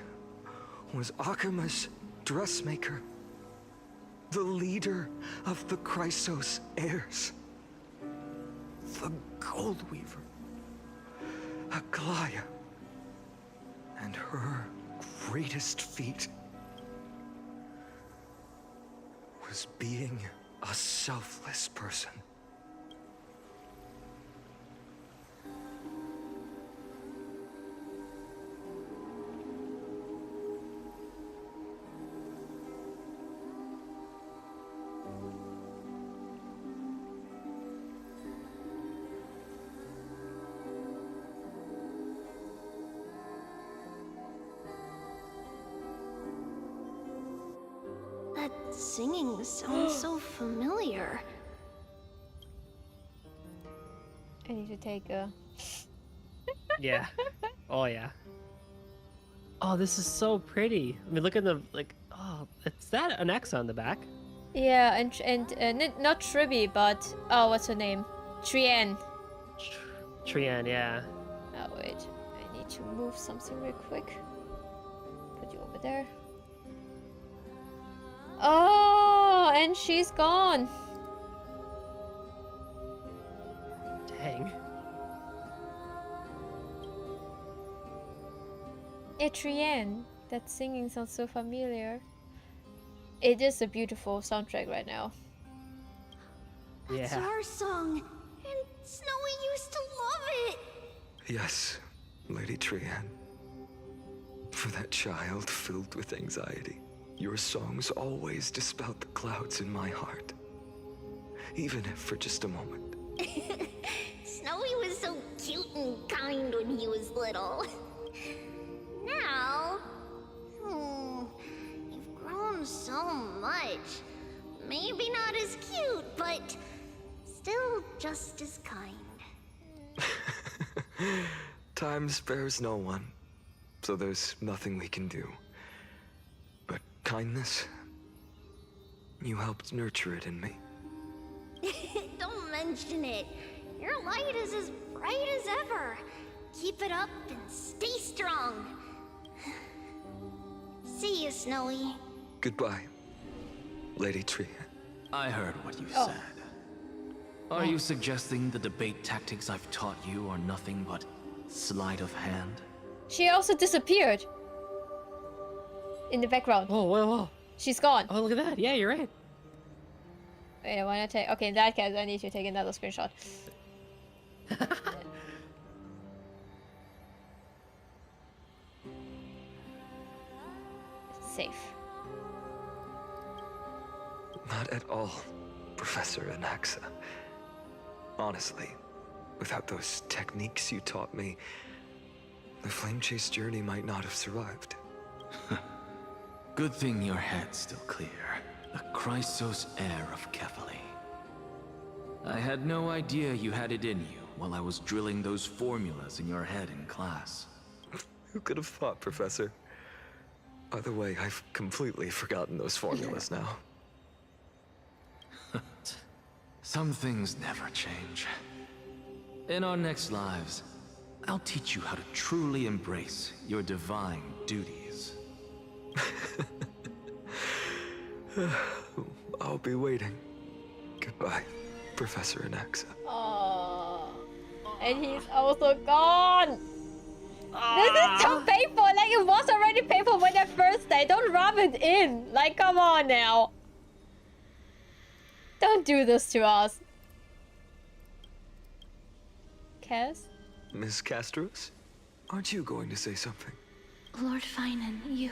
was Akama's dressmaker, the leader of the Chrysos heirs, the Gold Weaver, Aglaya, and her greatest feat was being a selfless person. That singing sounds so familiar. I need to take a... Yeah. Oh, yeah. Oh, this is so pretty. I mean, look at the, like, oh, is that an X on the back? Yeah, and not Triby, but... Oh, what's her name? Trienne. Trienne, yeah. Oh, wait. I need to move something real quick. Put you over there. Oh, and she's gone. Dang. Trienne. That singing sounds so familiar. It is a beautiful soundtrack right now. That's Yeah. our song, and Snowy used to love it. Yes, Lady Trienne. For that child filled with anxiety, your songs always dispelled the clouds in my heart. Even if for just a moment. Snowy was so cute and kind when he was little. Now, you've grown so much. Maybe not as cute, but still just as kind. Time spares no one, so there's nothing we can do. But kindness, you helped nurture it in me. Don't mention it. Your light is as bright as ever. Keep it up and stay strong. See you, Snowy. Goodbye, Lady Trienne. I heard what you Oh. said. Are you suggesting the debate tactics I've taught you are nothing but sleight of hand? She also disappeared. In the background. Whoa, whoa, whoa. She's gone. Oh, look at that. Yeah, you're right. Wait, I wanna take... Okay, in that case, I need to take another screenshot. safe. Not at all, Professor Anaxa. Honestly, without those techniques you taught me, the flame chase journey might not have survived. Good thing your head's still clear. The Chrysos heir of Kefali. I had no idea you had it in you while I was drilling those formulas in your head in class. Who could have thought, Professor? By the way, I've completely forgotten those formulas now. Some things never change. In our next lives, I'll teach you how to truly embrace your divine duties. I'll be waiting. Goodbye, Professor Anaxa. Oh, and he's also gone. This is so painful. Like, it was already painful when that first day. Don't rub it in. Like, come on now. Don't do this to us. Cass? Miss Castros? Aren't you going to say something? Lord Finan, you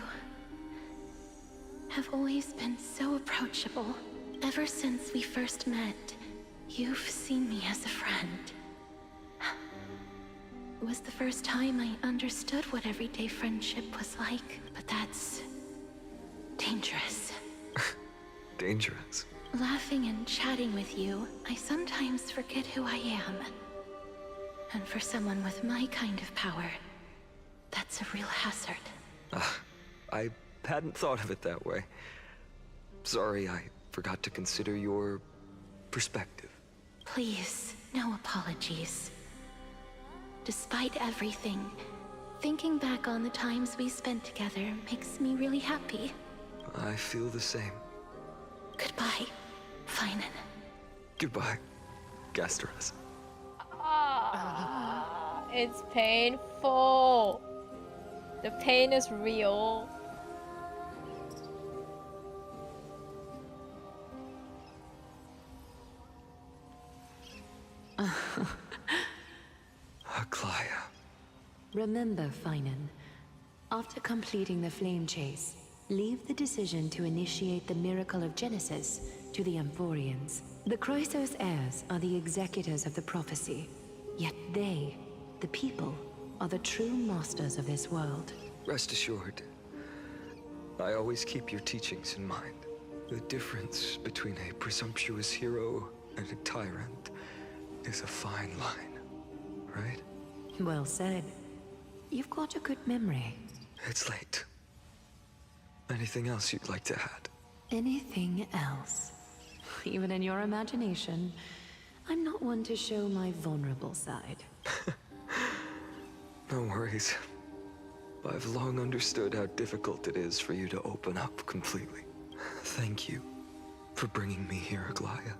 have always been so approachable. Ever since we first met, you've seen me as a friend. It was the first time I understood what everyday friendship was like, but that's dangerous. Dangerous? Laughing and chatting with you, I sometimes forget who I am. And for someone with my kind of power, that's a real hazard. I hadn't thought of it that way. Sorry, I forgot to consider your perspective. Please, no apologies. Despite everything, thinking back on the times we spent together makes me really happy. I feel the same. Goodbye, Finan. Goodbye, Gastros. It's painful. The pain is real. Aglaya. Remember, Finan, after completing the flame chase, leave the decision to initiate the miracle of Genesis to the Amphorians. The Chrysos heirs are the executors of the prophecy, yet they, the people, are the true masters of this world. Rest assured, I always keep your teachings in mind. The difference between a presumptuous hero and a tyrant is a fine line, right? Well said. You've got a good memory. It's late. Anything else you'd like to add? Anything else? Even in your imagination, I'm not one to show my vulnerable side. No worries. I've long understood how difficult it is for you to open up completely. Thank you for bringing me here, Aglaya.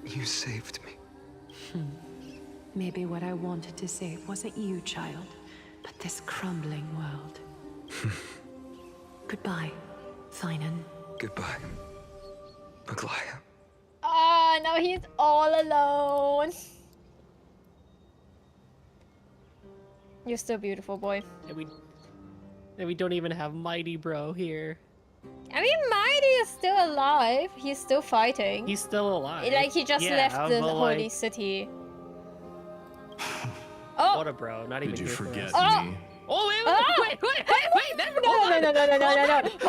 You saved me. Maybe what I wanted to save wasn't you, child, but this crumbling world. Goodbye, Finan. Goodbye, Aglaya. Ah, now he's all alone. You're still beautiful, boy. And we don't even have Mighty Bro here. I mean, Mighty is still alive. He's still fighting. He's still alive. Like, he just left the but, holy like, city. Oh! What a bro, not even Did you here for forget us. me? Oh, wait, No.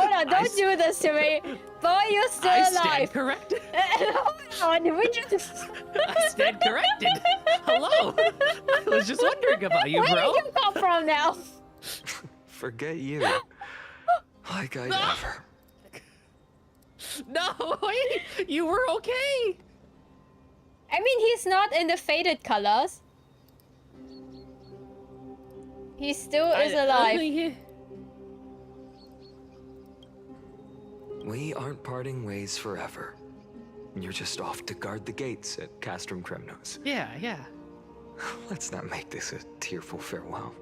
Hold on, don't do this to me. Boy, you're still I alive. stand corrected. Hold on, we just... I stand corrected. Hello. I was just wondering about you, Where bro. did you come from now? Forget you. Like I never. No, wait. You were okay. I mean, he's not in the faded colors. He still is alive. We aren't parting ways forever. You're just off to guard the gates at Castrum Kremnos. Yeah. Let's not make this a tearful farewell.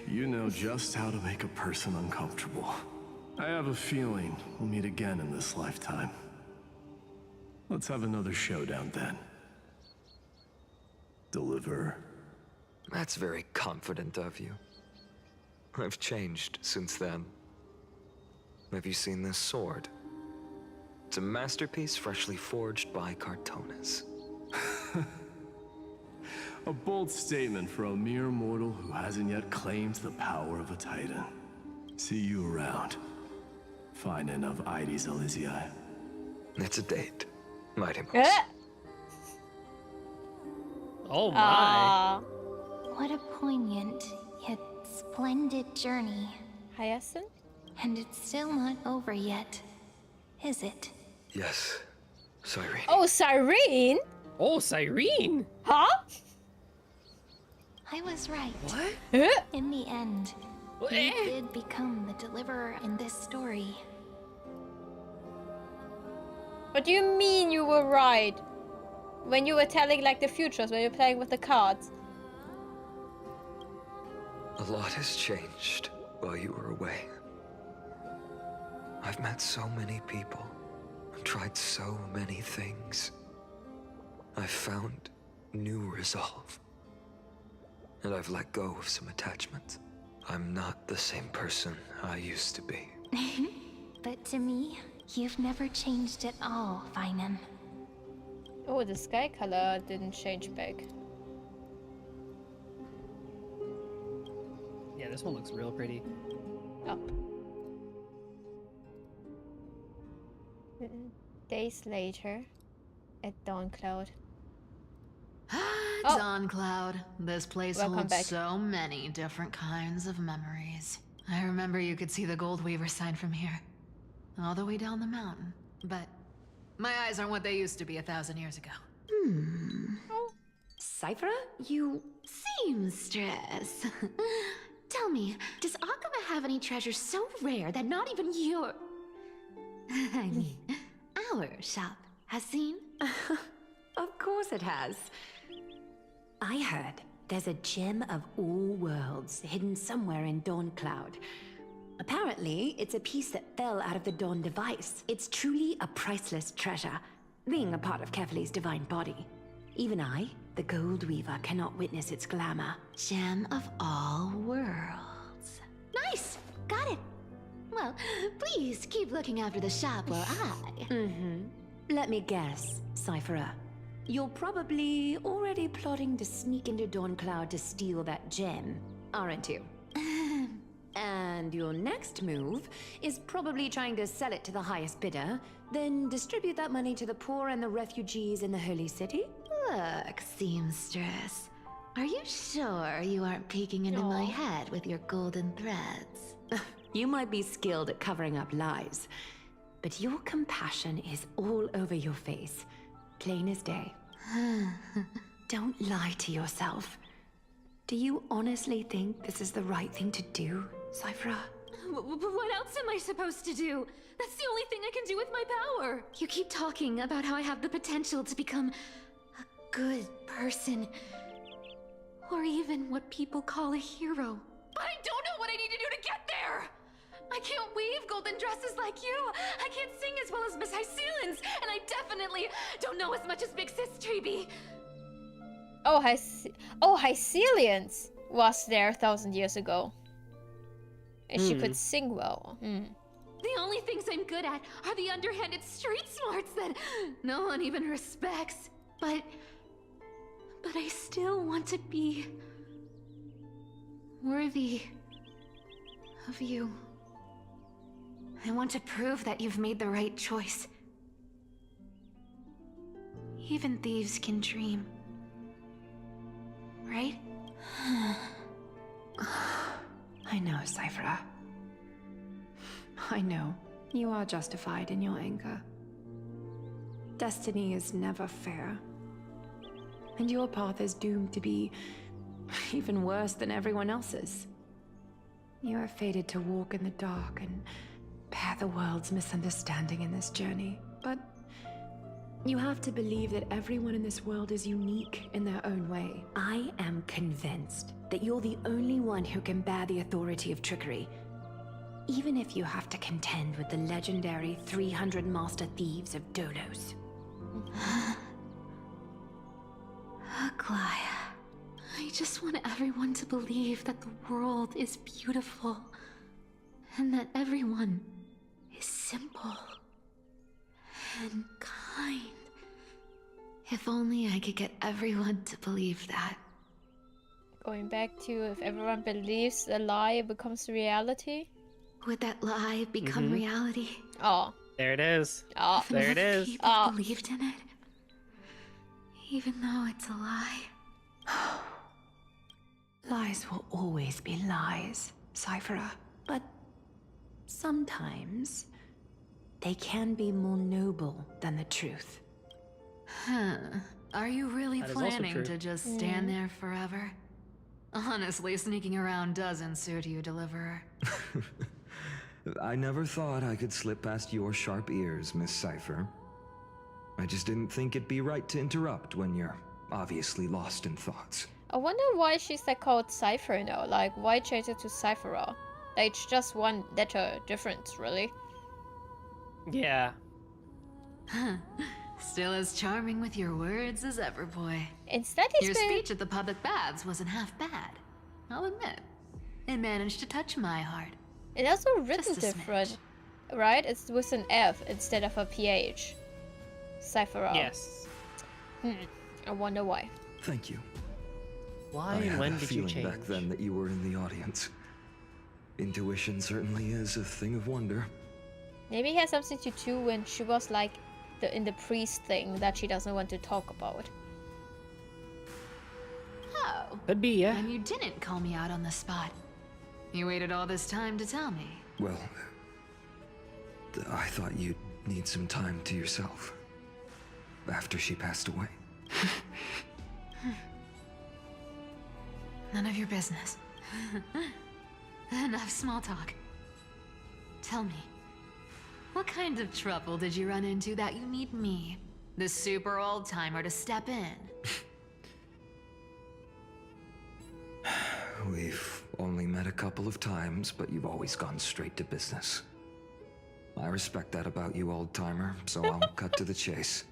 You know just how to make a person uncomfortable. I have a feeling we'll meet again in this lifetime. Let's have another showdown then. Deliver. That's very confident of you. I've changed since then. Have you seen this sword? It's a masterpiece freshly forged by Cartonis. A bold statement for a mere mortal who hasn't yet claimed the power of a titan. See you around. Finan of Ides Elysiae. It's a date. Mighty Mouse. Oh my. What a poignant, yet splendid journey. Hyacinth? And it's still not over yet, is it? Yes, Cyrene. Oh, Cyrene? Oh, Cyrene? Huh? I was right. What? In the end, you did become the deliverer in this story. What do you mean you were right? When you were telling like the futures, when you were playing with the cards. A lot has changed while you were away. I've met so many people and tried so many things. I've found new resolve. And I've let go of some attachments. I'm not the same person I used to be. But to me, you've never changed at all, Finan. Oh, the sky color didn't change back. Yeah, this one looks real pretty. Oh. Days later, at Dawncloud. Dawncloud. This place Welcome holds back. so many different kinds of memories. I remember you could see the Gold Weaver sign from here. All the way down the mountain. But my eyes aren't what they used to be 1,000 years ago. Cyphera, you... Seamstress. Tell me, does Akama have any treasures so rare that not even your... I mean, our shop has seen? Of course it has. I heard there's a gem of all worlds hidden somewhere in Dawncloud. Apparently, it's a piece that fell out of the Dawn device. It's truly a priceless treasure, being a part of Kefali's divine body. Even I, the Gold Weaver, cannot witness its glamour. Gem of all worlds. Nice! Got it! Well, please keep looking after the shop while I... Let me guess, Cyphera. You're probably already plotting to sneak into Dawncloud to steal that gem, aren't you? And your next move is probably trying to sell it to the highest bidder, then distribute that money to the poor and the refugees in the Holy City? Look, Seamstress. Are you sure you aren't peeking into my head with your golden threads? You might be skilled at covering up lies, but your compassion is all over your face, plain as day. Don't lie to yourself. Do you honestly think this is the right thing to do, Cyphera? What else am I supposed to do? That's the only thing I can do with my power. You keep talking about how I have the potential to become a good person. Or even what people call a hero. But I don't know what I need to do to get there! I can't weave golden dresses like you! I can't sing as well as Miss Hycelians! And I definitely don't know as much as Big Sis Treeby! Oh, Hycelians was there 1,000 years ago. And she could sing well. The only things I'm good at are the underhanded street smarts that no one even respects. But I still want to be worthy of you. I want to prove that you've made the right choice. Even thieves can dream. Right? I know, Cyphera. I know. You are justified in your anger. Destiny is never fair. And your path is doomed to be even worse than everyone else's. You are fated to walk in the dark and bear the world's misunderstanding in this journey. But you have to believe that everyone in this world is unique in their own way. I am convinced that you're the only one who can bear the authority of trickery, even if you have to contend with the legendary 300 master thieves of Dolos. Aglaya, I just want everyone to believe that the world is beautiful and that everyone is simple and kind. If only I could get everyone to believe that. Going back to if everyone believes a lie, it becomes reality. Would that lie become reality? Oh. There it is. Oh. If There it enough is. people believed in it, even though it's a lie. Lies will always be lies, Cypher. But sometimes they can be more noble than the truth. Huh. Are you really That is also planning true. to just stand there forever? Honestly, sneaking around doesn't suit you, Deliverer. I never thought I could slip past your sharp ears, Miss Cypher. I just didn't think it'd be right to interrupt when you're obviously lost in thoughts. I wonder why she's like called Cypher now. Like, why change it to Cypher? It's just one letter difference, really. Yeah. Still as charming with your words as ever, boy. Instead, Your speech at the public baths wasn't half bad. I'll admit. It managed to touch my heart. It's also written Just a different, right? It's with an F instead of a PH. Cypher. Yes. I wonder why. Thank you. Why I and had when a did you feeling change? back then that you were in the audience. Intuition certainly is a thing of wonder. Maybe it has something to do when she was like in the priest thing that she doesn't want to talk about. Oh. Could be, yeah. And you didn't call me out on the spot. You waited all this time to tell me. Well, I thought you'd need some time to yourself. After she passed away. None of your business. Enough small talk. Tell me, what kind of trouble did you run into that you need me, the super old timer, to step in? We've only met a couple of times, but you've always gone straight to business. I respect that about you, old-timer, so I'll cut to the chase.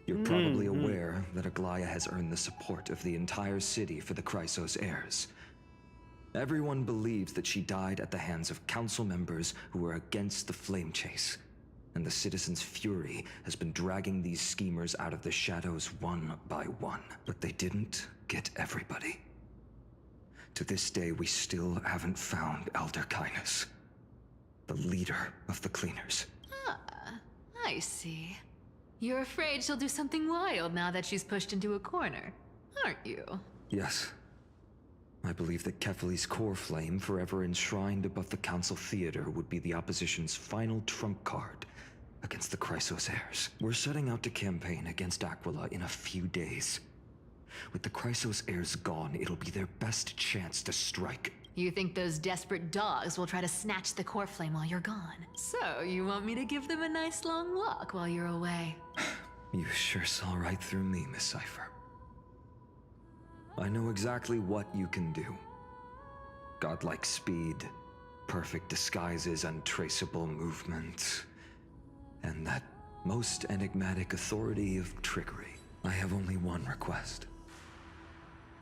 You're probably aware that Aglaya has earned the support of the entire city for the Chrysos heirs. Everyone believes that she died at the hands of council members who were against the flame chase, and the citizens' fury has been dragging these schemers out of the shadows one by one. But they didn't get everybody. To this day, we still haven't found Elder Kindness, the leader of the cleaners. Ah, I see. You're afraid she'll do something wild now that she's pushed into a corner, aren't you? Yes. I believe that Kefali's core flame, forever enshrined above the council theater, would be the opposition's final trump card against the Chrysos heirs. We're setting out to campaign against Aquila in a few days. With the Chrysos heirs gone, it'll be their best chance to strike. You think those desperate dogs will try to snatch the core flame while you're gone? So, you want me to give them a nice long walk while you're away? You sure saw right through me, Miss Cypher. I know exactly what you can do. Godlike speed, perfect disguises, untraceable movement, and that most enigmatic authority of trickery. I have only one request.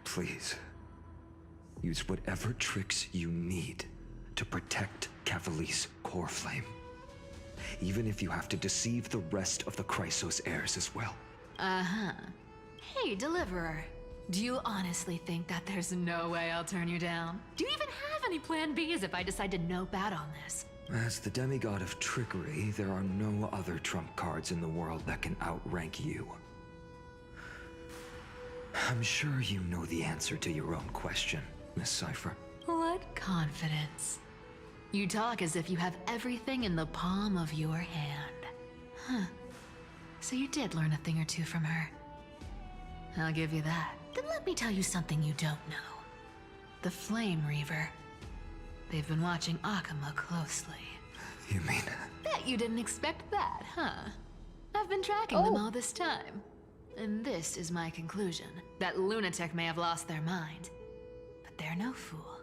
Please, use whatever tricks you need to protect Kefali's core flame. Even if you have to deceive the rest of the Chrysos heirs as well. Uh-huh. Hey, Deliverer. Do you honestly think that there's no way I'll turn you down? Do you even have any plan Bs if I decide to nope out on this? As the demigod of trickery, there are no other trump cards in the world that can outrank you. I'm sure you know the answer to your own question, Miss Cypher. What confidence. You talk as if you have everything in the palm of your hand. Huh. So you did learn a thing or two from her. I'll give you that. Then let me tell you something you don't know. The Flame Reaver. They've been watching Akama closely. You mean? Bet you didn't expect that, huh? I've been tracking them all this time. And this is my conclusion. That lunatic may have lost their mind, but they're no fool.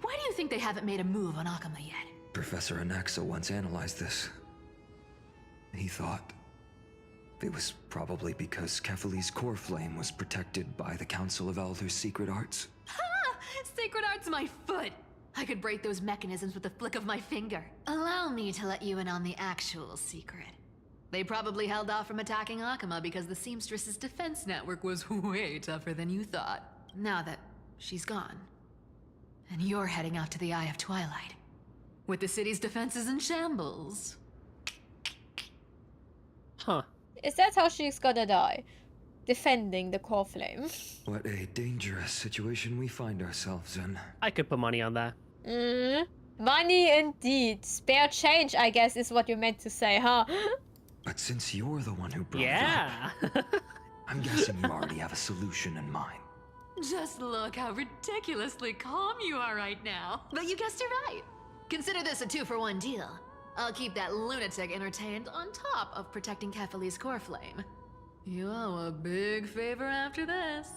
Why do you think they haven't made a move on Akama yet? Professor Anaxa once analyzed this. He thought It was probably because Kefali's core flame was protected by the Council of Elders' secret arts. Ha! Sacred art's my foot! I could break those mechanisms with a flick of my finger. Allow me to let you in on the actual secret. They probably held off from attacking Akama because the Seamstress's defense network was way tougher than you thought. Now that she's gone, and you're heading out to the Eye of Twilight, with the city's defenses in shambles. Huh. Is that how she's gonna die? Defending the core flame? What a dangerous situation we find ourselves in. I could put money on that. Money indeed. Spare change, I guess, is what you meant to say, huh? But since you're the one who brought it up, I'm guessing you already have a solution in mind. Just look how ridiculously calm you are right now. But you guessed it right. Consider this a 2-for-1 deal. I'll keep that lunatic entertained on top of protecting Kefali's core flame. You owe a big favor after this.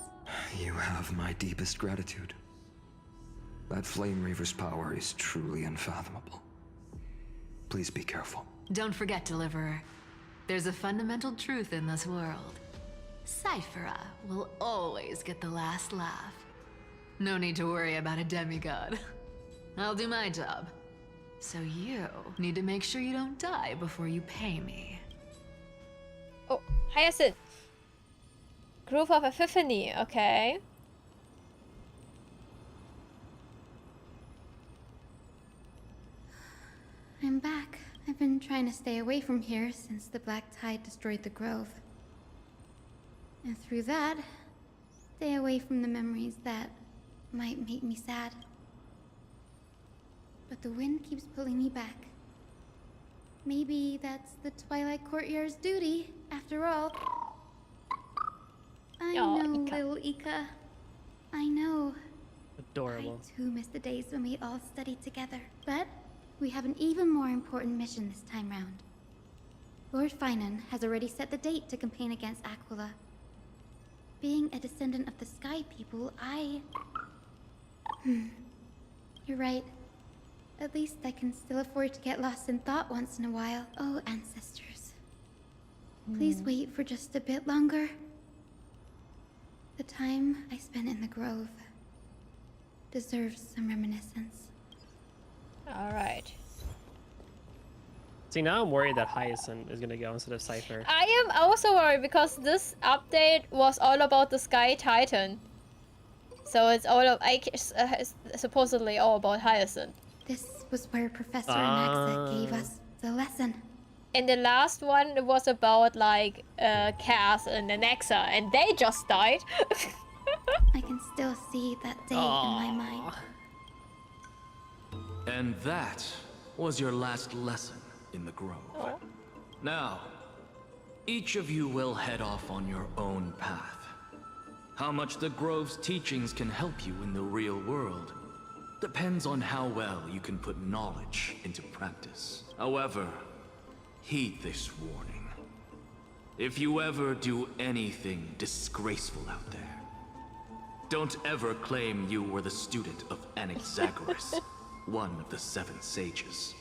You have my deepest gratitude. That Flame Reaver's power is truly unfathomable. Please be careful. Don't forget, Deliverer. There's a fundamental truth in this world. Cyphera will always get the last laugh. No need to worry about a demigod. I'll do my job. So you need to make sure you don't die before you pay me. Oh, Hyacinth. Grove of Epiphany, okay. I'm back. I've been trying to stay away from here since the Black Tide destroyed the grove. And through that, stay away from the memories that might make me sad. But the wind keeps pulling me back. Maybe that's the Twilight Courtyard's duty, after all. I know, little Ika. I know. Adorable. I too miss the days when we all studied together. But we have an even more important mission this time round. Lord Finan has already set the date to campaign against Aquila. Being a descendant of the Sky People, You're right. At least I can still afford to get lost in thought once in a while. Oh, ancestors. Please wait for just a bit longer. The time I spent in the grove deserves some reminiscence. Alright. See, now I'm worried that Hyacinth is gonna go instead of Cypher. I am also worried because this update was all about the Sky Titan. So it's all of, supposedly all about Hyacinth. This was where Professor Anaxa gave us the lesson. In the last one, it was about like Cass and Anaxa, and they just died. I can still see that day in my mind. And that was your last lesson in the grove. Now, each of you will head off on your own path. How much the grove's teachings can help you in the real world depends on how well you can put knowledge into practice. However, heed this warning. If you ever do anything disgraceful out there, don't ever claim you were the student of Anaxagoras, one of the 7 sages.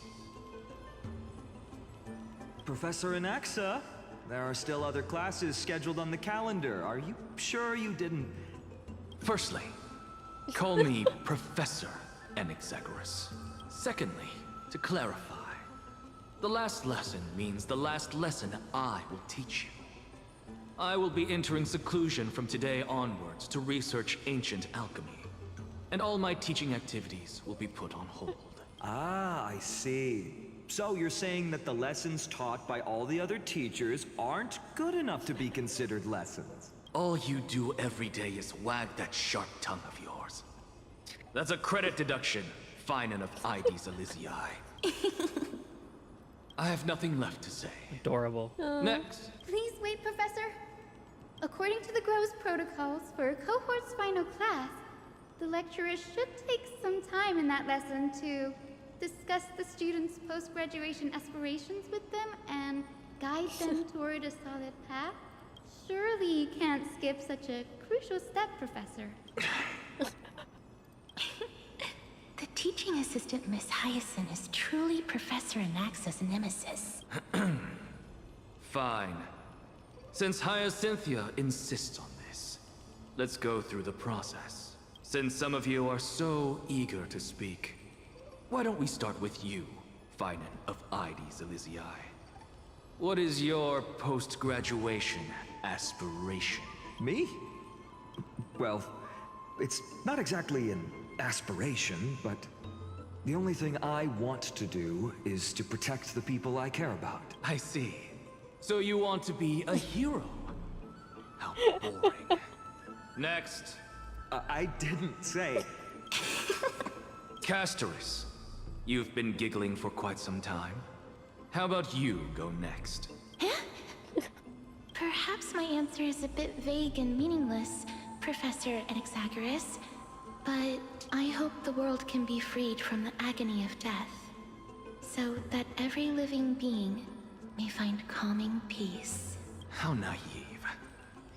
Professor Anaxa, there are still other classes scheduled on the calendar. Are you sure you didn't... Firstly, call me Professor Anaxagoras. Secondly, to clarify, the last lesson means the last lesson I will teach you. I will be entering seclusion from today onwards to research ancient alchemy, and all my teaching activities will be put on hold. Ah, I see. So you're saying that the lessons taught by all the other teachers aren't good enough to be considered lessons? All you do every day is wag that sharp tongue of yours. That's a credit deduction, Finan of Ides Elysiae. I have nothing left to say. Adorable. Next. Please wait, Professor. According to the Grove's protocols for a cohort's final class, the lecturer should take some time in that lesson to discuss the students' post-graduation aspirations with them and guide them toward a solid path. Surely you can't skip such a crucial step, Professor. The teaching assistant, Miss Hyacinth, is truly Professor Anaxa's nemesis. Fine. Since Hyacinthia insists on this, let's go through the process. Since some of you are so eager to speak, why don't we start with you, Finan of Ides Elysiae? What is your post-graduation aspiration? Me? Well, it's not exactly an aspiration, but the only thing I want to do is to protect the people I care about. I see. So you want to be a hero? How boring. Next. I didn't say... Castoris, you've been giggling for quite some time. How about you go next? Perhaps my answer is a bit vague and meaningless, Professor Anaxagoras, but I hope the world can be freed from the agony of death, so that every living being may find calming peace. How naive.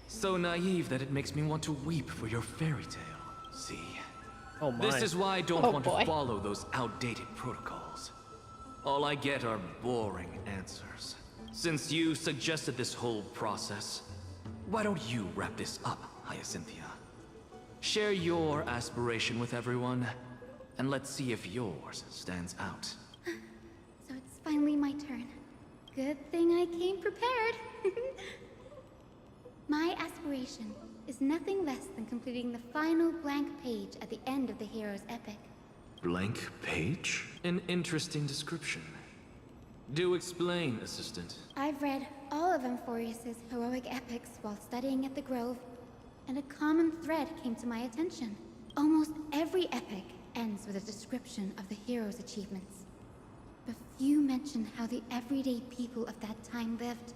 So naive that it makes me want to weep for your fairy tale. See? Oh my. This is why I don't want to follow those outdated protocols. All I get are boring answers. Since you suggested this whole process, why don't you wrap this up, Hyacinthia? Share your aspiration with everyone, and let's see if yours stands out. So it's finally my turn. Good thing I came prepared. My aspiration is nothing less than completing the final blank page at the end of the hero's epic. Blank page? An interesting description. Do explain, Assistant. I've read all of Amphorius's heroic epics while studying at the Grove, and a common thread came to my attention. Almost every epic ends with a description of the hero's achievements. But few mention how the everyday people of that time lived.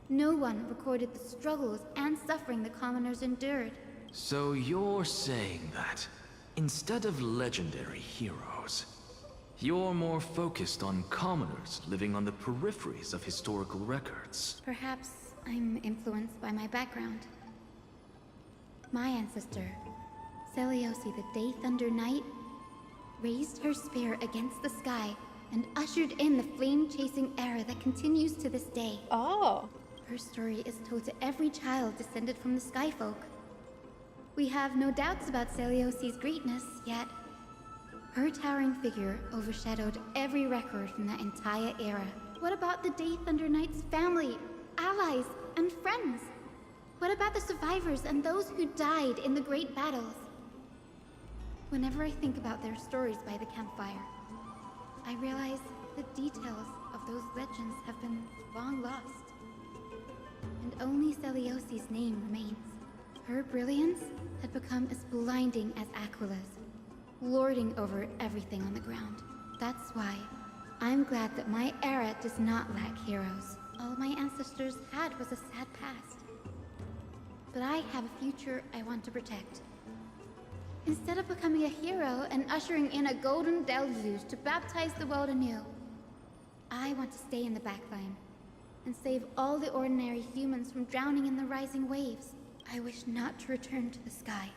No one recorded the struggles and suffering the commoners endured. So you're saying that, instead of legendary heroes, you're more focused on commoners living on the peripheries of historical records. Perhaps I'm influenced by my background. My ancestor, Seliosi the Day Thunder Knight, raised her spear against the sky and ushered in the flame-chasing era that continues to this day. Oh. Her story is told to every child descended from the Skyfolk. We have no doubts about Seliosi's greatness, yet her towering figure overshadowed every record from that entire era. What about the Day Thunder Knight's family, allies, and friends? What about the survivors and those who died in the great battles? Whenever I think about their stories by the campfire, I realize the details of those legends have been long lost. And only Seliosi's name remains. Her brilliance had become as blinding as Aquila's, lording over everything on the ground. That's why I'm glad that my era does not lack heroes. All my ancestors had was a sad past. But I have a future I want to protect. Instead of becoming a hero and ushering in a golden deluge to baptize the world anew, I want to stay in the backline and save all the ordinary humans from drowning in the rising waves. I wish not to return to the sky,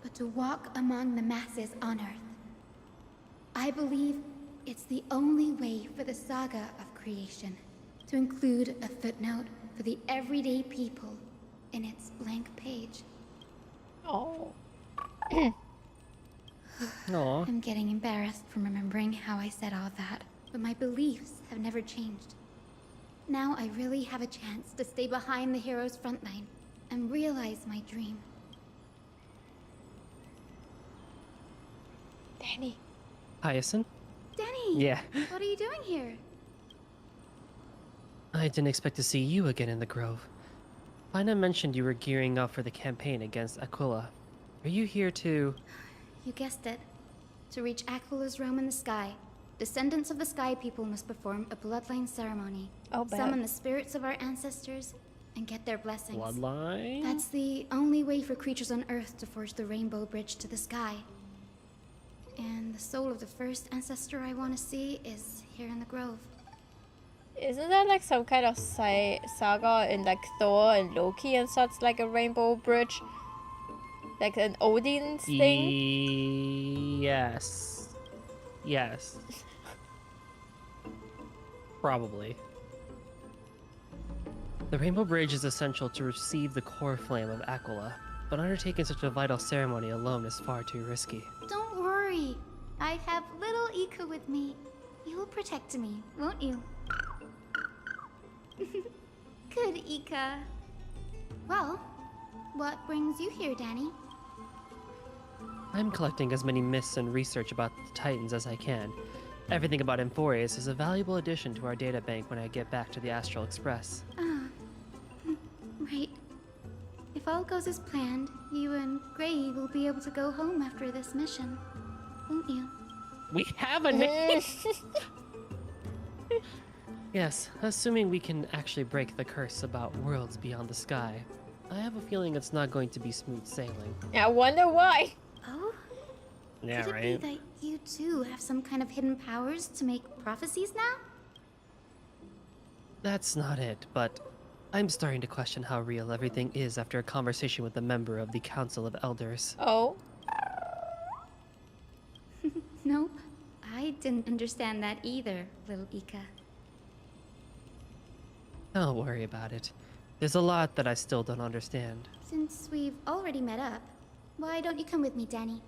but to walk among the masses on Earth. I believe it's the only way for the saga of creation to include a footnote for the everyday people in its blank page. Oh. Aww. I'm getting embarrassed from remembering how I said all that, but my beliefs have never changed. Now I really have a chance to stay behind the hero's front line and realize my dream. Danny. Hyacinth? Danny! Yeah. What are you doing here? I didn't expect to see you again in the Grove. Lina mentioned you were gearing up for the campaign against Aquila. Are you here to... You guessed it. To reach Aquila's realm in the sky, descendants of the Sky People must perform a bloodline ceremony. Oh, bad. Summon the spirits of our ancestors and get their blessings. Bloodline? That's the only way for creatures on Earth to forge the rainbow bridge to the sky. And the soul of the first ancestor I want to see is here in the Grove. Isn't that like some kind of saga in like Thor and Loki and such, like a rainbow bridge? Like an Odin's thing? Yes. Yes. The Rainbow Bridge is essential to receive the core flame of Aquila, but undertaking such a vital ceremony alone is far too risky. Don't worry. I have little Ika with me. You will protect me, won't you? Good, Ika. Well, what brings you here, Danny? I'm collecting as many myths and research about the Titans as I can. Everything about Amphorius is a valuable addition to our data bank when I get back to the Astral Express. Right. If all goes as planned, you and Gray will be able to go home after this mission, won't you? We have a name! Yes, assuming we can actually break the curse about worlds beyond the sky. I have a feeling it's not going to be smooth sailing. I wonder why. Oh? Yeah, Could it be that you too have some kind of hidden powers to make prophecies now? That's not it, but I'm starting to question how real everything is after a conversation with a member of the Council of Elders. Oh? Nope. I didn't understand that either, little Ika. Don't worry about it. There's a lot that I still don't understand. Since we've already met up, why don't you come with me, Danny?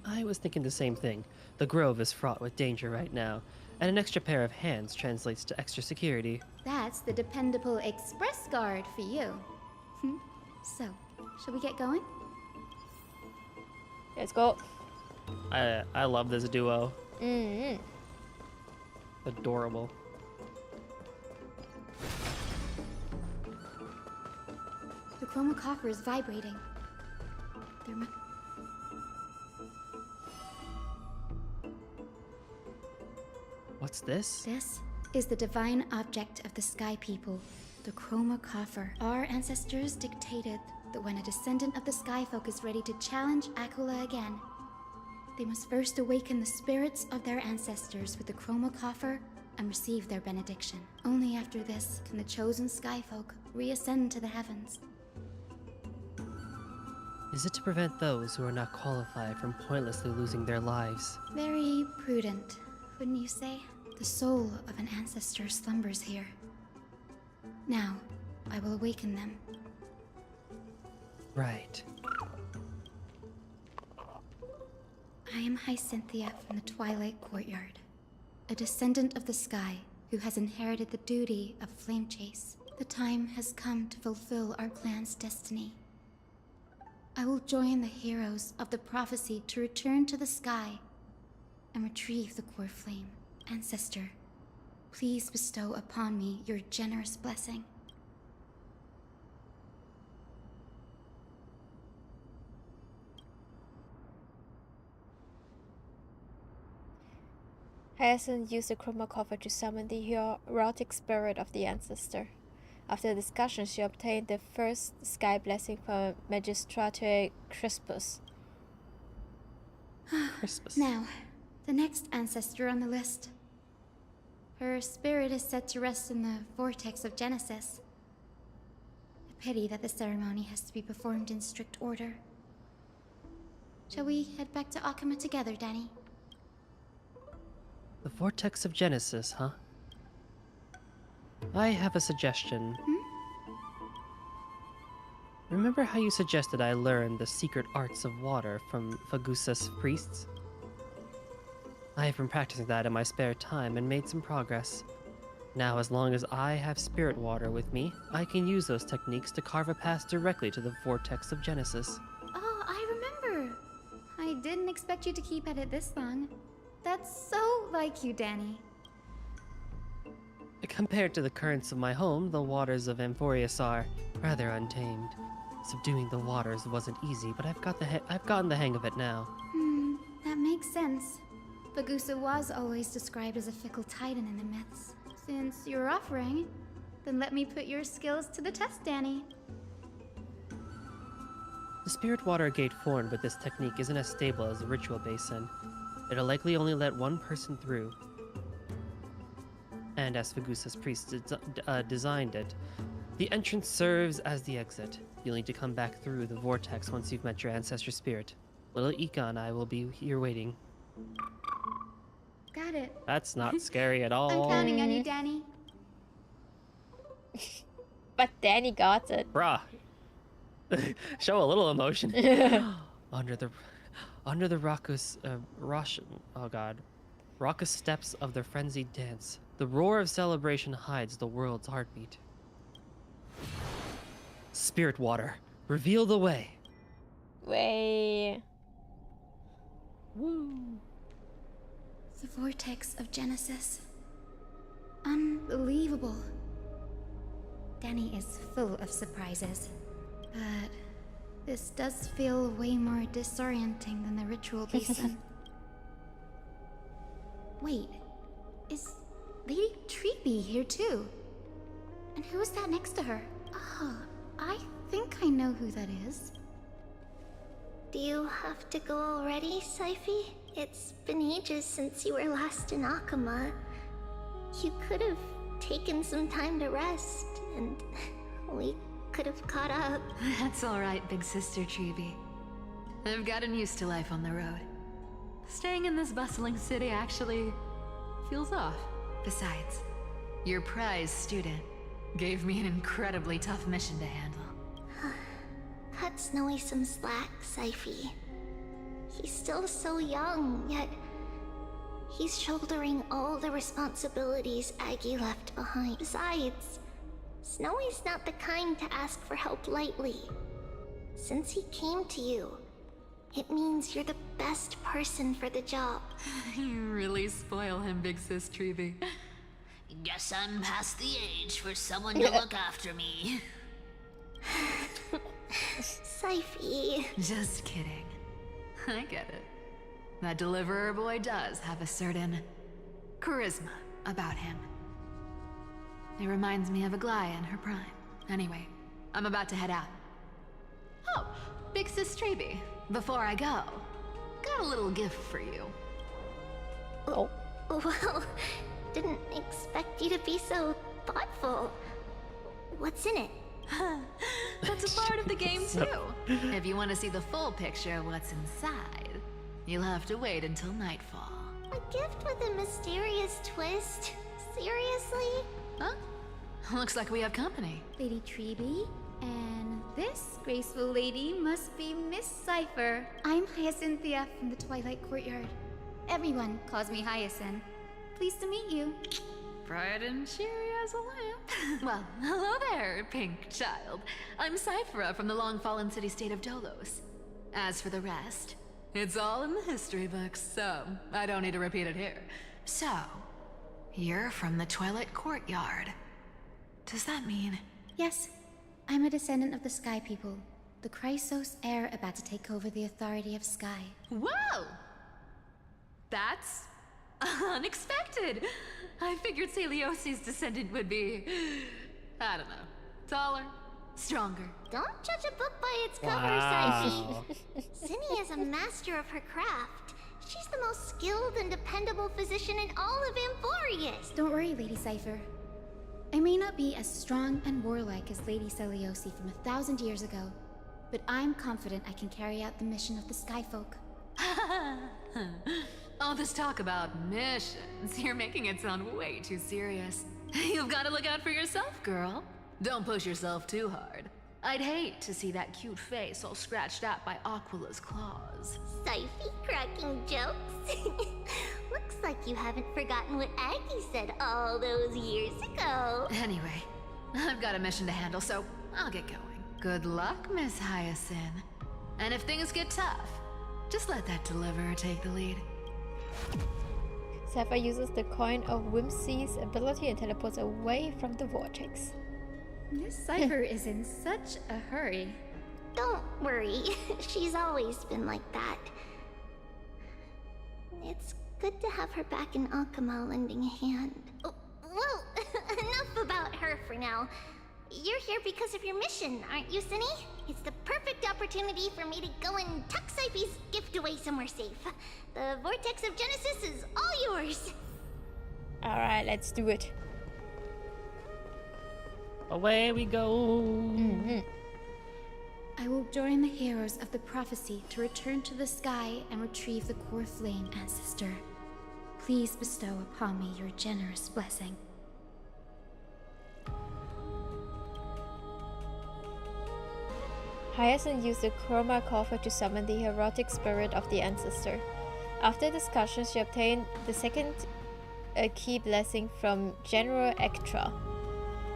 I was thinking the same thing. The Grove is fraught with danger right now, and an extra pair of hands translates to extra security. That's the dependable express guard for you. So, shall we get going? Let's go. I love this duo. Mm-hmm. Adorable. The chroma coffer is vibrating. What's this? This is the divine object of the Sky People, the chroma coffer. Our ancestors dictated that when a descendant of the Sky Folk is ready to challenge Aquila again, they must first awaken the spirits of their ancestors with the chroma coffer and receive their benediction. Only after this can the chosen Sky Folk reascend to the heavens. Is it to prevent those who are not qualified from pointlessly losing their lives? Very prudent, wouldn't you say? The soul of an ancestor slumbers here. Now, I will awaken them. Right. I am Hyacinthia from the Twilight Courtyard, a descendant of the sky who has inherited the duty of flame chase. The time has come to fulfill our clan's destiny. I will join the heroes of the prophecy to return to the sky and retrieve the core flame. Ancestor, please bestow upon me your generous blessing. Hyacinth used the chroma coffer to summon the erotic spirit of the ancestor. After discussion, she obtained the first sky blessing from Magistrate Crispus. Now, the next ancestor on the list. Her spirit is said to rest in the vortex of Genesis. A pity that the ceremony has to be performed in strict order. Shall we head back to Akama together, Danny? The vortex of Genesis, huh? I have a suggestion. Remember how you suggested I learn the secret arts of water from Fagusa's priests? I have been practicing that in my spare time and made some progress. Now, as long as I have spirit water with me, I can use those techniques to carve a path directly to the vortex of Genesis. Oh, I remember. I didn't expect you to keep at it this long. That's so like you, Danny. Compared to the currents of my home, the waters of Amphorius are rather untamed. Subduing the waters wasn't easy, but I've gotten the hang of it now. That makes sense. Fagusa was always described as a fickle titan in the myths. Since you're offering, then let me put your skills to the test, Danny. The spirit water gate formed with this technique isn't as stable as the ritual basin. It'll likely only let one person through. And as Fagusa's priest designed it, the entrance serves as the exit. You'll need to come back through the vortex once you've met your ancestor spirit. Little Ika and I will be here waiting. Got it. That's not scary at all. I'm counting on you, Danny. But Danny got it. Bruh. Show a little emotion. Under the raucous, oh god. Raucous steps of their frenzied dance. The roar of celebration hides the world's heartbeat. Spirit water, reveal the way. Way. Woo. The vortex of Genesis. Unbelievable. Danny is full of surprises. But this does feel way more disorienting than the ritual basin. Wait, is Lady Treeby here too? And who is that next to her? Oh, I think I know who that is. Do you have to go already, Syphi? It's been ages since you were last in Akama. You could have taken some time to rest, and we could have caught up. That's alright, big sister Treeby. I've gotten used to life on the road. Staying in this bustling city actually feels off. Besides, your prize student gave me an incredibly tough mission to handle. Cut Snowy some slack, Syphi. He's still so young, yet he's shouldering all the responsibilities Aggie left behind. Besides, Snowy's not the kind to ask for help lightly. Since he came to you, it means you're the best person for the job. You really spoil him, big sis Treeby. Guess I'm past the age for someone to look after me. Syphi. Just kidding. I get it. That deliverer boy does have a certain charisma about him. It reminds me of Aglaia in her prime. Anyway, I'm about to head out. Oh, big sis Treeby. Before I go, got a little gift for you. Oh, well, didn't expect you to be so thoughtful. What's in it? That's a part of the game too. If you want to see the full picture of what's inside, you'll have to wait until nightfall. A gift with a mysterious twist? Seriously? Huh? Looks like we have company. Lady Treeby, and this graceful lady must be Miss Cypher. I'm Hyacinthia from the Twilight Courtyard. Everyone calls me Hyacinth. Pleased to meet you. Bright and cheery as a lamp. Well, hello there, pink child. I'm Cyphera from the long-fallen city-state of Dolos. As for the rest, it's all in the history books, so I don't need to repeat it here. So, you're from the Twilight Courtyard. Does that mean? Yes, I'm a descendant of the Sky People, the Chrysos heir about to take over the authority of Sky. Whoa! That's unexpected. I figured Celiosi's descendant would be, I don't know, taller, stronger. Don't judge a book by its cover, Wow. Syphi. Cindy is a master of her craft. She's the most skilled and dependable physician in all of Amphorius. Don't worry, Lady Cypher. I may not be as strong and warlike as Lady Celiosi from 1,000 years ago, but I'm confident I can carry out the mission of the Skyfolk. All this talk about missions, you're making it sound way too serious. You've got to look out for yourself, girl. Don't push yourself too hard. I'd hate to see that cute face all scratched out by Aquila's claws. Syphi cracking jokes? Looks like you haven't forgotten what Aggie said all those years ago. Anyway, I've got a mission to handle, so I'll get going. Good luck, Miss Hyacinth. And if things get tough, just let that deliverer take the lead. Cypher uses the Coin of Whimsy's ability and teleports away from the vortex. Miss Cypher is in such a hurry. Don't worry, she's always been like that. It's good to have her back in Akama lending a hand. Oh, well, enough about her for now. You're here because of your mission, aren't you, Cindy? It's the perfect opportunity for me to go and tuck Syphi's gift away somewhere safe. The Vortex of Genesis is all yours. Alright, let's do it. Away we go. I will join the heroes of the prophecy to return to the sky and retrieve the core flame, ancestor. Please bestow upon me your generous blessing. Hyacinth used the chroma coffer to summon the erotic spirit of the ancestor. After discussion, she obtained the second key blessing from General Ektra.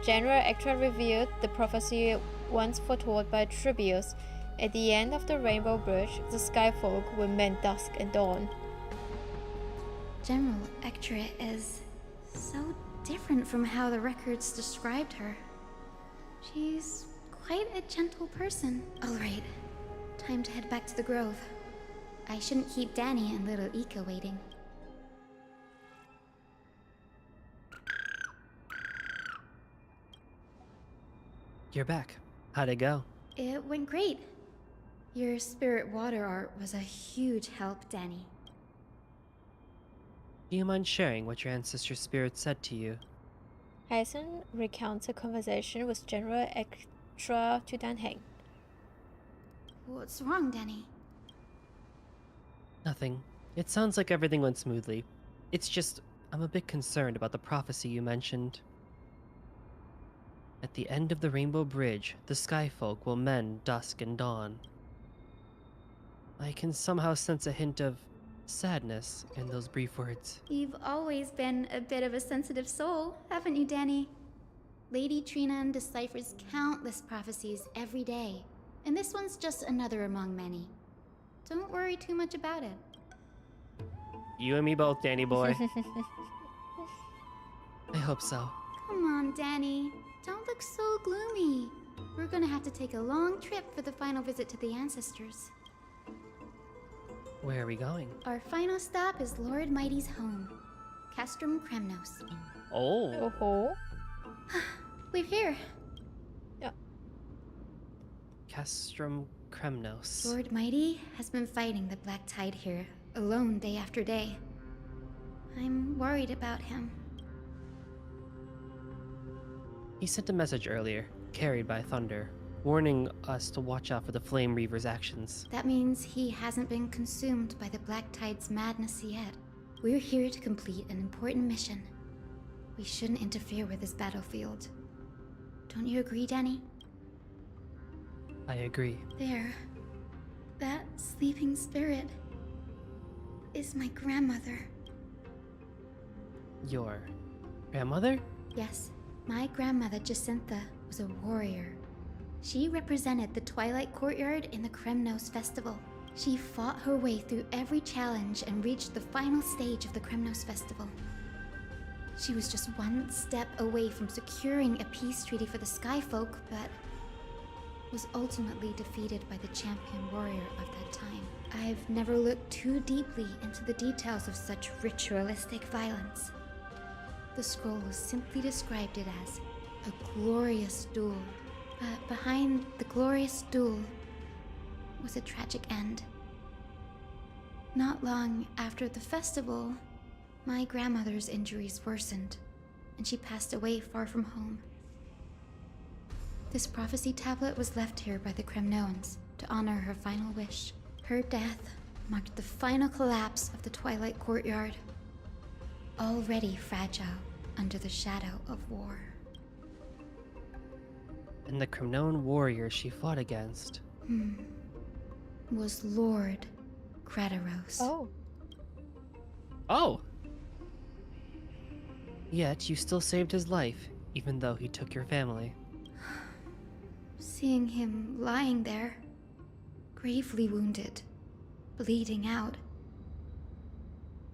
General Ektra revealed the prophecy once foretold by Tribius. At the end of the Rainbow Bridge, the Skyfolk will mend dusk and dawn. General Ektra is so different from how the records described her. She's quite a gentle person. Alright, time to head back to the Grove. I shouldn't keep Danny and little Ika waiting. You're back. How'd it go? It went great. Your spirit water art was a huge help, Danny. Do you mind sharing what your ancestor spirit said to you? Hyacinth recounts a conversation with General Ektra to Dan Heng. What's wrong, Danny? Nothing. It sounds like everything went smoothly. It's just, I'm a bit concerned about the prophecy you mentioned. At the end of the Rainbow Bridge, the Skyfolk will mend dusk and dawn. I can somehow sense a hint of sadness in those brief words. You've always been a bit of a sensitive soul, haven't you, Danny? Lady Trinan deciphers countless prophecies every day, and this one's just another among many. Don't worry too much about it. You and me both, Danny boy. I hope so. Come on, Danny. Don't look so gloomy. We're gonna have to take a long trip for the final visit to the ancestors. Where are we going? Our final stop is Lord Mighty's home, Castrum Kremnos. Oh. Oh. We're here. Castrum Kremnos. Lord Mighty has been fighting the Black Tide here, alone day after day. I'm worried about him. He sent a message earlier, carried by thunder, warning us to watch out for the Flame Reaver's actions. That means he hasn't been consumed by the Black Tide's madness yet. We're here to complete an important mission. We shouldn't interfere with this battlefield. Don't you agree, Danny? I agree. There. That sleeping spirit is my grandmother. Your grandmother? Yes, my grandmother Jacintha was a warrior. She represented the Twilight Courtyard in the Kremnos Festival. She fought her way through every challenge and reached the final stage of the Kremnos Festival. She was just one step away from securing a peace treaty for the Skyfolk, but was ultimately defeated by the champion warrior of that time. I've never looked too deeply into the details of such ritualistic violence. The scroll simply described it as a glorious duel. But behind the glorious duel was a tragic end. Not long after the festival, my grandmother's injuries worsened, and she passed away far from home. This prophecy tablet was left here by the Kremnoans to honor her final wish. Her death marked the final collapse of the Twilight Courtyard, already fragile under the shadow of war. And the Kremnoan warrior she fought against Was Lord Krataros. Oh. Oh! Yet you still saved his life, even though he took your family. Seeing him lying there, gravely wounded, bleeding out,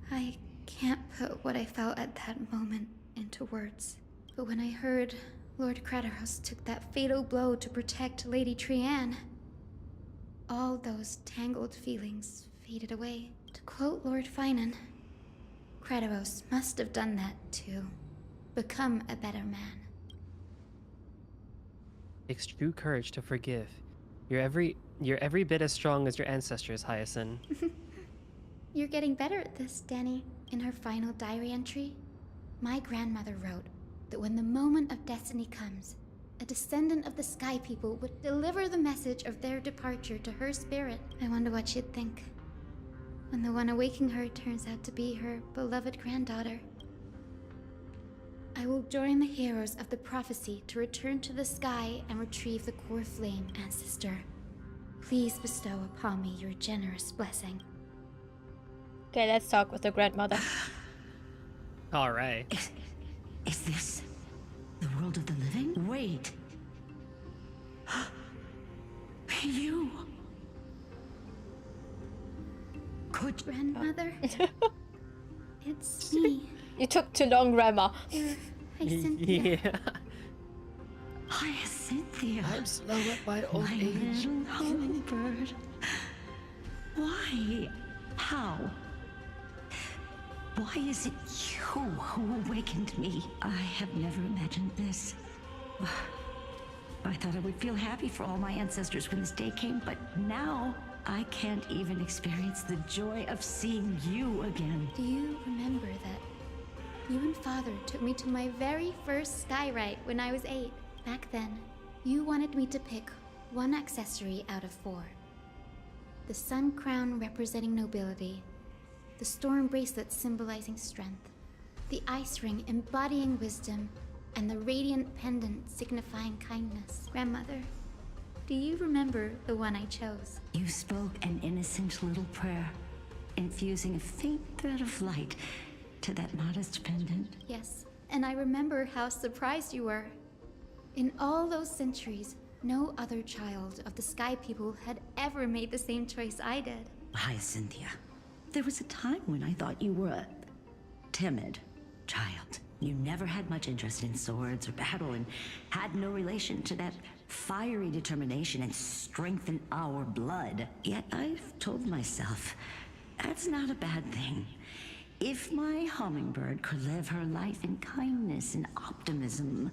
I can't put what I felt at that moment into words. But when I heard Lord Krataros took that fatal blow to protect Lady Trian, all those tangled feelings faded away. To quote Lord Finan, Krataros must have done that to become a better man. It takes true courage to forgive. You're every bit as strong as your ancestors, Hyacinth. You're getting better at this, Danny. In her final diary entry, my grandmother wrote that when the moment of destiny comes, a descendant of the Sky People would deliver the message of their departure to her spirit. I wonder what she'd think when the one awaking her turns out to be her beloved granddaughter. I will join the heroes of the prophecy to return to the sky and retrieve the core flame ancestor. Please bestow upon me your generous blessing. Okay, let's talk with the grandmother. All right. Is this the world of the living? Wait. You. Good grandmother. It's me. You took too long, Grandma. Hyacinthia. Yeah. Hyacinthia. I'm slow at my old My age. little hummingbird. Why? How? Why is it you who awakened me? I have never imagined this. I thought I would feel happy for all my ancestors when this day came, but now I can't even experience the joy of seeing you again. Do you remember that you and Father took me to my very first sky ride when I was 8? Back then, you wanted me to pick one accessory out of 4. The sun crown representing nobility, the storm bracelet symbolizing strength, the ice ring embodying wisdom, and the radiant pendant signifying kindness. Grandmother, do you remember the one I chose? You spoke an innocent little prayer, infusing a faint thread of light to that modest pendant. Yes, and I remember how surprised you were. In all those centuries, no other child of the Sky People had ever made the same choice I did. Hyacinthia, there was a time when I thought you were a timid child. You never had much interest in swords or battle and had no relation to that fiery determination and strength in our blood. Yet I've told myself, that's not a bad thing. If my hummingbird could live her life in kindness and optimism,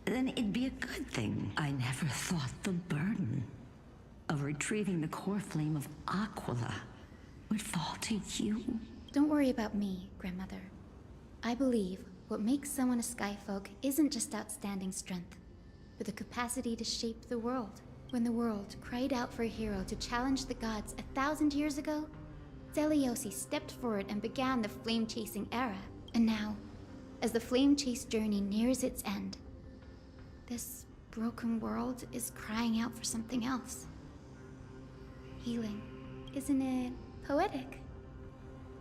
then it'd be a good thing. I never thought the burden of retrieving the core flame of Aquila would fall to you. Don't worry about me, Grandmother. I believe what makes someone a Skyfolk isn't just outstanding strength, but the capacity to shape the world. When the world cried out for a hero to challenge the gods 1,000 years ago, Zeliosi stepped forward and began the flame-chasing era. And now, as the flame-chase journey nears its end, this broken world is crying out for something else. Healing. Isn't it poetic?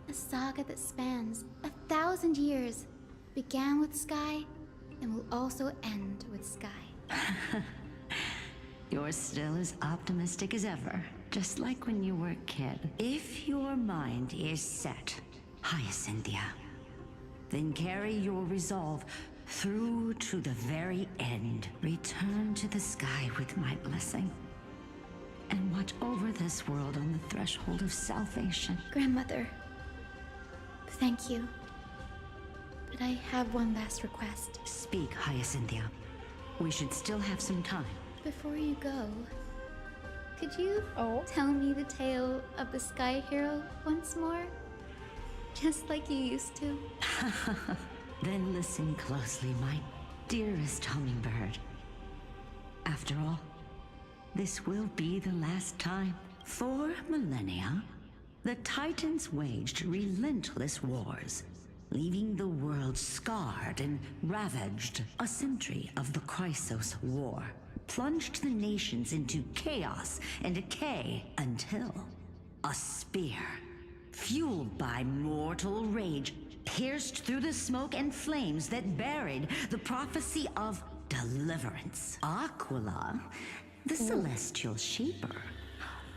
A saga that spans 1,000 years, began with Sky, and will also end with Sky. You're still as optimistic as ever, just like when you were a kid. If your mind is set, Hyacinthia, then carry your resolve through to the very end. Return to the sky with my blessing, and watch over this world on the threshold of salvation. Grandmother, thank you. But I have one last request. Speak, Hyacinthia. We should still have some time. Before you go, could you tell me the tale of the Sky Hero once more? Just like you used to. Then listen closely, my dearest hummingbird. After all, this will be the last time. For millennia, the Titans waged relentless wars, leaving the world scarred and ravaged. A century of the Chrysos War plunged the nations into chaos and decay until a spear, fueled by mortal rage, pierced through the smoke and flames that buried the prophecy of deliverance. Aquila, the celestial shaper,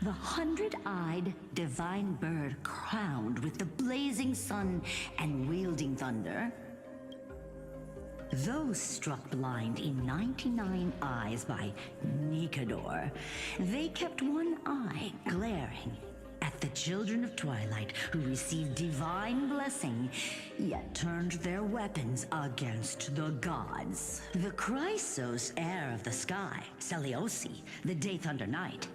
the 100-eyed divine bird crowned with the blazing sun and wielding thunder. Those struck blind in 99 eyes by Nikador, they kept one eye glaring at the children of Twilight who received divine blessing, yet turned their weapons against the gods. The Chrysos heir of the sky, Seliosi, the Day Thunder Knight,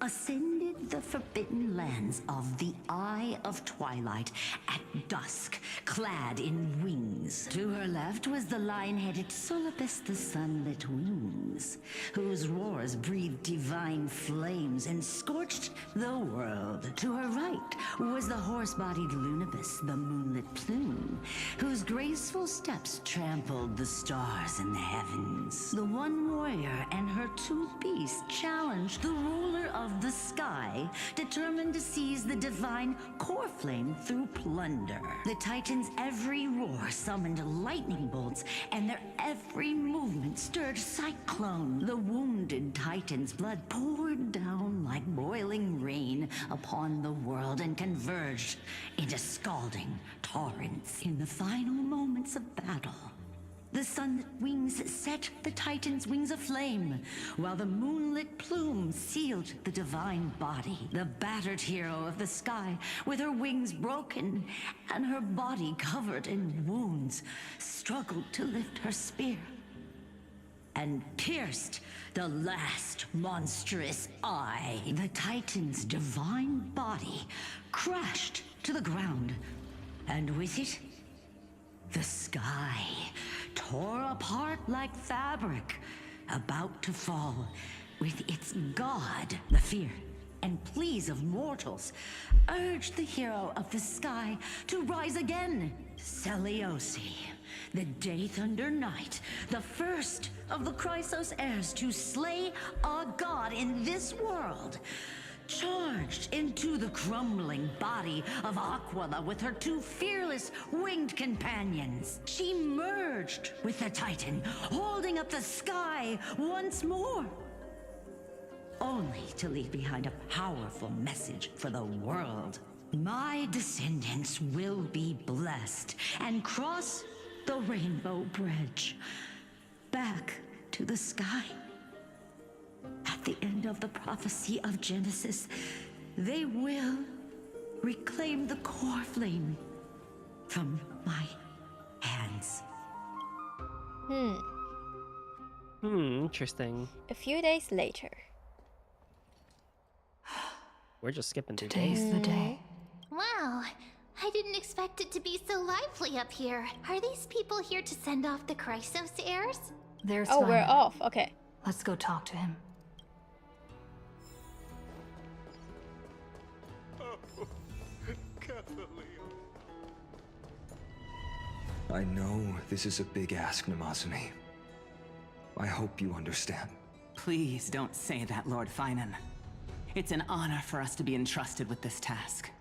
ascended the forbidden lands of the Eye of Twilight at dusk, clad in wings. To her left was the lion-headed Solibus the Sunlit Wings, whose roars breathed divine flames and scorched the world. To her right was the horse-bodied Lunibus the Moonlit Plume, whose graceful steps trampled the stars in the heavens. The one warrior and her two beasts challenged the ruler of the sky, determined to seize the divine core flame through plunder. The Titans' every roar summoned lightning bolts, and their every movement stirred cyclone. The wounded Titan's blood poured down like boiling rain upon the world and converged into scalding torrents. In the final moments of battle, the sunlit wings set the Titan's wings aflame, while the moonlit plume sealed the divine body. The battered hero of the sky, with her wings broken and her body covered in wounds, struggled to lift her spear and pierced the last monstrous eye. The Titan's divine body crashed to the ground, and with it, the sky tore apart like fabric, about to fall, with its god. The fear and pleas of mortals urged the hero of the sky to rise again. Celiosi, the Day Thunder Knight, the first of the Chrysos heirs to slay a god in this world, charged into the crumbling body of Aquila with her two fearless winged companions. She merged with the Titan, holding up the sky once more, only to leave behind a powerful message for the world. My descendants will be blessed and cross the Rainbow Bridge back to the sky. At the end of the prophecy of Genesis, they will reclaim the core flame from my hands. Interesting. A few days later. We're just skipping through Today's days. the day. Wow, I didn't expect it to be so lively up here. Are these people here to send off the Chrysos heirs? There's Oh, we're Simon. off. Okay. Let's go talk to him. I know this is a big ask, Namazuni. I hope you understand. Please don't say that, Lord Finan. It's an honor for us to be entrusted with this task.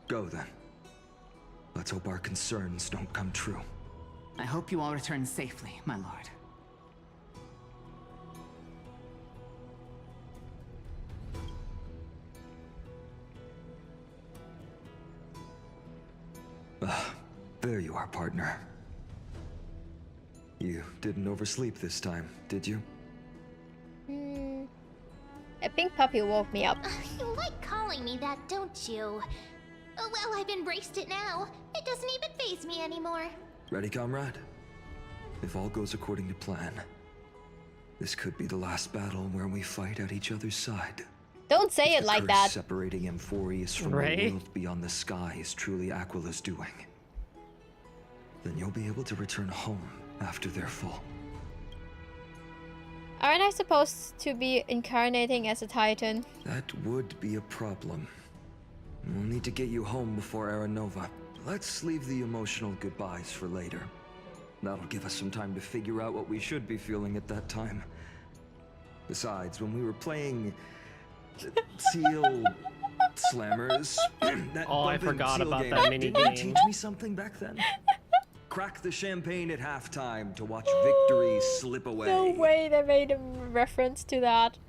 Go then. Let's hope our concerns don't come true. I hope you all return safely, my lord. There you are, partner. You didn't oversleep this time, did you? A pink puppy woke me up. You like calling me that, don't you? Oh, well, I've embraced it now. It doesn't even faze me anymore. Ready, comrade? If all goes according to plan, this could be the last battle where we fight at each other's side. Don't say it like that. Separating Amphorius from Right? the world beyond the sky is truly Aquila's doing. Then you'll be able to return home after their fall. Aren't I supposed to be incarnating as a Titan? That would be a problem. We'll need to get you home before Aranova. Let's leave the emotional goodbyes for later. That'll give us some time to figure out what we should be feeling at that time. Besides, when we were playing Seal Slammers, that Oh, I bumping forgot seal about game, that mini didn't you game. teach me something back then? Crack the champagne at halftime to watch victory slip away. No way they made a reference to that.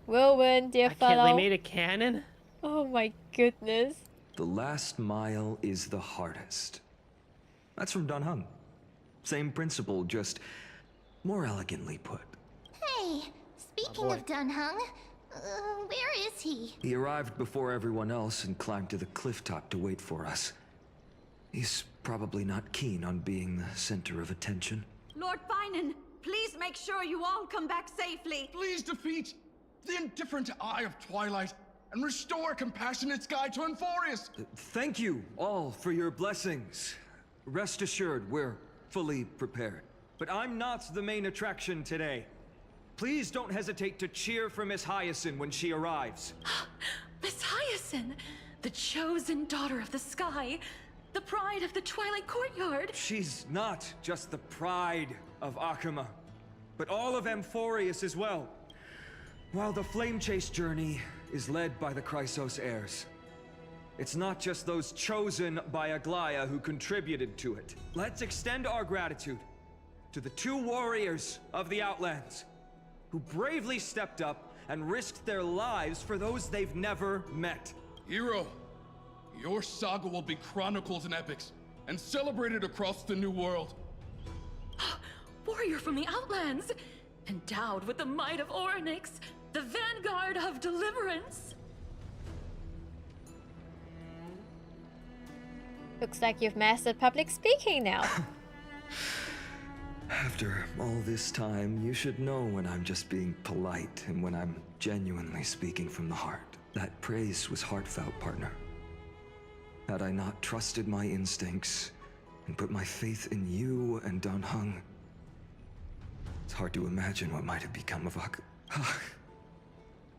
Will win, dear fellow. They made a canon? Oh my goodness. The last mile is the hardest. That's from Dun Hung. Same principle, just more elegantly put. Hey, speaking of Dun Hung, where is he? He arrived before everyone else and climbed to the cliff top to wait for us. He's probably not keen on being the center of attention. Lord Finan, please make sure you all come back safely. Please defeat the indifferent eye of twilight, and restore a compassionate sky to Enforius. Thank you all for your blessings. Rest assured, we're fully prepared. But I'm not the main attraction today. Please don't hesitate to cheer for Miss Hyacinth when she arrives. Miss Hyacinth, the chosen daughter of the sky, the pride of the Twilight Courtyard. She's not just the pride of Akuma, but all of Amphorius as well. While the Flame Chase journey is led by the Chrysos heirs, it's not just those chosen by Aglaya who contributed to it. Let's extend our gratitude to the 2 warriors of the Outlands who bravely stepped up and risked their lives for those they've never met. Hero, your saga will be chronicled in epics and celebrated across the New World. Warrior from the Outlands, endowed with the might of Orynyx, the vanguard of deliverance. Looks like you've mastered public speaking now. After all this time, you should know when I'm just being polite and when I'm genuinely speaking from the heart. That praise was heartfelt, partner. Had I not trusted my instincts and put my faith in you and Dan Heng, it's hard to imagine what might have become of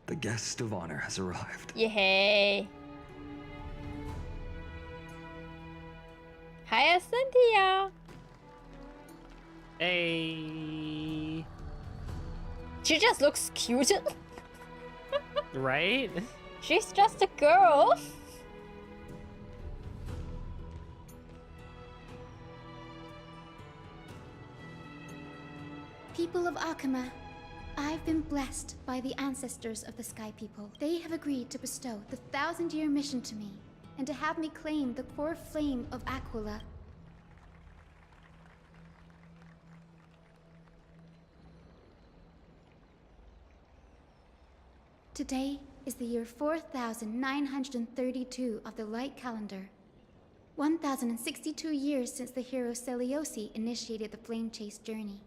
The guest of honor has arrived. Yay! Hi, Cynthia. Hey. She just looks cute. Right? She's just a girl. People of Akuma, I've been blessed by the ancestors of the Sky People. They have agreed to bestow the 1,000-year mission to me, and to have me claim the core flame of Aquila. Today is the year 4932 of the light calendar. 1062 years since the hero Seliosi initiated the Flame Chase journey.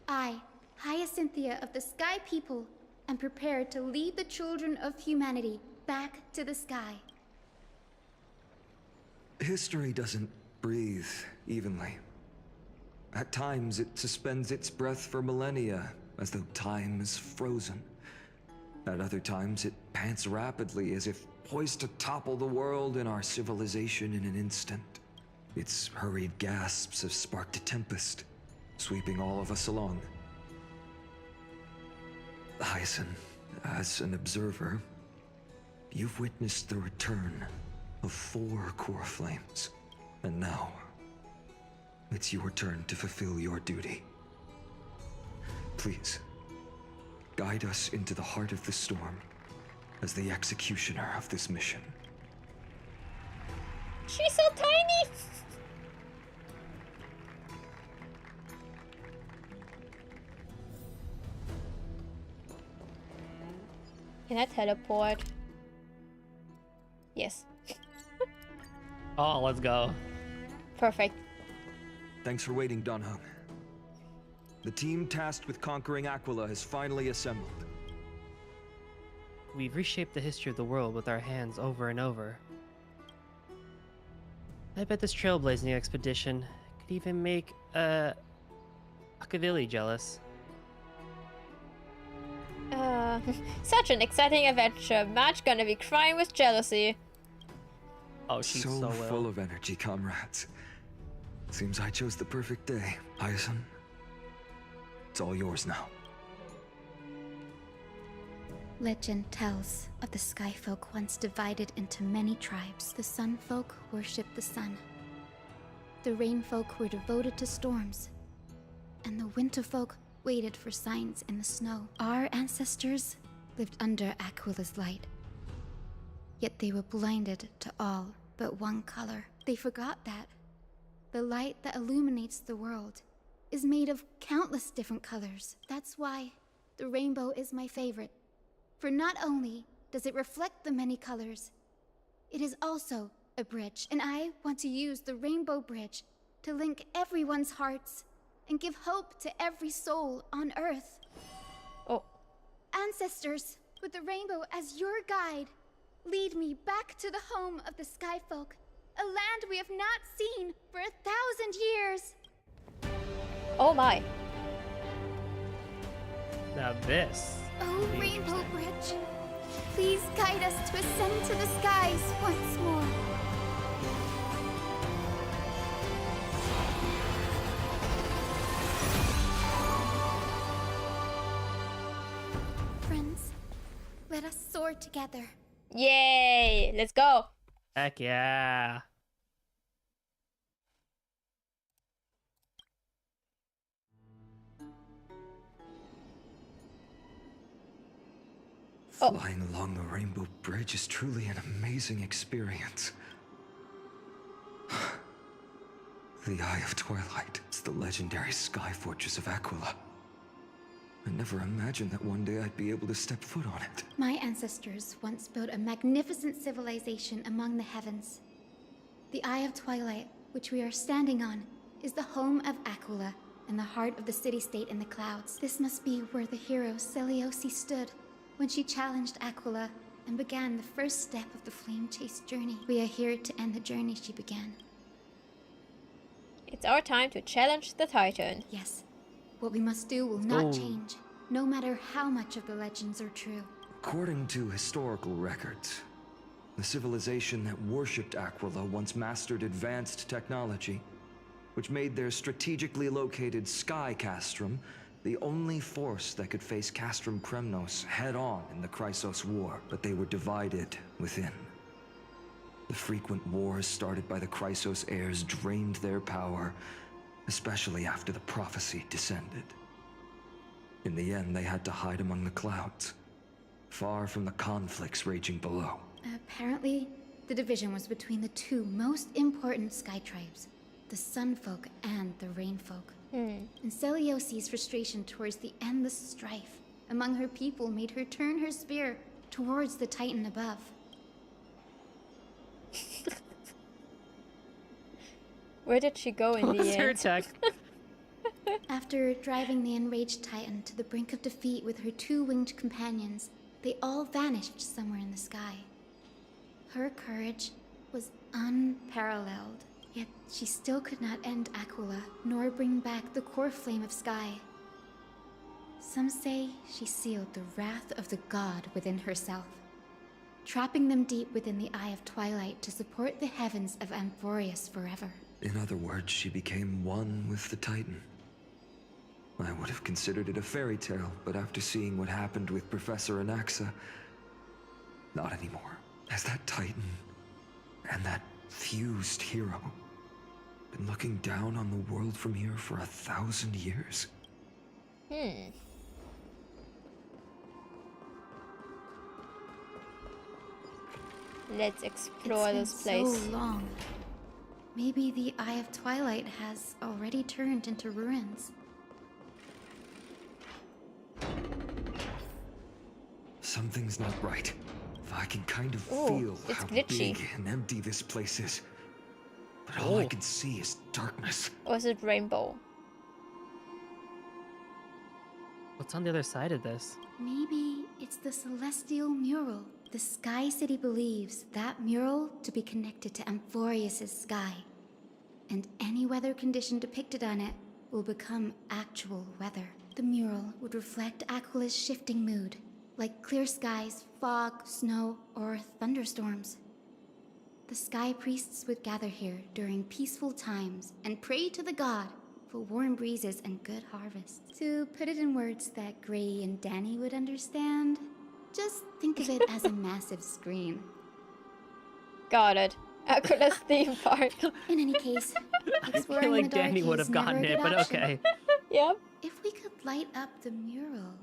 I, Hyacinthia of the Sky People, am prepared to lead the children of humanity back to the sky. History doesn't breathe evenly. At times, it suspends its breath for millennia, as though time is frozen. At other times, it pants rapidly, as if poised to topple the world and our civilization in an instant. Its hurried gasps have sparked a tempest, sweeping all of us along. Hyacinth, as an observer, you've witnessed the return of 4 core flames. And now, it's your turn to fulfill your duty. Please, guide us into the heart of the storm as the executioner of this mission. She's so tiny! Can I teleport? Yes. Oh, let's go. Perfect. Thanks for waiting, Dan Heng. The team tasked with conquering Aquila has finally assembled. We've reshaped the history of the world with our hands over and over. I bet this trailblazing expedition could even make, Akavili jealous. Such an exciting adventure. Marge gonna be crying with jealousy. Oh, she's so well. full of energy, comrades. Seems I chose the perfect day. Hyacinth, it's all yours now. Legend tells of the Sky Folk once divided into many tribes. The Sun Folk worshipped the sun. The Rain Folk were devoted to storms. And the Winter Folk waited for signs in the snow. Our ancestors lived under Aquila's light. Yet they were blinded to all but one color. They forgot that the light that illuminates the world is made of countless different colors. That's why the rainbow is my favorite. For not only does it reflect the many colors, it is also a bridge. And I want to use the Rainbow Bridge to link everyone's hearts and give hope to every soul on Earth. Oh. Ancestors, with the rainbow as your guide, lead me back to the home of the Skyfolk, a land we have not seen for 1,000 years. Oh my. Now this. Oh, Rainbow Bridge, please guide us to ascend to the skies once more. Friends, let us soar together. Yay! Let's go. Heck yeah. Flying along the Rainbow Bridge is truly an amazing experience. The Eye of Twilight is the legendary sky fortress of Aquila. I never imagined that one day I'd be able to step foot on it. My ancestors once built a magnificent civilization among the heavens. The Eye of Twilight, which we are standing on, is the home of Aquila and the heart of the city-state in the clouds. This must be where the hero Seliosi stood when she challenged Aquila and began the first step of the flame chase journey. We are here to end the journey she began. It's our time to challenge the Titan. Yes. What we must do will not change, no matter how much of the legends are true. According to historical records, the civilization that worshipped Aquila once mastered advanced technology, which made their strategically located sky castrum the only force that could face Castrum Kremnos head-on in the Chrysos War, but they were divided within. The frequent wars started by the Chrysos heirs drained their power, especially after the prophecy descended. In the end, they had to hide among the clouds, far from the conflicts raging below. Apparently, the division was between the two most important sky tribes, the Sunfolk and the Rainfolk. And Seliosi's frustration towards the endless strife among her people made her turn her spear towards the Titan above. Where did she go in the end? Tech? After driving the enraged Titan to the brink of defeat with her two winged companions, they all vanished somewhere in the sky. Her courage was unparalleled. Yet she still could not end Aquila, nor bring back the core flame of sky. Some say she sealed the wrath of the god within herself, trapping them deep within the Eye of Twilight to support the heavens of Amphorius forever. In other words, she became one with the Titan. I would have considered it a fairy tale, but after seeing what happened with Professor Anaxa, not anymore. As that Titan and that fused hero been looking down on the world from here for 1,000 years? Let's explore this It's place. been so long. Maybe the Eye of Twilight has already turned into ruins. Something's not right. I can kind of Ooh, feel it's how glitchy. big and empty this place is. But all I can see is darkness. Or is it rainbow? What's on the other side of this? Maybe it's the celestial mural. The Sky City believes that mural to be connected to Amphorius' sky. And any weather condition depicted on it will become actual weather. The mural would reflect Aquila's shifting mood, like clear skies, fog, snow, or thunderstorms. The Sky Priests would gather here during peaceful times and pray to the god for warm breezes and good harvests. To put it in words that Gray and Danny would understand, just think of it as a massive screen. Got it. Aquala's theme park. In any case, I exploring feel like the dark Danny would is have never gotten a it, good but option. okay. Yep. If we could light up the mural,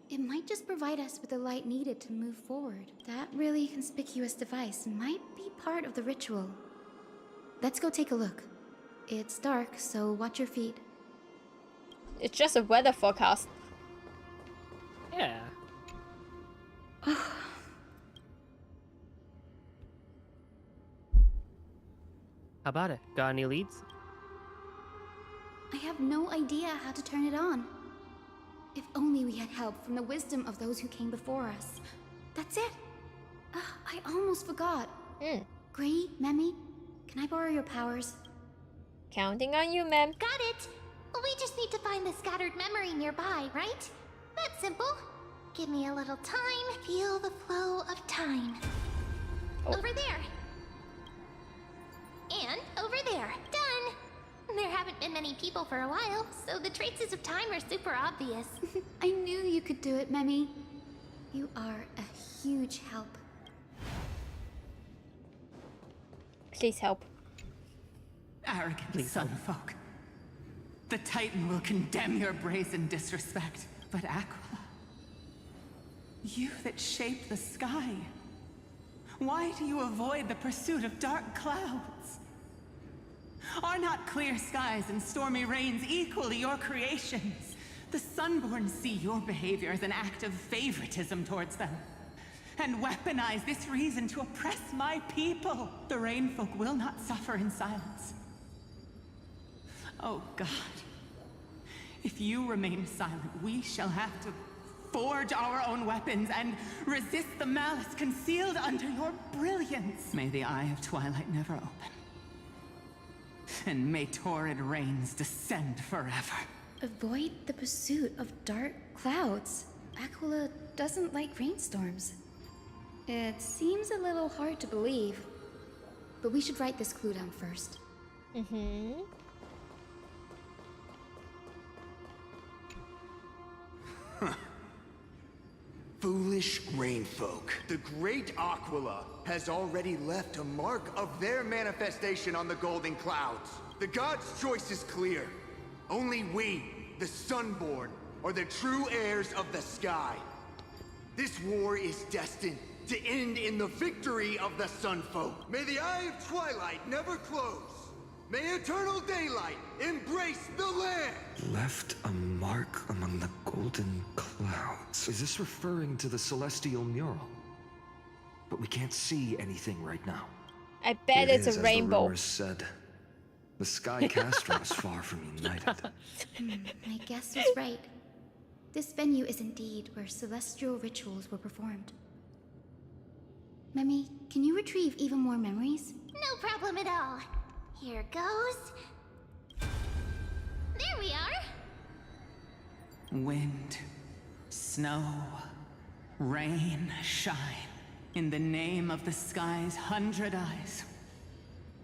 it might just provide us with the light needed to move forward. That really conspicuous device might be part of the ritual. Let's go take a look. It's dark, so watch your feet. It's just a weather forecast. Yeah. How about it? Got any leads? I have no idea how to turn it on. If only we had help from the wisdom of those who came before us. That's it. I almost forgot. Gray, Memmy, can I borrow your powers? Counting on you, Mem. Got it! We just need to find the scattered memory nearby, right? That's simple. Give me a little time. Feel the flow of time. Over there. And over there. Done! There haven't been many people for a while, so the traces of time are super obvious. I knew you could do it, Memmy. You are a huge help. Please help. Arrogant sunfolk. The Titan will condemn your brazen disrespect, but Aquila, you that shape the sky, why do you avoid the pursuit of dark clouds? Are not clear skies and stormy rains equally your creations? The Sunborn see your behavior as an act of favoritism towards them, and weaponize this reason to oppress my people. The Rainfolk will not suffer in silence. Oh God, if you remain silent, we shall have to forge our own weapons and resist the malice concealed under your brilliance. May the Eye of Twilight never open, and may torrid rains descend forever. Avoid the pursuit of dark clouds. Aquila doesn't like rainstorms. It seems a little hard to believe, but we should write this clue down first. Foolish rainfolk. The great Aquila has already left a mark of their manifestation on the golden clouds. The gods' choice is clear. Only we, the Sunborn, are the true heirs of the sky. This war is destined to end in the victory of the Sunfolk. May the Eye of Twilight never close. May eternal daylight embrace the land! Left a mark among the golden clouds. Is this referring to the celestial mural? But we can't see anything right now. I bet it's a as rainbow. The rumors said. The Sky Castro is far from united. My guess was right. This venue is indeed where celestial rituals were performed. Memmy, can you retrieve even more memories? No problem at all. Here goes. There we are. Wind, snow, rain, shine. In the name of the sky's 100 eyes,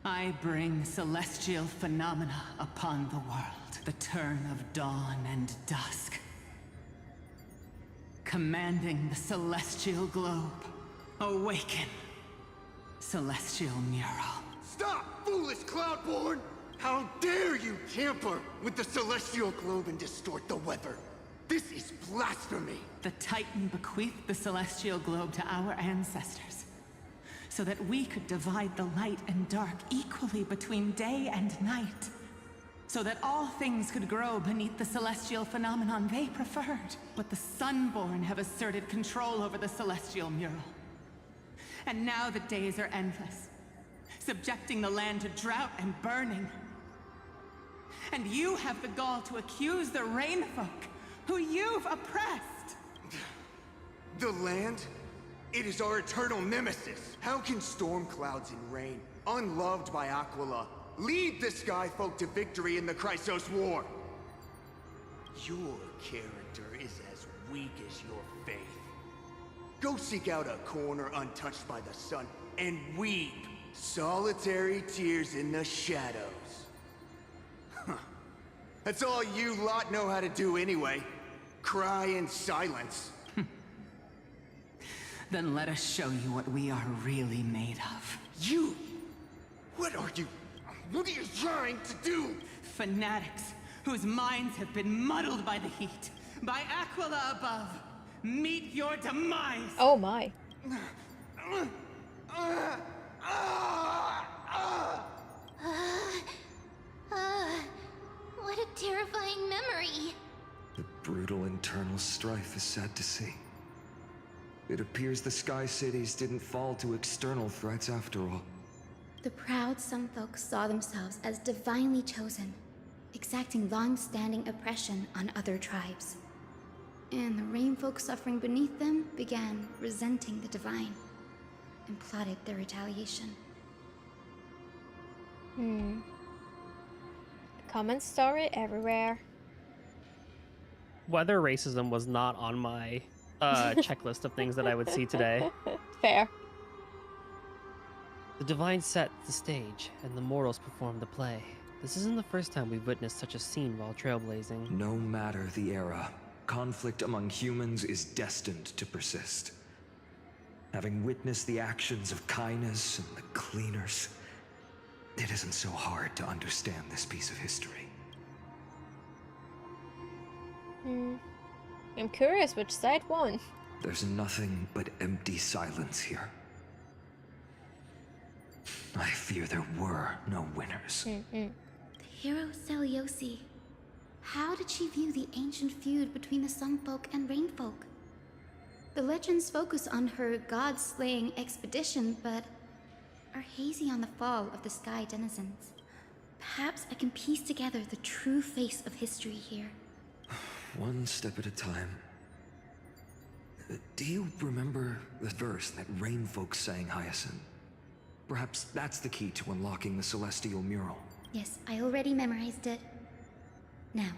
I bring celestial phenomena upon the world. The turn of dawn and dusk. Commanding the celestial globe. Awaken, celestial mural. Stop, foolish Cloudborn! How dare you tamper with the celestial globe and distort the weather? This is blasphemy! The Titan bequeathed the celestial globe to our ancestors, so that we could divide the light and dark equally between day and night, so that all things could grow beneath the celestial phenomenon they preferred. But the Sunborn have asserted control over the celestial mural. And now the days are endless, subjecting the land to drought and burning. And you have the gall to accuse the Rainfolk, who you've oppressed. The land? It is our eternal nemesis. How can storm clouds and rain, unloved by Aquila, lead the Skyfolk to victory in the Chrysos War? Your character is as weak as your faith. Go seek out a corner untouched by the sun and weep solitary tears in the shadows. Huh. That's all you lot know how to do anyway. Cry in silence. Then let us show you what we are really made of. You? What are you trying to do? Fanatics whose minds have been muddled by the heat, by Aquila above. Meet your demise! Oh my. What a terrifying memory. The brutal internal strife is sad to see. It appears the Sky Cities didn't fall to external threats after all. The proud Sunfolk saw themselves as divinely chosen, exacting long-standing oppression on other tribes. And the rain folk suffering beneath them began resenting the divine and plotted their retaliation. Common story everywhere. Weather racism was not on my checklist of things that I would see today. Fair. The divine set the stage, and the mortals performed the play. This isn't the first time we've witnessed such a scene while trailblazing. No matter the era, conflict among humans is destined to persist. Having witnessed the actions of Kindness and the Cleaners, it isn't so hard to understand this piece of history. I'm curious which side won. There's nothing but empty silence here. I fear there were no winners. The hero Seliosi. How did she view the ancient feud between the Sun Folk and Rain Folk? The legends focus on her god-slaying expedition, but are hazy on the fall of the Sky Denizens. Perhaps I can piece together the true face of history here. One step at a time. Do you remember the verse that Rain Folk sang, Hyacinth? Perhaps that's the key to unlocking the Celestial Mural. Yes, I already memorized it. Now,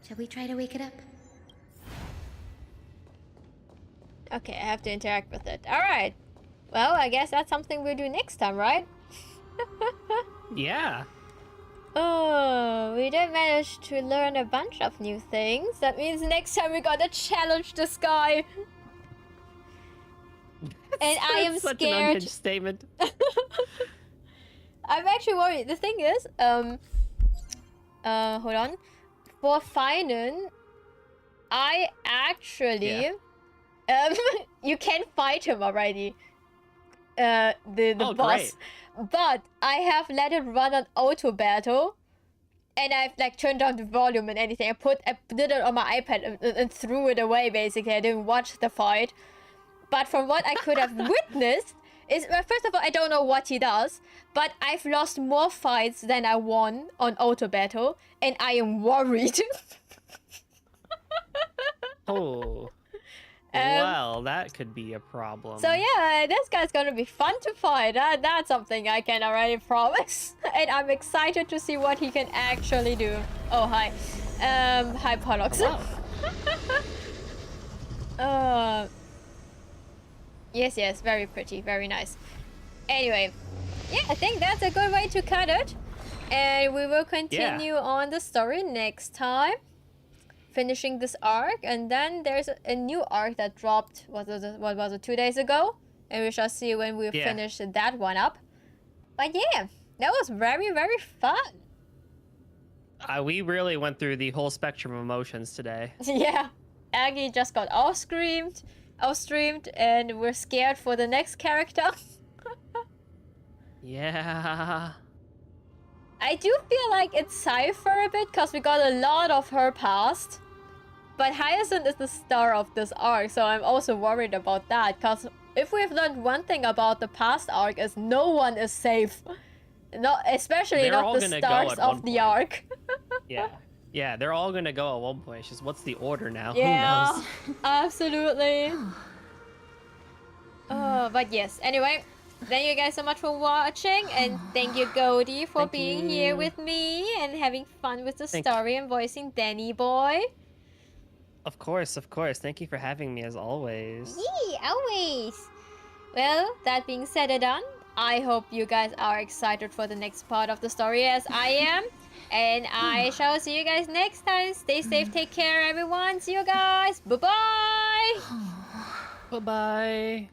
shall we try to wake it up? Okay, I have to interact with it. Alright. Well, I guess that's something we'll do next time, right? Yeah. Oh, we did manage to learn a bunch of new things. That means next time we gotta challenge this guy. And I am such scared. An unhinged statement. I'm actually worried. The thing is, hold on. For Finan, I actually, you can fight him already. The boss. Great. But I have let it run on auto battle, and I've like turned down the volume and anything. I did it on my iPad and threw it away. Basically, I didn't watch the fight. But from what I could have witnessed, is first of all, I don't know what he does, but I've lost more fights than I won on auto battle, and I am worried. Oh. Well, that could be a problem. So yeah, this guy's gonna be fun to fight. That's something I can already promise. And I'm excited to see what he can actually do. Oh, hi. Hi, Pollux. Yes, very pretty, very nice. Anyway, yeah, I think that's a good way to cut it. And we will continue on the story next time. Finishing this arc, and then there's a new arc that dropped, what was it, 2 days ago? And we shall see when we finish that one up. But yeah, that was very, very fun. We really went through the whole spectrum of emotions today. Yeah, Aggie just got outstreamed, and we're scared for the next character. Yeah. I do feel like it's Cypher a bit, because we got a lot of her past. But Hyacinth is the star of this arc, so I'm also worried about that. Because if we've learned one thing about the past arc, is no one is safe. No, especially not the stars of the arc. Yeah, they're all gonna go at one point. It's just, what's the order now? Yeah, who knows? Absolutely. But yes, anyway, thank you guys so much for watching, and thank you, Goldy, for being here with me and having fun with the story and voicing Danny Boy. Of course. Thank you for having me, as always. Yeah, always. Well, that being said and done, I hope you guys are excited for the next part of the story as I am. And I shall see you guys next time. Stay safe, take care, everyone. See you guys. Bye-bye. Bye-bye.